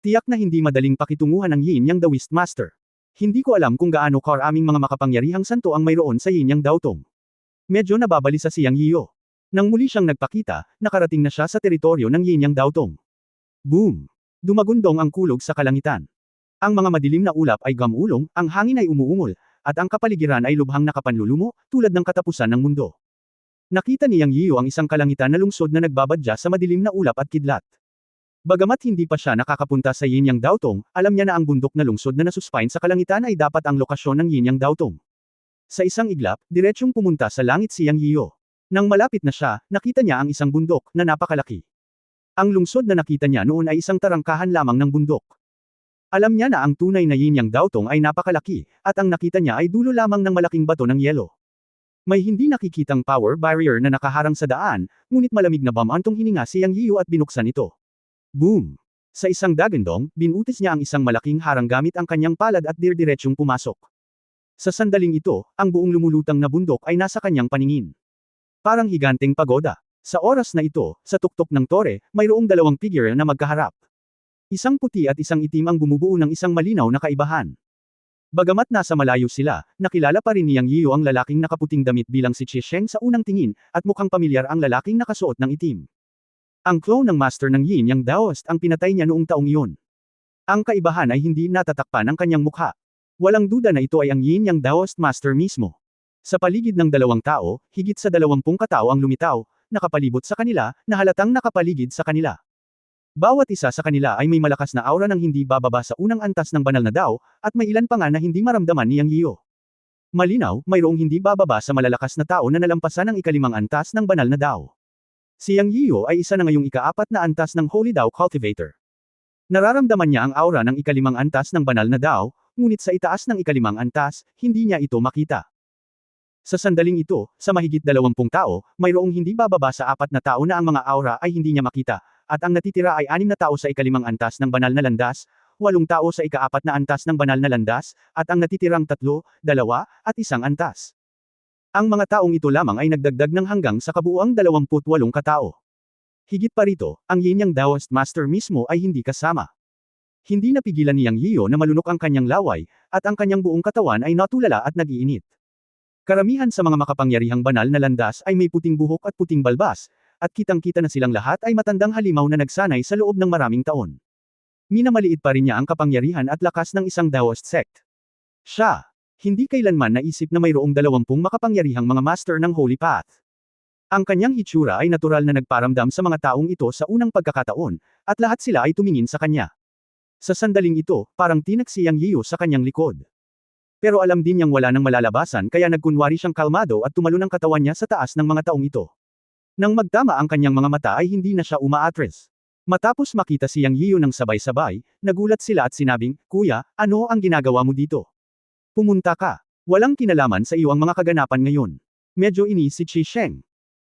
Tiyak na hindi madaling pakitunguhan ng Yin Yang Daoist Master. Hindi ko alam kung gaano karaming mga makapangyarihang santo ang mayroon sa Yin Yang Daotong. Medyo nababalisa si Yang Yiyo. Nang muli siyang nagpakita, nakarating na siya sa teritoryo ng Yin Yang Daotong. Boom! Dumagundong ang kulog sa kalangitan. Ang mga madilim na ulap ay gamulong, ang hangin ay umuungol, at ang kapaligiran ay lubhang nakapanlulumo, tulad ng katapusan ng mundo. Nakita ni Yang Yiyo ang isang kalangitan na lungsod na nagbabadya sa madilim na ulap at kidlat. Bagamat hindi pa siya nakakapunta sa Yin Yang Daotong, alam niya na ang bundok na lungsod na nasuspine sa kalangitan ay dapat ang lokasyon ng Yin Yang Daotong. Sa isang iglap, diretsyong pumunta sa langit si Yang Yiyo. Nang malapit na siya, nakita niya ang isang bundok na napakalaki. Ang lungsod na nakita niya noon ay isang tarangkahan lamang ng bundok. Alam niya na ang tunay na Yin Yang Daotong ay napakalaki, at ang nakita niya ay dulo lamang ng malaking bato ng yelo. May hindi nakikitang power barrier na nakaharang sa daan, ngunit malamig na bamantong hininga si Yang Yiyo at binuksan ito. Boom! Sa isang dagandong, binutis niya ang isang malaking harang gamit ang kanyang palad at dirdiretsyong pumasok. Sa sandaling ito, ang buong lumulutang na bundok ay nasa kanyang paningin. Parang higanteng pagoda. Sa oras na ito, sa tuktok ng tore, mayroong dalawang figure na magkaharap. Isang puti at isang itim ang bumubuo ng isang malinaw na kaibahan. Bagamat nasa malayo sila, nakilala pa rin ni Yang Yiyo ang lalaking nakaputing damit bilang si Qi Sheng sa unang tingin, at mukhang pamilyar ang lalaking nakasuot ng itim. Ang clone ng master ng Yin Yang Daoist ang pinatay niya noong taong iyon. Ang kaibahan ay hindi natatakpan ang kanyang mukha. Walang duda na ito ay ang Yin Yang Daoist Master mismo. Sa paligid ng dalawang tao, higit sa 20 katao ang lumitaw, nakapalibot sa kanila, na halatang nakapaligid sa kanila. Bawat isa sa kanila ay may malakas na aura ng hindi bababa sa unang antas ng banal na Dao, at may ilan pa nga na hindi maramdaman ni Yang Yiyo. Malinaw, mayroong hindi bababa sa malalakas na tao na nalampasan ang ikalimang antas ng banal na Dao. Si Yang Yiyo ay isa na ngayong ikaapat na antas ng Holy Dao Cultivator. Nararamdaman niya ang aura ng ikalimang antas ng banal na Dao, ngunit sa itaas ng ikalimang antas, hindi niya ito makita. Sa sandaling ito, sa mahigit 20 tao, mayroong hindi bababa sa 4 na tao na ang mga aura ay hindi niya makita, at ang natitira ay 6 na tao sa ikalimang antas ng banal na landas, 8 tao sa ika-4 na antas ng banal na landas, at ang natitirang 3, 2, at 1 antas. Ang mga taong ito lamang ay nagdagdag ng hanggang sa kabuuang 28 katao. Higit pa rito, ang Yin Yang Daoist Master mismo ay hindi kasama. Hindi napigilan ni Yang Yiyo na malunok ang kanyang laway, at ang kanyang buong katawan ay natulala at nag-iinit. Karamihan sa mga makapangyarihang banal na landas ay may puting buhok at puting balbas, at kitang-kita na silang lahat ay matandang halimaw na nagsanay sa loob ng maraming taon. Minamaliit pa rin niya ang kapangyarihan at lakas ng isang Daoist sect. Siya, hindi kailanman naisip na mayroong 20 makapangyarihang mga master ng Holy Path. Ang kanyang hitsura ay natural na nagparamdam sa mga taong ito sa unang pagkakataon, at lahat sila ay tumingin sa kanya. Sa sandaling ito, parang tinak si Yang Yiyo sa kanyang likod. Pero alam din niyang wala nang malalabasan kaya nagkunwari siyang kalmado at tumalon ang katawan niya sa taas ng mga taong ito. Nang magtama ang kanyang mga mata ay hindi na siya umaatres. Matapos makita si Yang Yiyo ng sabay-sabay, nagulat sila at sinabing, "Kuya, ano ang ginagawa mo dito? Pumunta ka. Walang kinalaman sa iyo ang mga kaganapan ngayon." Medyo inis si Qi Sheng.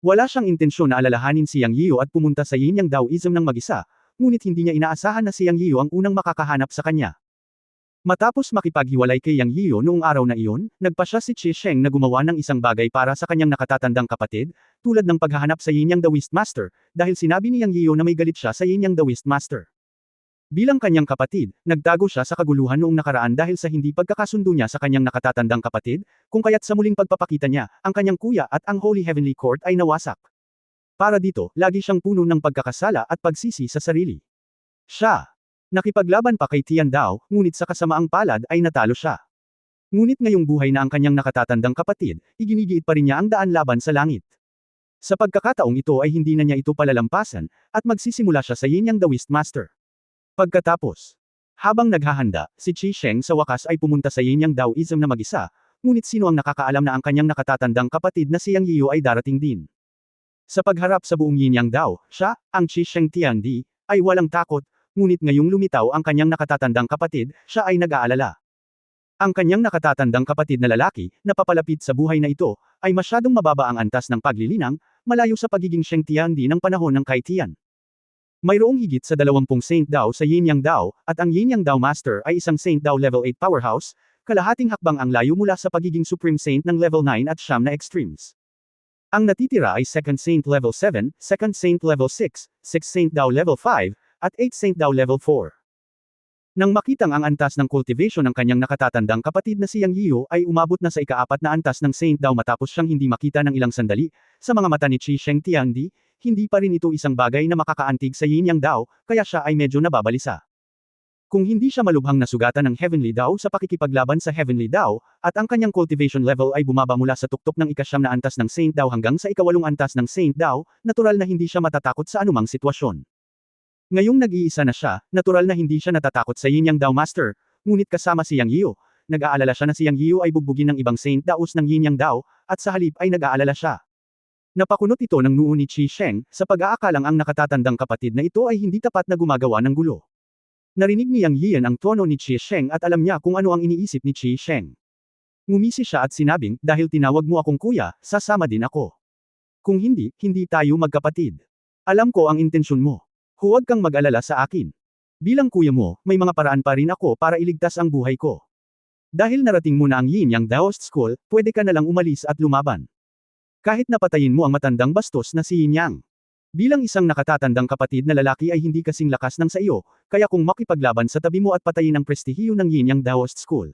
Wala siyang intensyon na alalahanin si Yang Yiyo at pumunta sa Yin Yang Daoism ng mag-isa, ngunit hindi niya inaasahan na si Yang Yiyo ang unang makakahanap sa kanya. Matapos makipaghiwalay kay Yang Yiyo noong araw na iyon, nagpasya si Qi Sheng na gumawa ng isang bagay para sa kanyang nakatatandang kapatid, tulad ng paghahanap sa Yin Yang Daoist Master, dahil sinabi ni Yang Yiyo na may galit siya sa Yin Yang Daoist Master. Bilang kanyang kapatid, nagtago siya sa kaguluhan noong nakaraan dahil sa hindi pagkakasundo niya sa kanyang nakatatandang kapatid, kung kaya't sa muling pagpapakita niya, ang kanyang kuya at ang Holy Heavenly Court ay nawasak. Para dito, lagi siyang puno ng pagkakasala at pagsisi sa sarili. Siya. Nakipaglaban pa kay Tian Dao, ngunit sa kasamaang palad ay natalo siya. Ngunit ngayong buhay na ang kanyang nakatatandang kapatid, iginigiit pa rin niya ang daan laban sa langit. Sa pagkakataong ito ay hindi na niya ito palalampasan, at magsisimula siya sa Yin Yang Daoist Master. Pagkatapos, habang naghahanda, si Qi Sheng sa wakas ay pumunta sa Yin Yang Daoism na mag-isa, ngunit sino ang nakakaalam na ang kanyang nakatatandang kapatid na si Yang Yiu ay darating din. Sa pagharap sa buong Yin Yang Dao, siya, ang Qi Sheng Tiandi, ay walang takot, ngunit ngayong lumitaw ang kanyang nakatatandang kapatid, siya ay nag-aalala. Ang kanyang nakatatandang kapatid na lalaki, na papalapit sa buhay na ito, ay masyadong mababa ang antas ng paglilinang, malayo sa pagiging Sheng Tiandi ng panahon ng kay Tian. Mayroong higit sa 20 Saint Dao sa Yin Yang Dao, at ang Yin Yang Dao Master ay isang Saint Dao Level 8 powerhouse, kalahating hakbang ang layo mula sa pagiging Supreme Saint ng Level 9 at siyam na extremes. Ang natitira ay Second Saint Level 7, Second Saint Level 6, 6 Saint Dao Level 5, at 8 Saint Dao Level 4. Nang makitang ang antas ng cultivation ng kanyang nakatatandang kapatid na si Yang Yiu ay umabot na sa ika-4 na antas ng Saint Dao matapos siyang hindi makita ng ilang sandali, sa mga mata ni Qi Sheng Tiandi, hindi pa rin ito isang bagay na makakaantig sa Yin Yang Dao, kaya siya ay medyo nababalisa. Kung hindi siya malubhang nasugatan ng Heavenly Dao sa pakikipaglaban sa Heavenly Dao, at ang kanyang cultivation level ay bumaba mula sa tuktok ng ika-9 na antas ng Saint Dao hanggang sa ika-8 antas ng Saint Dao, natural na hindi siya matatakot sa anumang sitwasyon. Ngayong nag-iisa na siya, natural na hindi siya natatakot sa Yin Yang Dao Master, ngunit kasama si Yang Yiu, nag-aalala siya na si Yang Yiu ay bugbugin ng ibang Saint Daos ng Yin Yang Dao, at sa halip ay nag-aalala siya. Napakunot ito ng noo ni Qi Sheng, sa pag-aakalang ang nakatatandang kapatid na ito ay hindi tapat na gumagawa ng gulo. Narinig ni Yang Yian ang tono ni Qi Sheng at alam niya kung ano ang iniisip ni Qi Sheng. Ngumisi siya at sinabing, dahil tinawag mo akong kuya, sasama din ako. Kung hindi, hindi tayo magkapatid. Alam ko ang intensyon mo. Huwag kang mag-alala sa akin. Bilang kuya mo, may mga paraan pa rin ako para iligtas ang buhay ko. Dahil narating mo na ang Yin Yang Daoist School, pwede ka na lang umalis at lumaban. Kahit napatayin mo ang matandang bastos na si Yin Yang. Bilang isang nakatatandang kapatid na lalaki ay hindi kasing lakas ng sa iyo, kaya kung makipaglaban sa tabi mo at patayin ang prestihiyo ng Yin Yang Daoist School.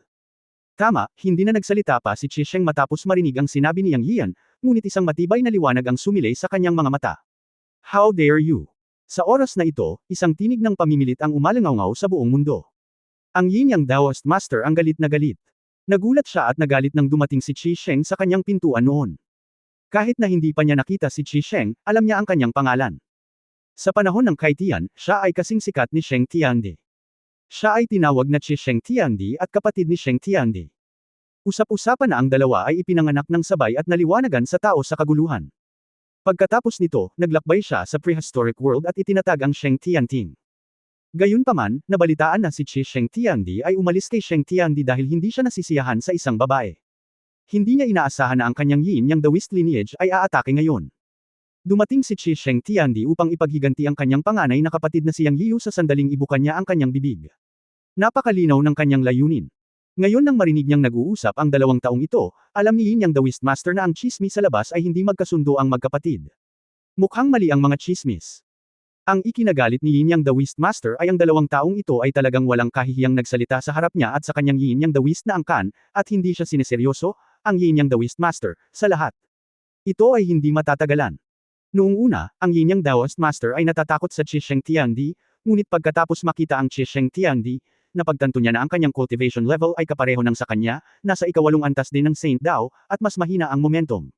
Tama, hindi na nagsalita pa si Qi Sheng matapos marinig ang sinabi ni Yang Yian, ngunit isang matibay na liwanag ang sumilay sa kanyang mga mata. How dare you? Sa oras na ito, isang tinig ng pamimilit ang umalangaw sa buong mundo. Ang Yin Yang Daoist Master ang galit na galit. Nagulat siya at nagalit nang dumating si Qi Sheng sa kanyang pintuan noon. Kahit na hindi pa niya nakita si Qi Sheng, alam niya ang kanyang pangalan. Sa panahon ng kay Tian, siya ay kasing sikat ni Sheng Tiandi. Siya ay tinawag na Qi Sheng Tiandi at kapatid ni Sheng Tiandi. Usap-usapan na ang dalawa ay ipinanganak ng sabay at naliwanagan sa tao sa kaguluhan. Pagkatapos nito, naglakbay siya sa prehistoric world at itinatag ang Sheng Tianting. Gayunpaman, nabalitaan na si Qi Sheng Tiandi ay umalis kay Sheng Tiandi dahil hindi siya nasisiyahan sa isang babae. Hindi niya inaasahan na ang kanyang Yin Yang Daoist lineage ay aatake ngayon. Dumating si Qi Sheng Tiandi upang ipaghiganti ang kanyang panganay na kapatid na si Yang Yiu sa sandaling ibukan niya ang kanyang bibig. Napakalinaw ng kanyang layunin. Ngayon nang marinig niyang nag-uusap ang 2 taong ito, alam ni Yin Yang Daoist Master na ang chismis sa labas ay hindi magkasundo ang magkapatid. Mukhang mali ang mga chismis. Ang ikinagalit ni Yin Yang Daoist Master ay ang 2 taong ito ay talagang walang kahihiyang nagsalita sa harap niya at sa kanyang Yin Yang Daoist na angkan, at hindi siya sineseryoso, ang Yin Yang Daoist Master, sa lahat. Ito ay hindi matatagalan. Noong una, ang Yin Yang Daoist Master ay natatakot sa Qi Sheng Tiandi, ngunit pagkatapos makita ang Qi Sheng Tiandi, napagtanto niya na ang kanyang cultivation level ay kapareho ng sa kanya, nasa ika-8 antas din ng Saint Dao, at mas mahina ang momentum.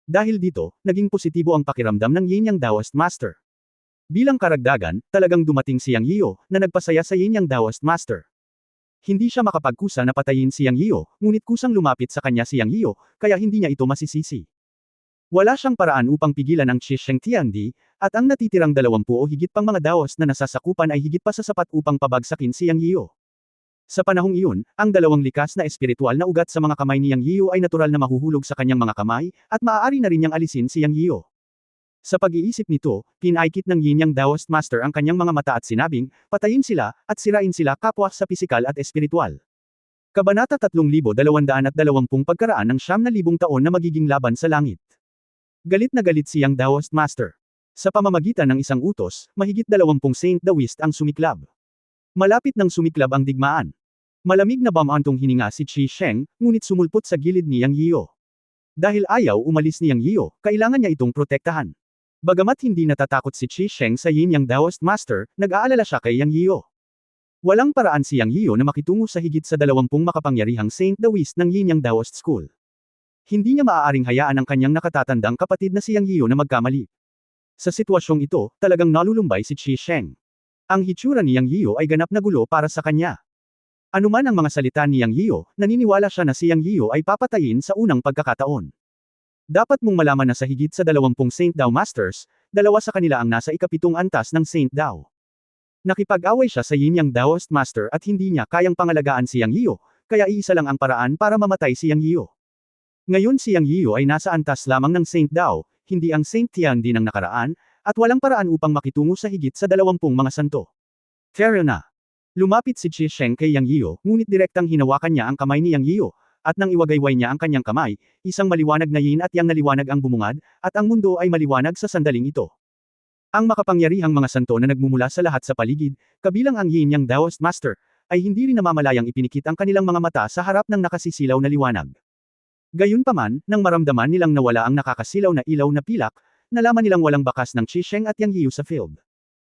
Dahil dito, naging positibo ang pakiramdam ng Yin Yang Daoist Master. Bilang karagdagan, talagang dumating si Yang Yiu, na nagpasaya sa Yin Yang Daoist Master. Hindi siya makapagkusa na patayin si Yang Yiu, ngunit kusang lumapit sa kanya si Yang Yiu, kaya hindi niya ito masisisi. Wala siyang paraan upang pigilan ang Qi Sheng Tiandi, at ang natitirang 20 o higit pang mga Daos na nasasakupan ay higit pa sa sapat upang pabagsakin si Yang Yiu. Sa panahong iyon, ang 2 likas na espiritual na ugat sa mga kamay ni Yang Yiu ay natural na mahuhulog sa kanyang mga kamay, at maaari na rin niyang alisin si Yang Yiu. Sa pag-iisip nito, pinaikit ng Yin Yang Daoist Master ang kanyang mga mata at sinabing, patayin sila, at sirain sila kapwa sa pisikal at espiritual. Kabanata 3220 Pagkaraan ng 9,000 taon na magiging laban sa langit. Galit na galit si Yang Daoist Master. Sa pamamagitan ng isang utos, mahigit 20 Saint Daoist ang sumiklab. Malapit nang sumiklab ang digmaan. Malamig na bamantong hininga si Qi Sheng, ngunit sumulpot sa gilid ni Yang Yiu. Dahil ayaw umalis ni Yang Yiu, kailangan niya itong protektahan. Bagamat hindi natatakot si Qi Sheng sa Yin Yang Daoist Master, nag-aalala siya kay Yang Yiyo. Walang paraan si Yang Yiyo na makitungo sa higit sa 20 makapangyarihang Saint Daoist ng Yin Yang Daoist School. Hindi niya maaaring hayaan ang kanyang nakatatandang kapatid na si Yang Yiyo na magkamali. Sa sitwasyong ito, talagang nalulumbay si Qi Sheng. Ang hitsura ni Yang Yiyo ay ganap na gulo para sa kanya. Anuman ang mga salita ni Yang Yiyo, naniniwala siya na si Yang Yiyo ay papatayin sa unang pagkakataon. Dapat mong malaman na sa higit sa 20 Saint Dao Masters, 2 sa kanila ang nasa ikapitong antas ng Saint Dao. Nakipag-away siya sa Yin Yang Daoist Master at hindi niya kayang pangalagaan si Yang Yiyo, kaya iisa lang ang paraan para mamatay si Yang Yiyo. Ngayon si Yang Yiyo ay nasa antas lamang ng Saint Dao, hindi ang Saint Tiandi ng nakaraan, at walang paraan upang makitungo sa higit sa 20 mga santo. Fair na. Lumapit si Qi Sheng kay Yang Yiyo, ngunit direktang hinawakan niya ang kamay ni Yang Yiyo, at nang iwagayway niya ang kanyang kamay, isang maliwanag na yin at yang naliwanag ang bumungad, at ang mundo ay maliwanag sa sandaling ito. Ang makapangyarihang mga santo na nagmumula sa lahat sa paligid, kabilang ang Yin Yang Daoist Master, ay hindi rin namamalayang ipinikit ang kanilang mga mata sa harap ng nakasisilaw na liwanag. Gayunpaman, nang maramdaman nilang nawala ang nakakasilaw na ilaw na pilak, nalaman nilang walang bakas ng Qi Sheng at Yang Yiyo sa field.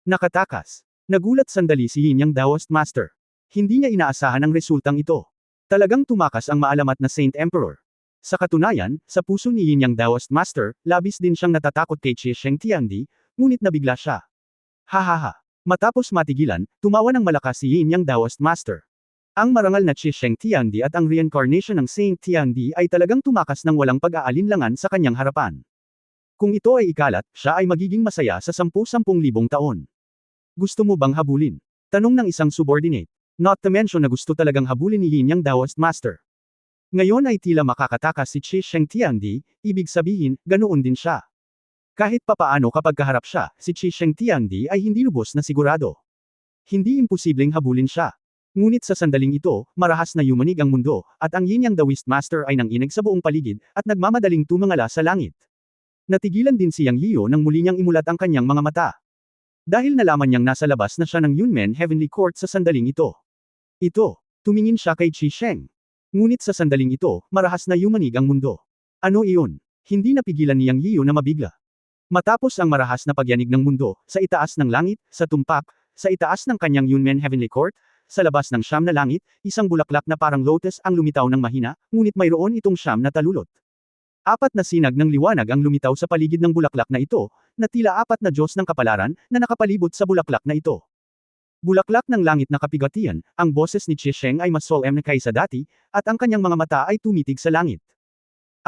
Nakatakas. Nagulat sandali si Yin Yang Daoist Master. Hindi niya inaasahan ang resultang ito. Talagang tumakas ang maalamat na Saint Emperor. Sa katunayan, sa puso ni Yin Yang Daoist Master, labis din siyang natatakot kay Qi Sheng Tiandi, ngunit nabigla siya. Hahaha. Matapos matigilan, tumawa ng malakas si Yin Yang Daoist Master. Ang marangal na Qi Sheng Tiandi at ang reincarnation ng Saint Tiandi ay talagang tumakas ng walang pag-aalinlangan sa kanyang harapan. Kung ito ay ikalat, siya ay magiging masaya sa 10,000 taon. Gusto mo bang habulin? Tanong ng isang subordinate. Not to mention na gusto talagang habulin ni Yin Yang Daoist Master. Ngayon ay tila makakatakas si Qi Sheng Tiandi, ibig sabihin, ganoon din siya. Kahit papaano kapag kaharap siya, si Qi Sheng Tiandi ay hindi lubos na sigurado. Hindi imposibleng habulin siya. Ngunit sa sandaling ito, marahas na yumanig ang mundo, at ang Yin Yang Daoist Master ay nanginig sa buong paligid, at nagmamadaling tumingala sa langit. Natigilan din si Yang Yiyo nang muli niyang imulat ang kanyang mga mata. Dahil nalaman niyang nasa labas na siya ng Yunmen Heavenly Court sa sandaling ito. Tumingin siya kay Qi Sheng. Ngunit sa sandaling ito, marahas na yumanig ang mundo. Ano iyon? Hindi napigilan ni Yang Yiyo na mabigla. Matapos ang marahas na pagyanig ng mundo, sa itaas ng langit, sa tumpak, sa itaas ng kanyang Yunmen Heavenly Court, sa labas ng siyam na langit, isang bulaklak na parang lotus ang lumitaw ng mahina, ngunit mayroon itong siyam na talulot. 4 na sinag ng liwanag ang lumitaw sa paligid ng bulaklak na ito, na tila 4 na Diyos ng kapalaran, na nakapalibot sa bulaklak na ito. Bulaklak ng langit na kapigatian, ang boses ni Qi Sheng ay mas solemn kaysa dati, at ang kanyang mga mata ay tumitig sa langit.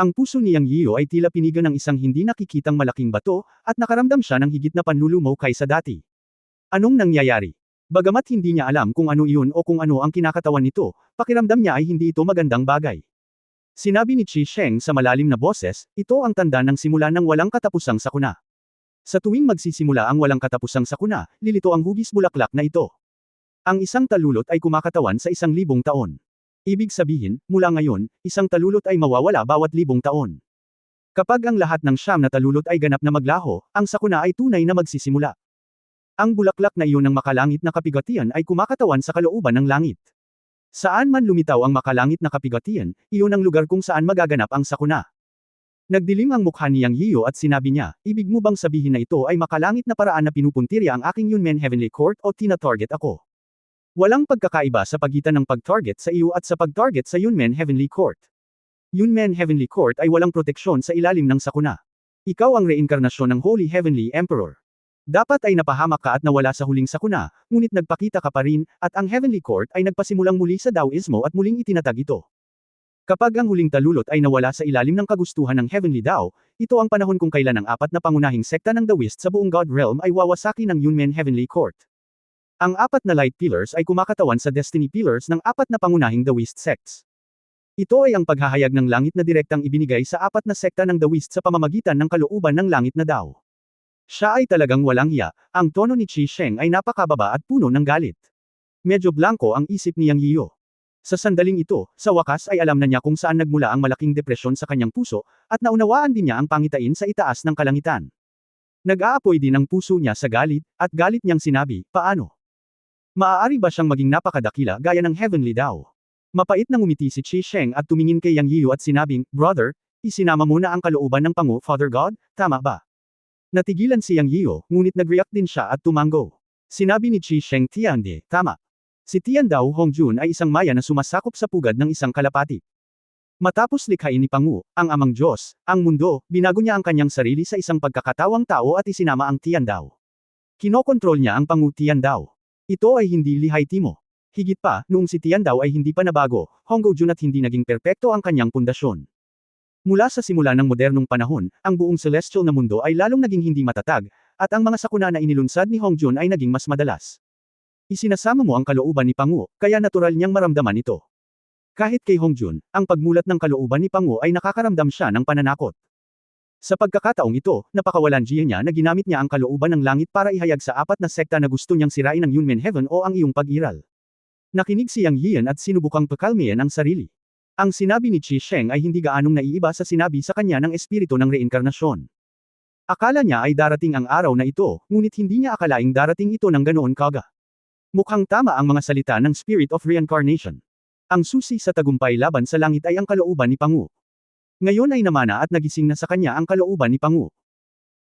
Ang puso ni Yang Yiyo ay tila pinigan ng isang hindi nakikitang malaking bato, at nakaramdam siya ng higit na panlulumo kaysa dati. Anong nangyayari? Bagamat hindi niya alam kung ano iyon o kung ano ang kinakatawan nito, pakiramdam niya ay hindi ito magandang bagay. Sinabi ni Qi Sheng sa malalim na boses, ito ang tanda ng simula ng walang katapusang sakuna. Sa tuwing magsisimula ang walang katapusang sakuna, lilito ang hugis bulaklak na ito. Ang isang talulot ay kumakatawan sa 1,000 taon. Ibig sabihin, mula ngayon, isang talulot ay mawawala bawat 1,000 taon. Kapag ang lahat ng siyam na talulot ay ganap na maglaho, ang sakuna ay tunay na magsisimula. Ang bulaklak na iyon ng makalangit na kapigatian ay kumakatawan sa kalooban ng langit. Saan man lumitaw ang makalangit na kapigatian, iyon ang lugar kung saan magaganap ang sakuna. Nagdilim ang mukha ni Yang Yiyo at sinabi niya, ibig mo bang sabihin na ito ay makalangit na paraan na pinupuntirya ang aking Yunmen Heavenly Court o tina-target ako? Walang pagkakaiba sa pagitan ng pag-target sa iyo at sa pag-target sa Yunmen Heavenly Court. Yunmen Heavenly Court ay walang proteksyon sa ilalim ng sakuna. Ikaw ang reinkarnasyon ng Holy Heavenly Emperor. Dapat ay napahamak ka at nawala sa huling sakuna, ngunit nagpakita ka pa rin, at ang Heavenly Court ay nagpasimulang muli sa Daoismo at muling itinatag ito. Kapag ang huling talulot ay nawala sa ilalim ng kagustuhan ng Heavenly Dao, ito ang panahon kung kailan ang 4 na pangunahing sekta ng Daoist sa buong God Realm ay wawasaki ng Yunmen Heavenly Court. Ang 4 na Light Pillars ay kumakatawan sa Destiny Pillars ng 4 na pangunahing Daoist sects. Ito ay ang paghahayag ng langit na direktang ibinigay sa 4 na sekta ng Daoist sa pamamagitan ng kalooban ng langit na Dao. Siya ay talagang walang hiya, ang tono ni Qi Sheng ay napakababa at puno ng galit. Medyo blanko ang isip ni Yang Yiyo. Sa sandaling ito, sa wakas ay alam na niya kung saan nagmula ang malaking depresyon sa kanyang puso, at naunawaan din niya ang pangitain sa itaas ng kalangitan. Nag-aapoy din ang puso niya sa galit, at galit niyang sinabi, paano? Maaari ba siyang maging napakadakila gaya ng Heavenly Dao? Mapait na ngumiti si Qi Sheng at tumingin kay Yang Yiyo at sinabing, Brother, isinama mo na ang kalooban ng Pangu Father God, tama ba? Natigilan si Yang Yiyo, ngunit nag-react din siya at tumango. Sinabi ni Qi Sheng Tiandi, tama. Si Tiandao Hongjun ay isang maya na sumasakop sa pugad ng isang kalapati. Matapos likhain ni Pangu, ang amang Diyos, ang mundo, binago niya ang kanyang sarili sa isang pagkakatawang tao at isinama ang Tiandao. Kinokontrol niya ang Pangu Tiandao. Ito ay hindi lihay timo. Higit pa, noong si Tiandao ay hindi pa nabago, Hongjun at hindi naging perpekto ang kanyang pundasyon. Mula sa simula ng modernong panahon, ang buong celestial na mundo ay lalong naging hindi matatag, at ang mga sakuna na inilunsad ni Hongjun ay naging mas madalas. Isinasama mo ang kalooban ni Pangu, kaya natural niyang maramdaman ito. Kahit kay Hongjun, ang pagmulat ng kalooban ni Pangu ay nakakaramdam siya ng pananakot. Sa pagkakataong ito, napakawalan niya na ginamit niya ang kalooban ng langit para ihayag sa apat na sekta na gusto niyang sirain ang Yunmen Heaven o ang iyong pag-iral. Nakinig si Yang Yian at sinubukang pakalmayan ang sarili. Ang sinabi ni Qi Sheng ay hindi gaanong naiiba sa sinabi sa kanya ng espiritu ng reinkarnasyon. Akala niya ay darating ang araw na ito, ngunit hindi niya akalaing darating ito ng ganoon kaga. Mukhang tama ang mga salita ng Spirit of Reincarnation. Ang susi sa tagumpay laban sa langit ay ang kalooban ni Pangu. Ngayon ay namana at nagising na sa kanya ang kalooban ni Pangu.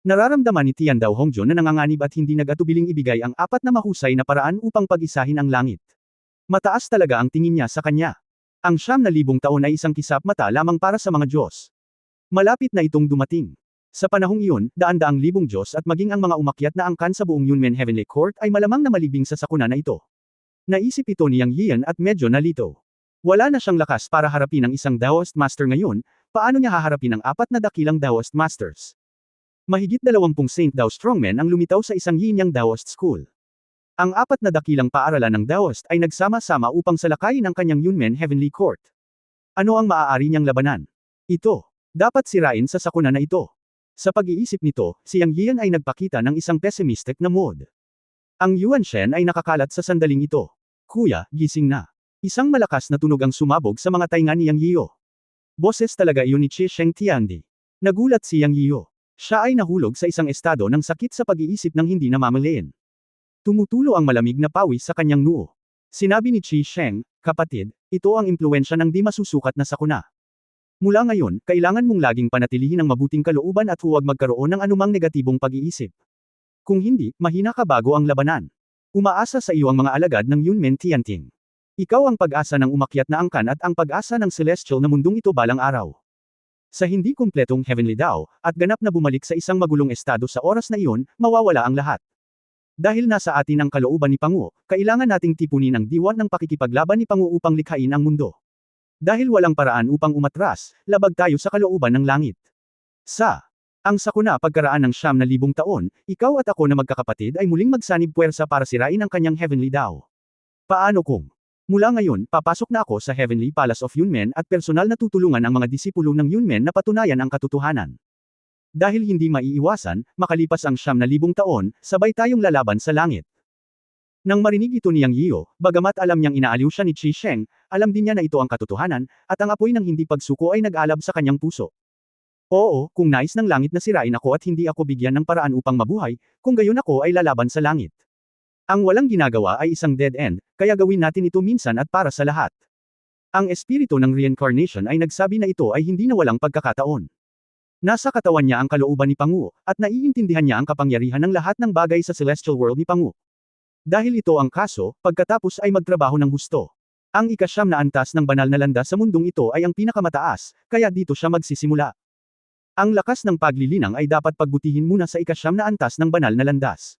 Nararamdaman ni Tiandao Hongjun na nanganganib at hindi nag-atubiling ibigay ang apat na mahusay na paraan upang pag-isahin ang langit. Mataas talaga ang tingin niya sa kanya. Ang 9,000 taon ay isang kisap mata lamang para sa mga Diyos. Malapit na itong dumating. Sa panahong iyon, daan-daang libong Diyos at maging ang mga umakyat na angkan sa buong Yunmen Heavenly Court ay malamang na malibing sa sakuna na ito. Naisip ito ni Yang Yian at medyo nalito. Wala na siyang lakas para harapin ang isang Daoist Master ngayon, paano niya haharapin ang apat na dakilang Daoist Masters? Mahigit 20 Saint Dao Strongmen ang lumitaw sa isang Yin Yang Daoist School. Ang apat na dakilang paaralan ng Daoist ay nagsama-sama upang salakayin ang kanyang Yunmen Heavenly Court. Ano ang maaari niyang labanan? Ito. Dapat sirain sa sakuna na ito. Sa pag-iisip nito, si Yang Yian ay nagpakita ng isang pessimistic na mood. Ang Yuan Shen ay nakakalat sa sandaling ito. Kuya, gising na. Isang malakas na tunog ang sumabog sa mga tainga ni Yang Yiyo. Boses talaga iyon ni Qi Sheng Tiandi. Nagulat si Yang Yiyo. Siya ay nahulog sa isang estado ng sakit sa pag-iisip ng hindi namamalayan. Tumutulo ang malamig na pawis sa kanyang noo. Sinabi ni Qi Sheng, kapatid, ito ang impluensya ng di masusukat na sakuna. Mula ngayon, kailangan mong laging panatilihin ang mabuting kalooban at huwag magkaroon ng anumang negatibong pag-iisip. Kung hindi, mahina ka bago ang labanan. Umaasa sa iyo ang mga alagad ng Yunmen Tianting. Ikaw ang pag-asa ng umakyat na angkan at ang pag-asa ng celestial na mundong ito balang araw. Sa hindi kumpletong Heavenly Dao, at ganap na bumalik sa isang magulong estado sa oras na iyon, mawawala ang lahat. Dahil nasa atin ang kalooban ni Pangu, kailangan nating tipunin ang diwa ng pakikipaglaban ni Pangu upang likhain ang mundo. Dahil walang paraan upang umatras, labag tayo sa kalooban ng langit. Ang sakuna pagkaraan ng 9,000 taon, ikaw at ako na magkakapatid ay muling magsanib puwersa para sirain ang kanyang Heavenly Dao. Paano kung? Mula ngayon, papasok na ako sa Heavenly Palace of Yunmen at personal na tutulungan ang mga disipulo ng Yunmen na patunayan ang katotohanan. Dahil hindi maiiwasan, makalipas ang 9,000 taon, sabay tayong lalaban sa langit. Nang marinig ito ni Yang Yiyo, bagamat alam niyang inaaliw siya ni Qi Sheng, alam din niya na ito ang katotohanan, at ang apoy ng hindi pagsuko ay nag-alab sa kanyang puso. Oo, kung nais ng langit na sirain ako at hindi ako bigyan ng paraan upang mabuhay, kung gayon ako ay lalaban sa langit. Ang walang ginagawa ay isang dead end, kaya gawin natin ito minsan at para sa lahat. Ang espiritu ng reincarnation ay nagsabi na ito ay hindi na walang pagkakataon. Nasa katawan niya ang kalooban ni Pangu, at naiintindihan niya ang kapangyarihan ng lahat ng bagay sa celestial world ni Pangu. Dahil ito ang kaso, pagkatapos ay magtrabaho ng husto. Ang ika-9 na antas ng banal na landas sa mundong ito ay ang pinakamataas, kaya dito siya magsisimula. Ang lakas ng paglilinang ay dapat pagbutihin muna sa ika-9 na antas ng banal na landas.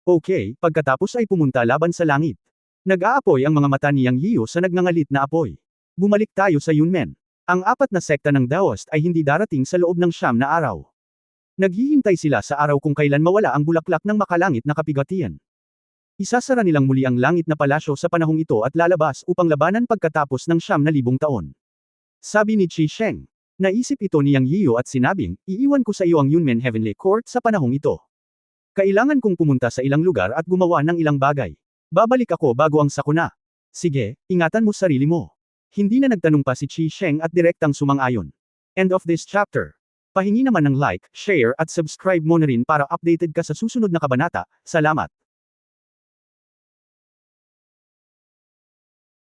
Okay, pagkatapos ay pumunta laban sa langit. Nag-aapoy ang mga mata ni Yang Yiyo sa nagngangalit na apoy. Bumalik tayo sa Yunmen. Ang apat na sekta ng Daoist ay hindi darating sa loob ng 9 na araw. Naghihintay sila sa araw kung kailan mawala ang bulaklak ng makalangit na kapigatian. Isasara nilang muli ang langit na palasyo sa panahong ito at lalabas upang labanan pagkatapos ng 9,000 taon. Sabi ni Qi Sheng. Naisip ito ni Yang Yiyo at sinabing, iiwan ko sa iyo ang Yunmen Heavenly Court sa panahong ito. Kailangan kong pumunta sa ilang lugar at gumawa ng ilang bagay. Babalik ako bago ang sakuna. Sige, ingatan mo sarili mo. Hindi na nagtanong pa si Qi Sheng at direktang sumang-ayon. End of this chapter. Pahingi naman ng like, share at subscribe mo na rin para updated ka sa susunod na kabanata. Salamat.